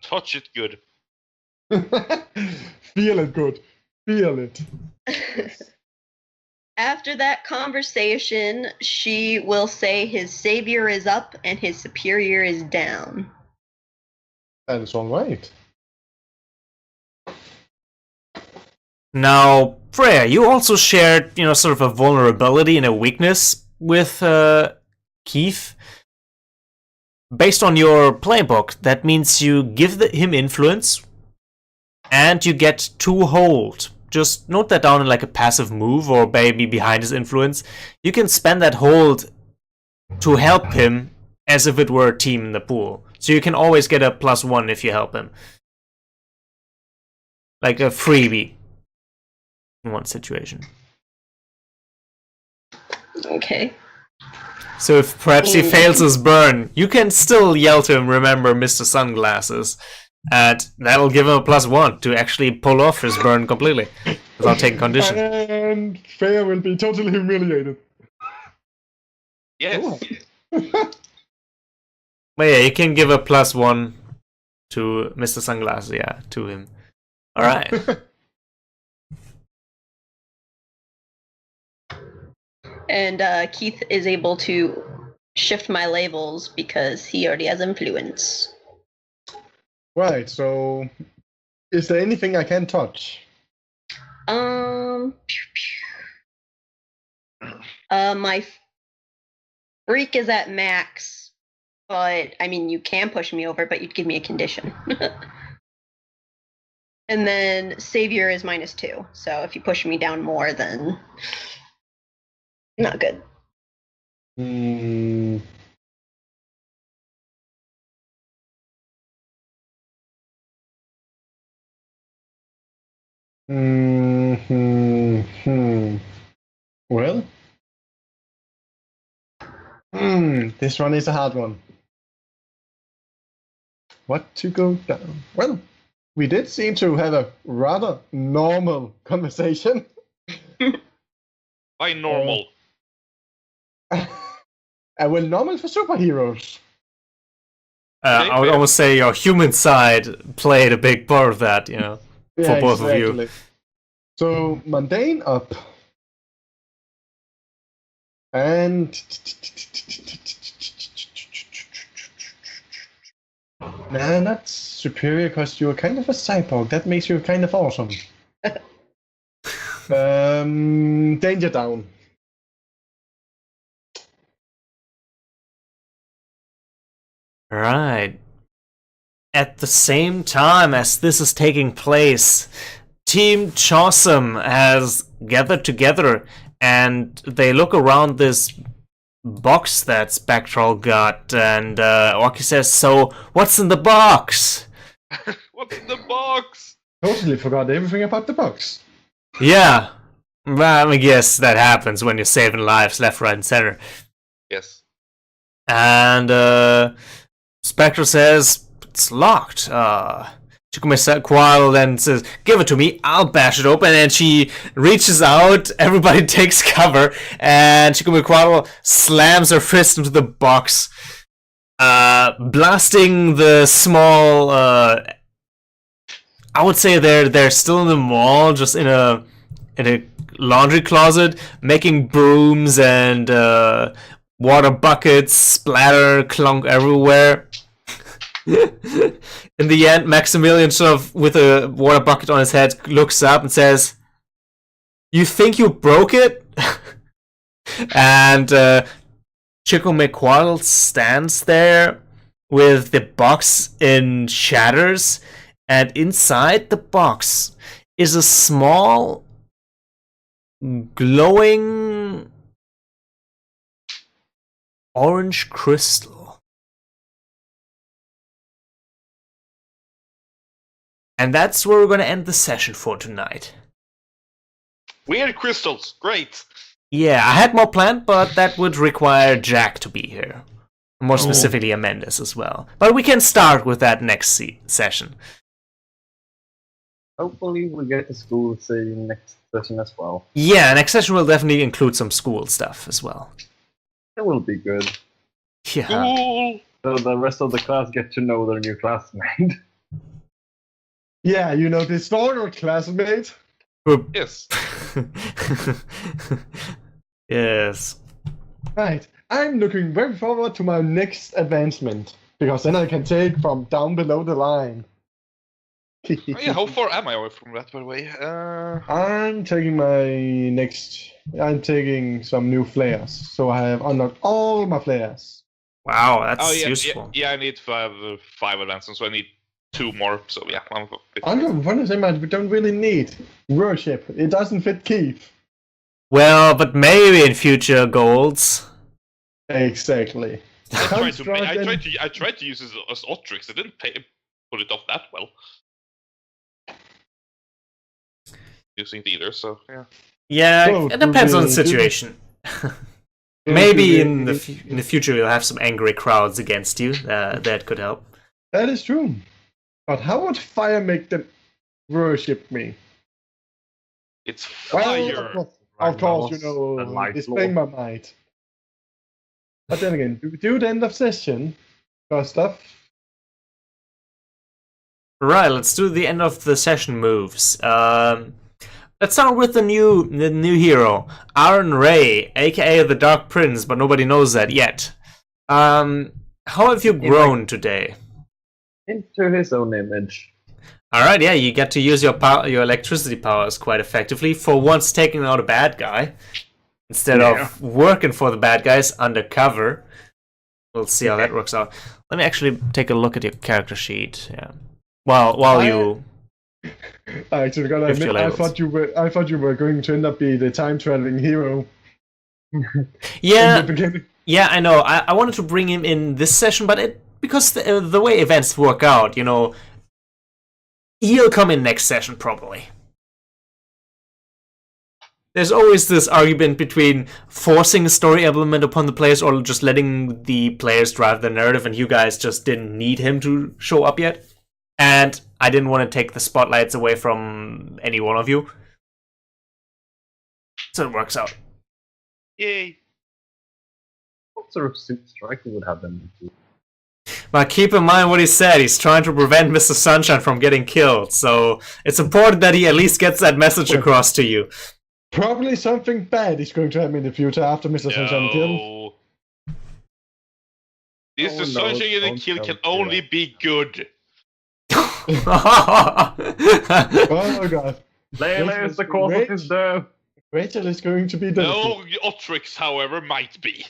Speaker 3: Touch it good.
Speaker 1: Feel it good. Feel it.
Speaker 5: After that conversation, she will say his savior is up and his superior is down.
Speaker 1: That is all right.
Speaker 2: Now, Freya, you also shared, sort of a vulnerability and a weakness with Keith. Based on your playbook, that means you give him influence, and you get 2 hold. Just note that down in like a passive move, or maybe behind his influence. You can spend that hold to help him as if it were a team in the pool. So you can always get a +1 if you help him. Like a freebie in one situation.
Speaker 5: Okay.
Speaker 2: So if perhaps he fails his burn, you can still yell to him, remember Mr. Sunglasses. And that'll give him a +1 to actually pull off his burn completely without taking condition.
Speaker 1: And Freya will be totally humiliated.
Speaker 3: Yes.
Speaker 2: But yeah, you can give a +1 to Mr. Sunglasses, yeah, to him. Alright.
Speaker 5: And Keith is able to shift my labels because he already has influence.
Speaker 1: Right, so is there anything I can touch?
Speaker 5: My freak is at max, but I mean, you can push me over, but you'd give me a condition. And then savior is -2, so if you push me down more, then not good.
Speaker 1: Well, this one is a hard one. What to go down? Well, we did seem to have a rather normal conversation.
Speaker 3: By normal.
Speaker 1: Well, normal for superheroes.
Speaker 2: I would almost say your human side played a big part of that, for both of you.
Speaker 1: So, mundane up. And nah, not superior because you're kind of a cyborg. That makes you kind of awesome. Danger down.
Speaker 2: Right. At the same time as this is taking place, Team Chawsome has gathered together and they look around this box that Spectral got, and Orky says, "So, what's in the box?"
Speaker 3: What's in the box?
Speaker 1: Totally forgot everything about the box.
Speaker 2: Yeah. Well, I guess that happens when you're saving lives left, right, and center.
Speaker 3: Yes.
Speaker 2: And Spectral says, "It's locked." Chikume Quaddle then says, "Give it to me, I'll bash it open," and she reaches out, everybody takes cover, and Chikume Quaddle slams her fist into the box, blasting the small, I would say they're still in the mall, just in a laundry closet, making brooms and water buckets splatter, clunk everywhere. In the end, Maximilian, sort of with a water bucket on his head, looks up and says, "You think you broke it?" And Chico McQuaddle stands there with the box in shatters, and inside the box is a small, glowing orange crystal. And that's where we're going to end the session for tonight.
Speaker 3: Weird crystals. Great.
Speaker 2: Yeah, I had more planned, but that would require Jack to be here. More specifically, Amanda's as well. But we can start with that next session.
Speaker 4: Hopefully we get to school scene next session as well.
Speaker 2: Yeah, next session will definitely include some school stuff as well.
Speaker 4: It will be good.
Speaker 2: Yeah.
Speaker 3: Cool.
Speaker 4: So the rest of the class get to know their new classmate.
Speaker 1: Yeah, you know this former classmate.
Speaker 3: Yes.
Speaker 2: Yes.
Speaker 1: Right. I'm looking very forward to my next advancement because then I can take from down below the line.
Speaker 3: Oh, yeah, how far am I away from that, by the way?
Speaker 1: I'm taking my next. I'm taking some new flares, so I have unlocked all my flares.
Speaker 2: Wow, that's
Speaker 3: Oh yeah,
Speaker 2: useful.
Speaker 3: yeah. I need five advancements, so I need 2 more. So yeah, I'm.
Speaker 1: I'm gonna say, man, we don't really need worship. It doesn't fit Keith.
Speaker 2: Well, but maybe in future goals.
Speaker 1: Exactly.
Speaker 3: I
Speaker 1: Construct
Speaker 3: tried to use it as Otrix. It didn't pull it off that well. Using it either, so yeah.
Speaker 2: Yeah,
Speaker 1: Well,
Speaker 2: it depends on the
Speaker 1: we-
Speaker 2: situation. Maybe in the future you'll have some angry crowds against you. That could help.
Speaker 1: That is true. But how would fire make them worship me?
Speaker 3: It's
Speaker 1: Well,
Speaker 3: fire.
Speaker 1: of course, you
Speaker 4: The
Speaker 1: know,
Speaker 4: light
Speaker 1: displaying
Speaker 4: law.
Speaker 1: my might. But then again, do we do the end of session first off?
Speaker 2: Right, let's do the end of the session moves. Let's start with the new hero, Aaron Ray, aka the Dark Prince, but nobody knows that yet. How have you grown today?
Speaker 4: Into his own image.
Speaker 2: Alright, yeah, you get to use your electricity powers quite effectively, for once taking out a bad guy, instead of working for the bad guys undercover. We'll see how that works out. Let me actually take a look at your character sheet. Yeah. While you...
Speaker 1: I actually gotta
Speaker 2: Lift your
Speaker 1: admit, I
Speaker 2: levels.
Speaker 1: thought you were going to end up be the time traveling hero in
Speaker 2: Yeah,
Speaker 1: the beginning.
Speaker 2: yeah, I know. I wanted to bring him in this session, but because the way events work out, you know, he'll come in next session probably. There's always this argument between forcing a story element upon the players or just letting the players drive the narrative, and you guys just didn't need him to show up yet. And I didn't want to take the spotlights away from any one of you. So it works out.
Speaker 3: Yay.
Speaker 4: What sort of suit striker would have them do?
Speaker 2: But keep in mind what he said. He's trying to prevent Mr. Sunshine from getting killed. So it's important that he at least gets that message across to you.
Speaker 1: Probably something bad is going to happen in the future after Mr. Sunshine killed.
Speaker 3: No. This
Speaker 4: Oh,
Speaker 3: the
Speaker 4: no,
Speaker 3: Sunshine getting
Speaker 4: don't
Speaker 3: killed can
Speaker 4: tell me
Speaker 3: only
Speaker 4: that.
Speaker 3: be good.
Speaker 1: Oh my god.
Speaker 4: Layla is the cause of his death.
Speaker 1: Rachel is going to be dead.
Speaker 3: No, Otrix, however, might be.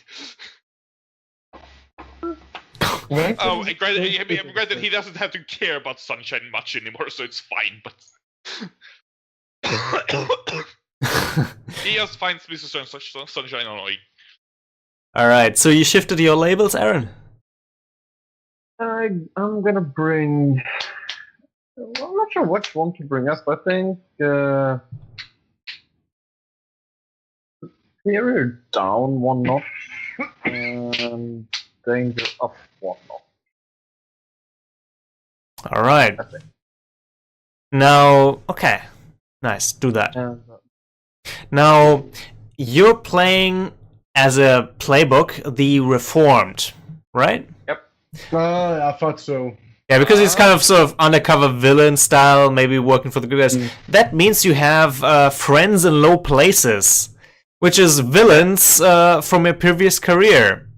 Speaker 3: Oh, and granted, he doesn't have to care about Sunshine much anymore, so it's fine, but... he just finds Mr. Sunshine annoying.
Speaker 2: Alright, so you shifted your labels, Aaron?
Speaker 4: I'm gonna bring. Well, I'm not sure which one to bring up. I think Fear down one notch and Danger up one notch.
Speaker 2: Alright.
Speaker 4: I think.
Speaker 2: Now, okay. Nice, do that.
Speaker 4: And,
Speaker 2: Now, you're playing as a playbook, the Reformed, right?
Speaker 1: I thought so.
Speaker 2: Yeah, because he's kind of sort of undercover villain style, maybe working for the good guys. That means you have friends in low places, which is villains from your previous career.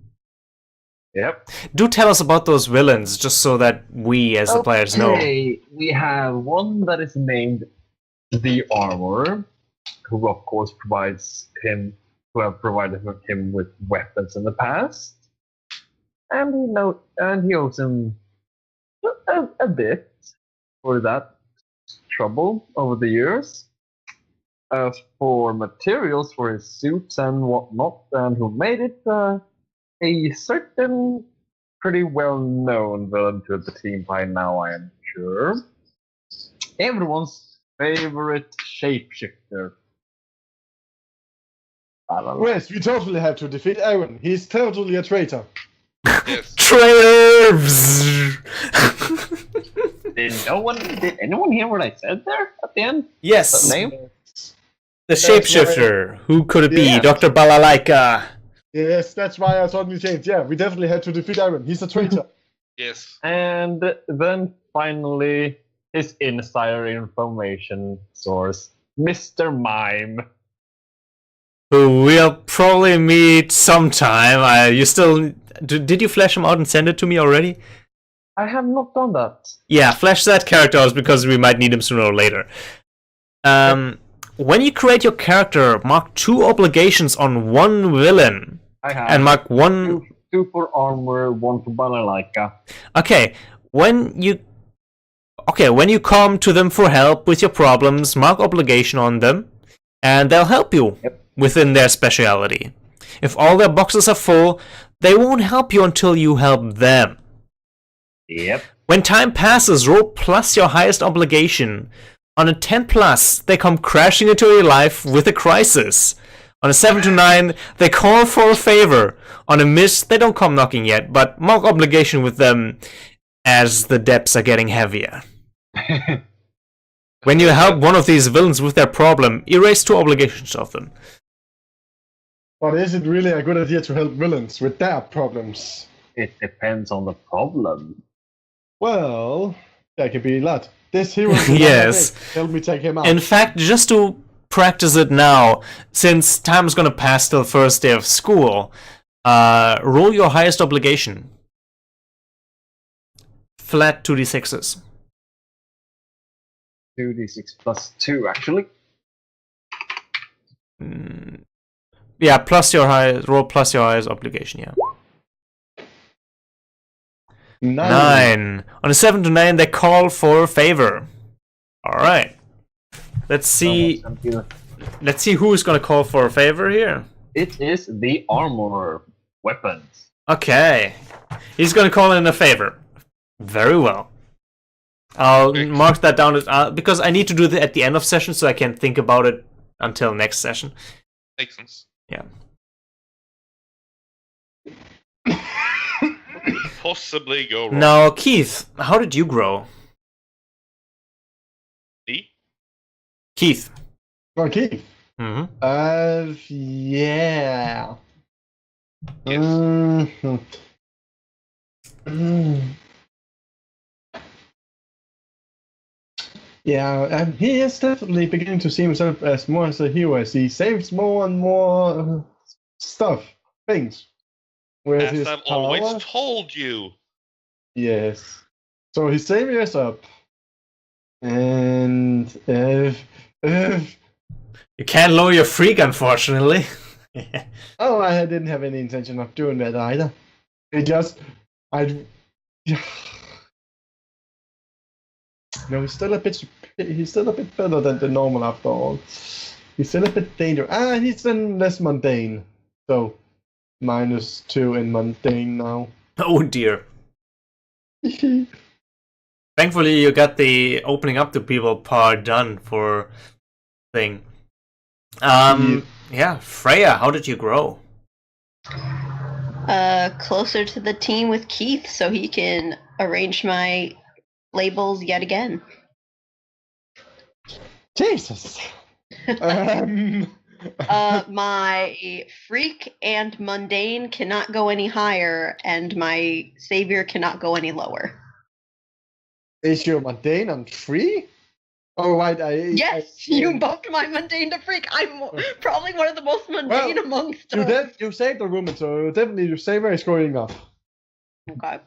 Speaker 4: Yep.
Speaker 2: Do tell us about those villains, just so that we, as the players, know.
Speaker 4: Okay, we have one that is named the Armorer, who of course provides him, who have provided him with weapons in the past, and he owes him a bit for that trouble over the years. As for materials for his suits and whatnot, and who made it, a certain pretty well-known villain to the team by now, I am sure. Everyone's favorite shapeshifter.
Speaker 1: Yes, we totally have to defeat Aaron. He's totally a traitor.
Speaker 3: Yes.
Speaker 2: Traitors!
Speaker 4: Did anyone hear what I said there at the end?
Speaker 2: Yes,
Speaker 4: The name?
Speaker 2: the shapeshifter. Who could it be?
Speaker 1: Yeah.
Speaker 2: Dr. Balalaika.
Speaker 1: Yes, that's why I suddenly changed. Yeah, we definitely had to defeat Aaron. He's a traitor.
Speaker 3: Yes.
Speaker 4: And then finally, his insider information source, Mr. Mime.
Speaker 2: Who we'll probably meet sometime. You still... Did you flesh him out and send it to me already?
Speaker 4: I have not done that.
Speaker 2: Yeah, flesh that character out because we might need him sooner or later. When you create your character, mark 2 obligations on 1 villain.
Speaker 4: I have.
Speaker 2: And mark 1...
Speaker 4: 2 for armor, 1 for Balalaika.
Speaker 2: Okay, when you come to them for help with your problems, mark obligation on them, and they'll help you within their speciality. If all their boxes are full, they won't help you until you help them.
Speaker 4: Yep.
Speaker 2: When time passes, roll plus your highest obligation. On a 10 plus, they come crashing into your life with a crisis. On a 7 to 9, they call for a favor. On a miss, they don't come knocking yet, but mark obligation with them as the debts are getting heavier. When you help one of these villains with their problem, erase 2 obligations of them.
Speaker 1: But is it really a good idea to help villains with their problems?
Speaker 4: It depends on the problem.
Speaker 1: Well, that could be a lot. This hero
Speaker 2: Yes.
Speaker 1: Help me take him out.
Speaker 2: In fact, just to practice it now, since time is gonna pass till first day of school, roll your highest obligation. Flat 2d6s.
Speaker 4: 2d6 plus 2, actually.
Speaker 2: Yeah, plus your highest roll plus your highest obligation, yeah. 9. On a 7 to 9, they call for a favor. Alright. Let's see who's gonna call for a favor here.
Speaker 4: It is the armor weapons.
Speaker 2: Okay. He's gonna call in a favor. Very well. I'll mark that down as, because I need to do it at the end of session, so I can think about it until next session.
Speaker 3: Makes sense.
Speaker 2: Yeah.
Speaker 3: Possibly go wrong.
Speaker 2: Now, Keith, how did you grow?
Speaker 3: Me?
Speaker 2: Keith.
Speaker 1: Okay.
Speaker 2: Mm-hmm.
Speaker 1: Yeah.
Speaker 3: Yes.
Speaker 1: Yeah, he is definitely beginning to see himself as more as a hero as he saves more and more things. With
Speaker 3: As
Speaker 1: his
Speaker 3: I've
Speaker 1: power.
Speaker 3: always told you.
Speaker 1: Yes. So his savior is up. And if
Speaker 2: You can't lower your freak, unfortunately.
Speaker 1: oh, I didn't have any intention of doing that either. It just no, he's still a bit better than the normal after all. He's still a bit dangerous. He's then less mundane. So -2 in mundane now.
Speaker 2: Oh dear. Thankfully, you got the opening up to people part done for thing. Yeah, Freya, how did you grow?
Speaker 5: Closer to the team with Keith so he can arrange my labels yet again.
Speaker 1: Jesus.
Speaker 5: My freak and mundane cannot go any higher, and my savior cannot go any lower.
Speaker 1: Is your mundane on 3? Oh, right.
Speaker 5: Yes, you bumped my mundane to freak. I'm probably one of the most mundane amongst us.
Speaker 1: You saved the woman, so definitely your savior is going up.
Speaker 5: Okay.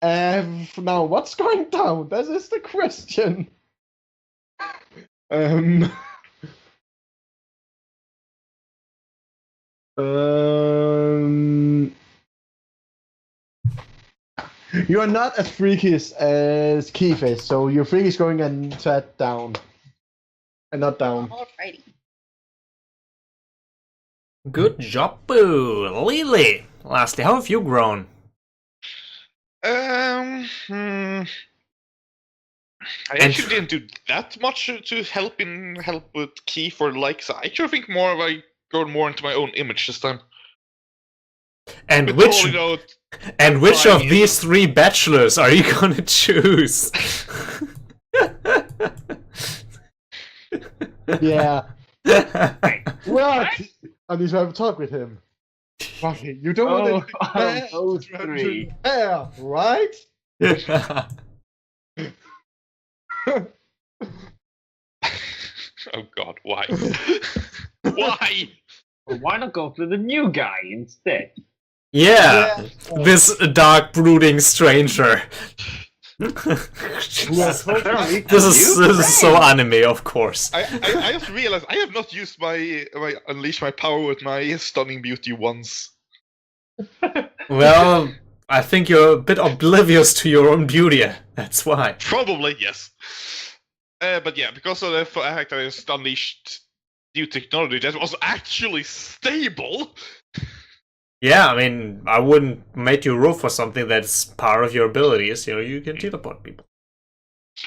Speaker 1: Now, what's going down? That is the question. You are not as freaky as Keith is, so your freak is going and set down. And not down.
Speaker 5: Alrighty.
Speaker 2: Good job, boo. Lily, lastly, how have you grown?
Speaker 3: I actually didn't do that much to help with Keith or likes. I actually think more of I grown more into my own image this time.
Speaker 2: And
Speaker 3: But
Speaker 2: which
Speaker 3: totally not
Speaker 2: and which
Speaker 3: flying
Speaker 2: of these 3 bachelors are you gonna choose?
Speaker 1: Yeah. What? I need to have a talk with him. Rocky, you don't want to
Speaker 4: those 3.
Speaker 1: hair, right?
Speaker 3: Oh god, why? Why?
Speaker 4: Well, why not go for the new guy instead?
Speaker 2: Yeah, this dark, brooding stranger. This is so anime, of course.
Speaker 3: I just realized I have not used my unleash my power with my stunning beauty once.
Speaker 2: Well, I think you're a bit oblivious to your own beauty. That's why.
Speaker 3: Probably yes. But yeah, because of the fact that I just unleashed new technology that was actually stable.
Speaker 2: Yeah, I mean, I wouldn't make you roll for something that's part of your abilities. You know, you can teleport people.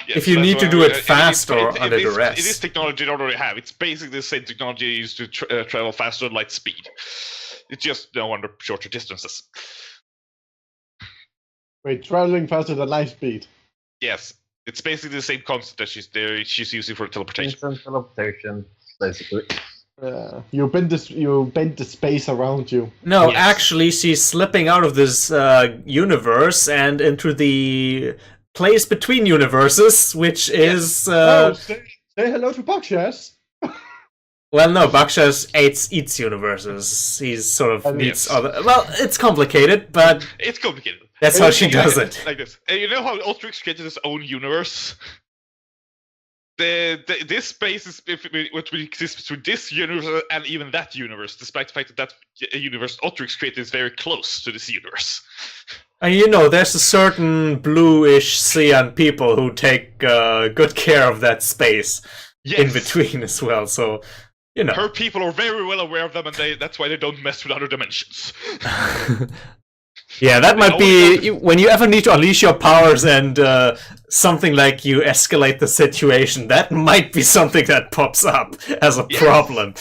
Speaker 3: Yes,
Speaker 2: If you
Speaker 3: that's
Speaker 2: need to
Speaker 3: why
Speaker 2: do
Speaker 3: I-
Speaker 2: it fast or under
Speaker 3: it is,
Speaker 2: duress.
Speaker 3: It is technology I already have. It's basically the same technology I use to travel faster at light speed. It's just no under shorter distances.
Speaker 1: Wait, traveling faster than light speed.
Speaker 3: Yes, it's basically the same concept that she's using for teleportation.
Speaker 4: Instant teleportation, basically.
Speaker 1: You bend the space around you.
Speaker 2: No,
Speaker 3: Yes.
Speaker 2: actually, she's slipping out of this universe and into the place between universes, which is
Speaker 1: Say hello to Bakshas.
Speaker 2: well, no, Bakshas eats universes. He's sort of
Speaker 1: And
Speaker 2: meets
Speaker 3: yes.
Speaker 2: other. Well, it's complicated, but
Speaker 3: It's complicated.
Speaker 2: that's how she does it.
Speaker 3: Like this. You know how Ultrix created his own universe? This space is what exists between this universe and even that universe, despite the fact that universe Ultrix created is very close to this universe.
Speaker 2: And you know, there's a certain bluish cyan people who take good care of that space in between as well. So, you know.
Speaker 3: Her people are very well aware of them, and that's why they don't mess with other dimensions.
Speaker 2: Yeah, that might
Speaker 3: always
Speaker 2: be when you ever need to unleash your powers and something like you escalate the situation. That might be something that pops up as a problem.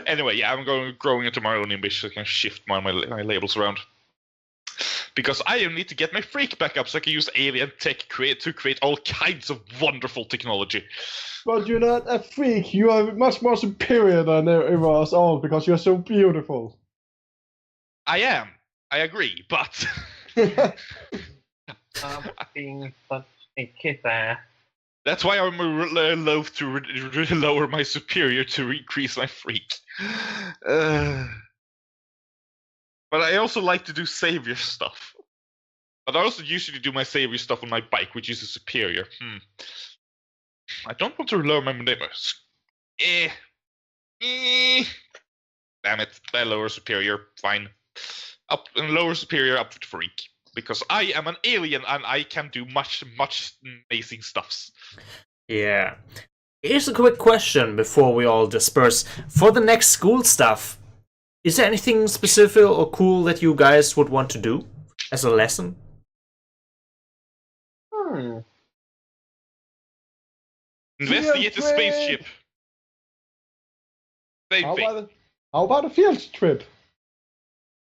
Speaker 3: Anyway, yeah, I'm growing into my own image, so I can shift my labels around. Because I need to get my freak back up so I can use alien tech to create all kinds of wonderful technology.
Speaker 1: But you're not a freak. You are much more superior than us all because you're so beautiful.
Speaker 3: I am. I agree, but
Speaker 4: Being such a kidder.
Speaker 3: that's why I'm loath to lower my superior to increase my freak. But I also like to do savior stuff. But I also usually do my savior stuff on my bike, which is a superior. I don't want to lower my numbers. Damn it. I lower superior. Fine. Up and lower superior up to freak. Because I am an alien and I can do much amazing stuffs.
Speaker 2: Yeah. Here's a quick question before we all disperse. For the next school stuff, is there anything specific or cool that you guys would want to do as a lesson?
Speaker 3: Investigate the spaceship. Same
Speaker 1: How
Speaker 3: thing.
Speaker 1: about a field trip?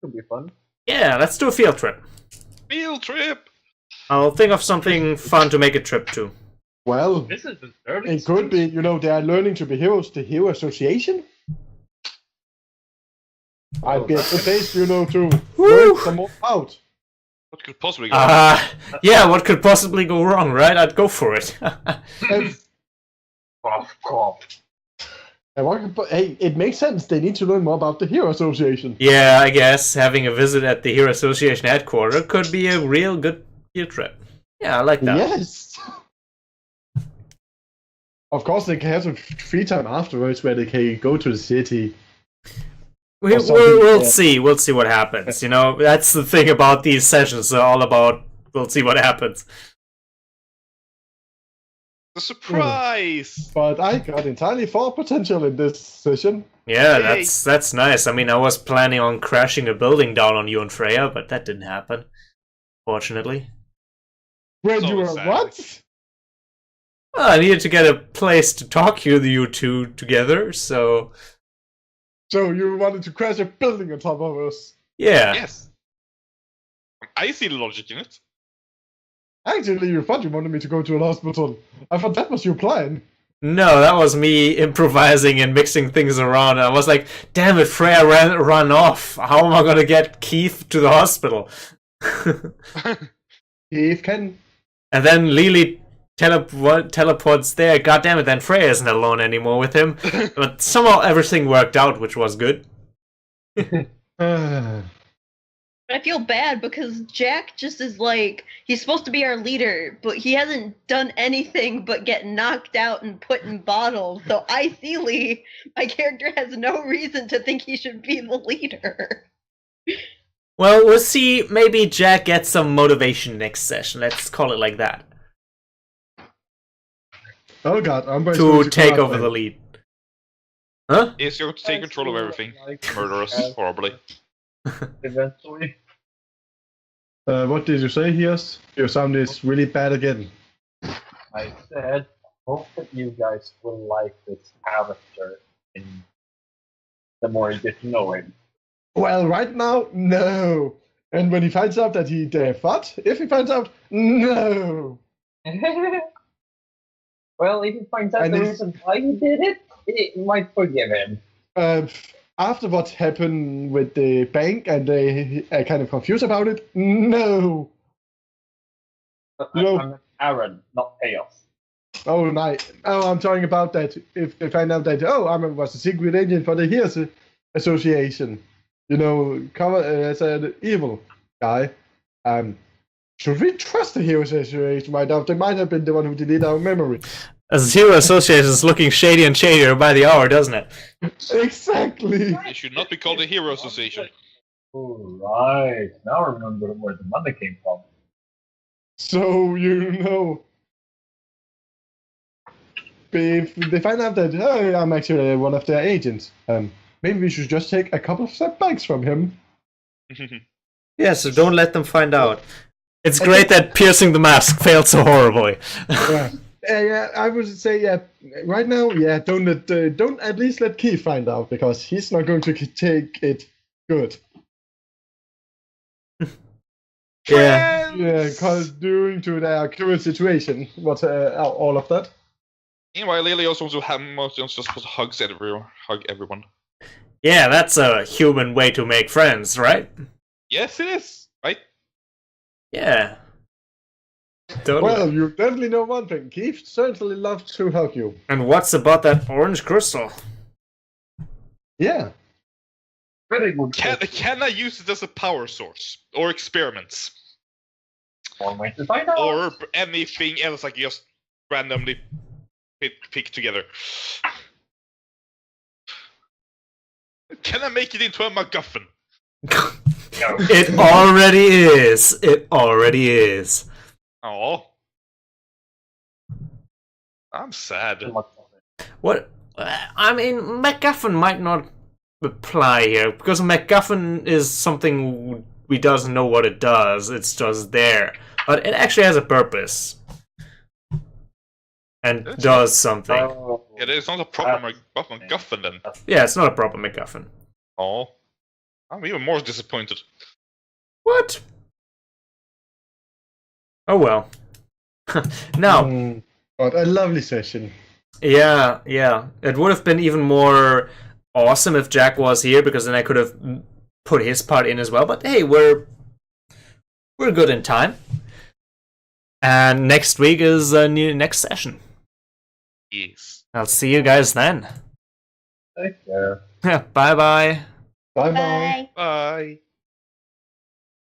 Speaker 4: Could be fun.
Speaker 2: Yeah, let's do a field trip.
Speaker 3: Field trip.
Speaker 2: I'll think of something fun to make a trip to.
Speaker 1: Well,
Speaker 4: This is the early
Speaker 1: it could be, they are learning to be heroes, the Hero Association. I'd be at the base, to work them all out.
Speaker 3: What could possibly go wrong?
Speaker 2: Yeah, what could possibly go wrong, right? I'd go for it.
Speaker 1: Hey, it makes sense. They need to learn more about the Hero Association.
Speaker 2: Yeah, I guess having a visit at the Hero Association headquarters could be a real good field trip. Yeah, I like that.
Speaker 1: Yes. Of course, they can have some free time afterwards where they can go to the city.
Speaker 2: We'll see. We'll see what happens. That's the thing about these sessions. They're all about we'll see what happens.
Speaker 3: The surprise!
Speaker 1: But I got entirely for potential in this session.
Speaker 2: Yeah,
Speaker 3: Yay.
Speaker 2: that's nice. I mean, I was planning on crashing a building down on you and Freya, but that didn't happen. Fortunately.
Speaker 1: When
Speaker 3: So
Speaker 1: you were
Speaker 3: sad.
Speaker 1: what?
Speaker 2: Well, I needed to get a place to talk you two together, so
Speaker 1: So you wanted to crash a building on top of us?
Speaker 2: Yeah.
Speaker 3: Yes. I see the logic in it.
Speaker 1: Actually, you thought you wanted me to go to a hospital. I thought that was your plan.
Speaker 2: No, that was me improvising and mixing things around. I was like, damn it, Freya ran off. How am I gonna get Keith to the hospital?
Speaker 1: Keith can.
Speaker 2: And then Lily teleports there. God damn it, then Freya isn't alone anymore with him. But somehow everything worked out, which was good.
Speaker 5: I feel bad because Jack just is like, he's supposed to be our leader, but he hasn't done anything but get knocked out and put in bottles. So ideally, my character has no reason to think he should be the leader.
Speaker 2: Well, we'll see. Maybe Jack gets some motivation next session. Let's call it like that.
Speaker 1: Oh god, I'm going
Speaker 2: To take over the lead. Huh?
Speaker 3: He's going to take control of everything. Murder us horribly.
Speaker 4: Eventually.
Speaker 1: What did you say, Hias? Your sound is really bad again.
Speaker 4: I said, hope that you guys will like this character in the more you get to know him.
Speaker 1: Well, right now, no. And when he finds out that he fought, if he finds out, no.
Speaker 4: Well, if he finds out
Speaker 1: And
Speaker 4: the
Speaker 1: he's-
Speaker 4: reason why he did it, it might forgive him.
Speaker 1: After what happened with the bank and they are kind of confused about it, no. No.
Speaker 4: I'm Aaron, not Chaos.
Speaker 1: Oh, nice. Oh, I'm talking about that. If they find out that, I was a secret agent for the Heroes Association, cover as an evil guy. Should we trust the Heroes Association right now? They might have been the one who deleted our memory.
Speaker 2: As Hero Association is looking shady and shadier by the hour, doesn't it?
Speaker 1: Exactly.
Speaker 3: It should not be called the Hero Association.
Speaker 4: Right. Now I remember where the money came from.
Speaker 1: So, if they find out that, I'm actually one of their agents, maybe we should just take a couple of setbacks from him.
Speaker 2: Yeah, so don't let them find out. It's great that piercing the mask failed so horribly.
Speaker 1: Yeah, I would say, right now, don't at least let Keith find out, because he's not going to take it good.
Speaker 2: Yeah.
Speaker 1: Yeah, because due to their current situation, all of that.
Speaker 3: Meanwhile, Lily also wants to have just hug everyone.
Speaker 2: Yeah, that's a human way to make friends, right?
Speaker 3: Yes, it is. Right?
Speaker 2: Yeah. Totally.
Speaker 1: Well, you definitely know one thing. Keith certainly loves to help you.
Speaker 2: And what's about that orange crystal?
Speaker 1: Yeah.
Speaker 4: Very good.
Speaker 3: Can I use it as a power source? Or experiments?
Speaker 4: One way to find out.
Speaker 3: Or anything else I can just randomly pick together? Can I make it into a MacGuffin?
Speaker 2: It already is. It already is.
Speaker 3: Oh, I'm sad.
Speaker 2: What? I mean, MacGuffin might not apply here, because MacGuffin is something we doesn't know what it does. It's just there. But it actually has a purpose. And does something.
Speaker 3: It is not a proper MacGuffin then.
Speaker 2: Yeah, it's not a proper MacGuffin.
Speaker 3: Oh, I'm even more disappointed.
Speaker 2: What? Oh well. Now,
Speaker 1: But a lovely session.
Speaker 2: yeah. It would have been even more awesome if Jack was here, because then I could have put his part in as well. But hey, we're good in time. And next week is a new next session.
Speaker 3: Yes.
Speaker 2: I'll see you guys then.
Speaker 4: Take care.
Speaker 2: Bye bye.
Speaker 1: Bye bye.
Speaker 5: Bye.
Speaker 3: Bye.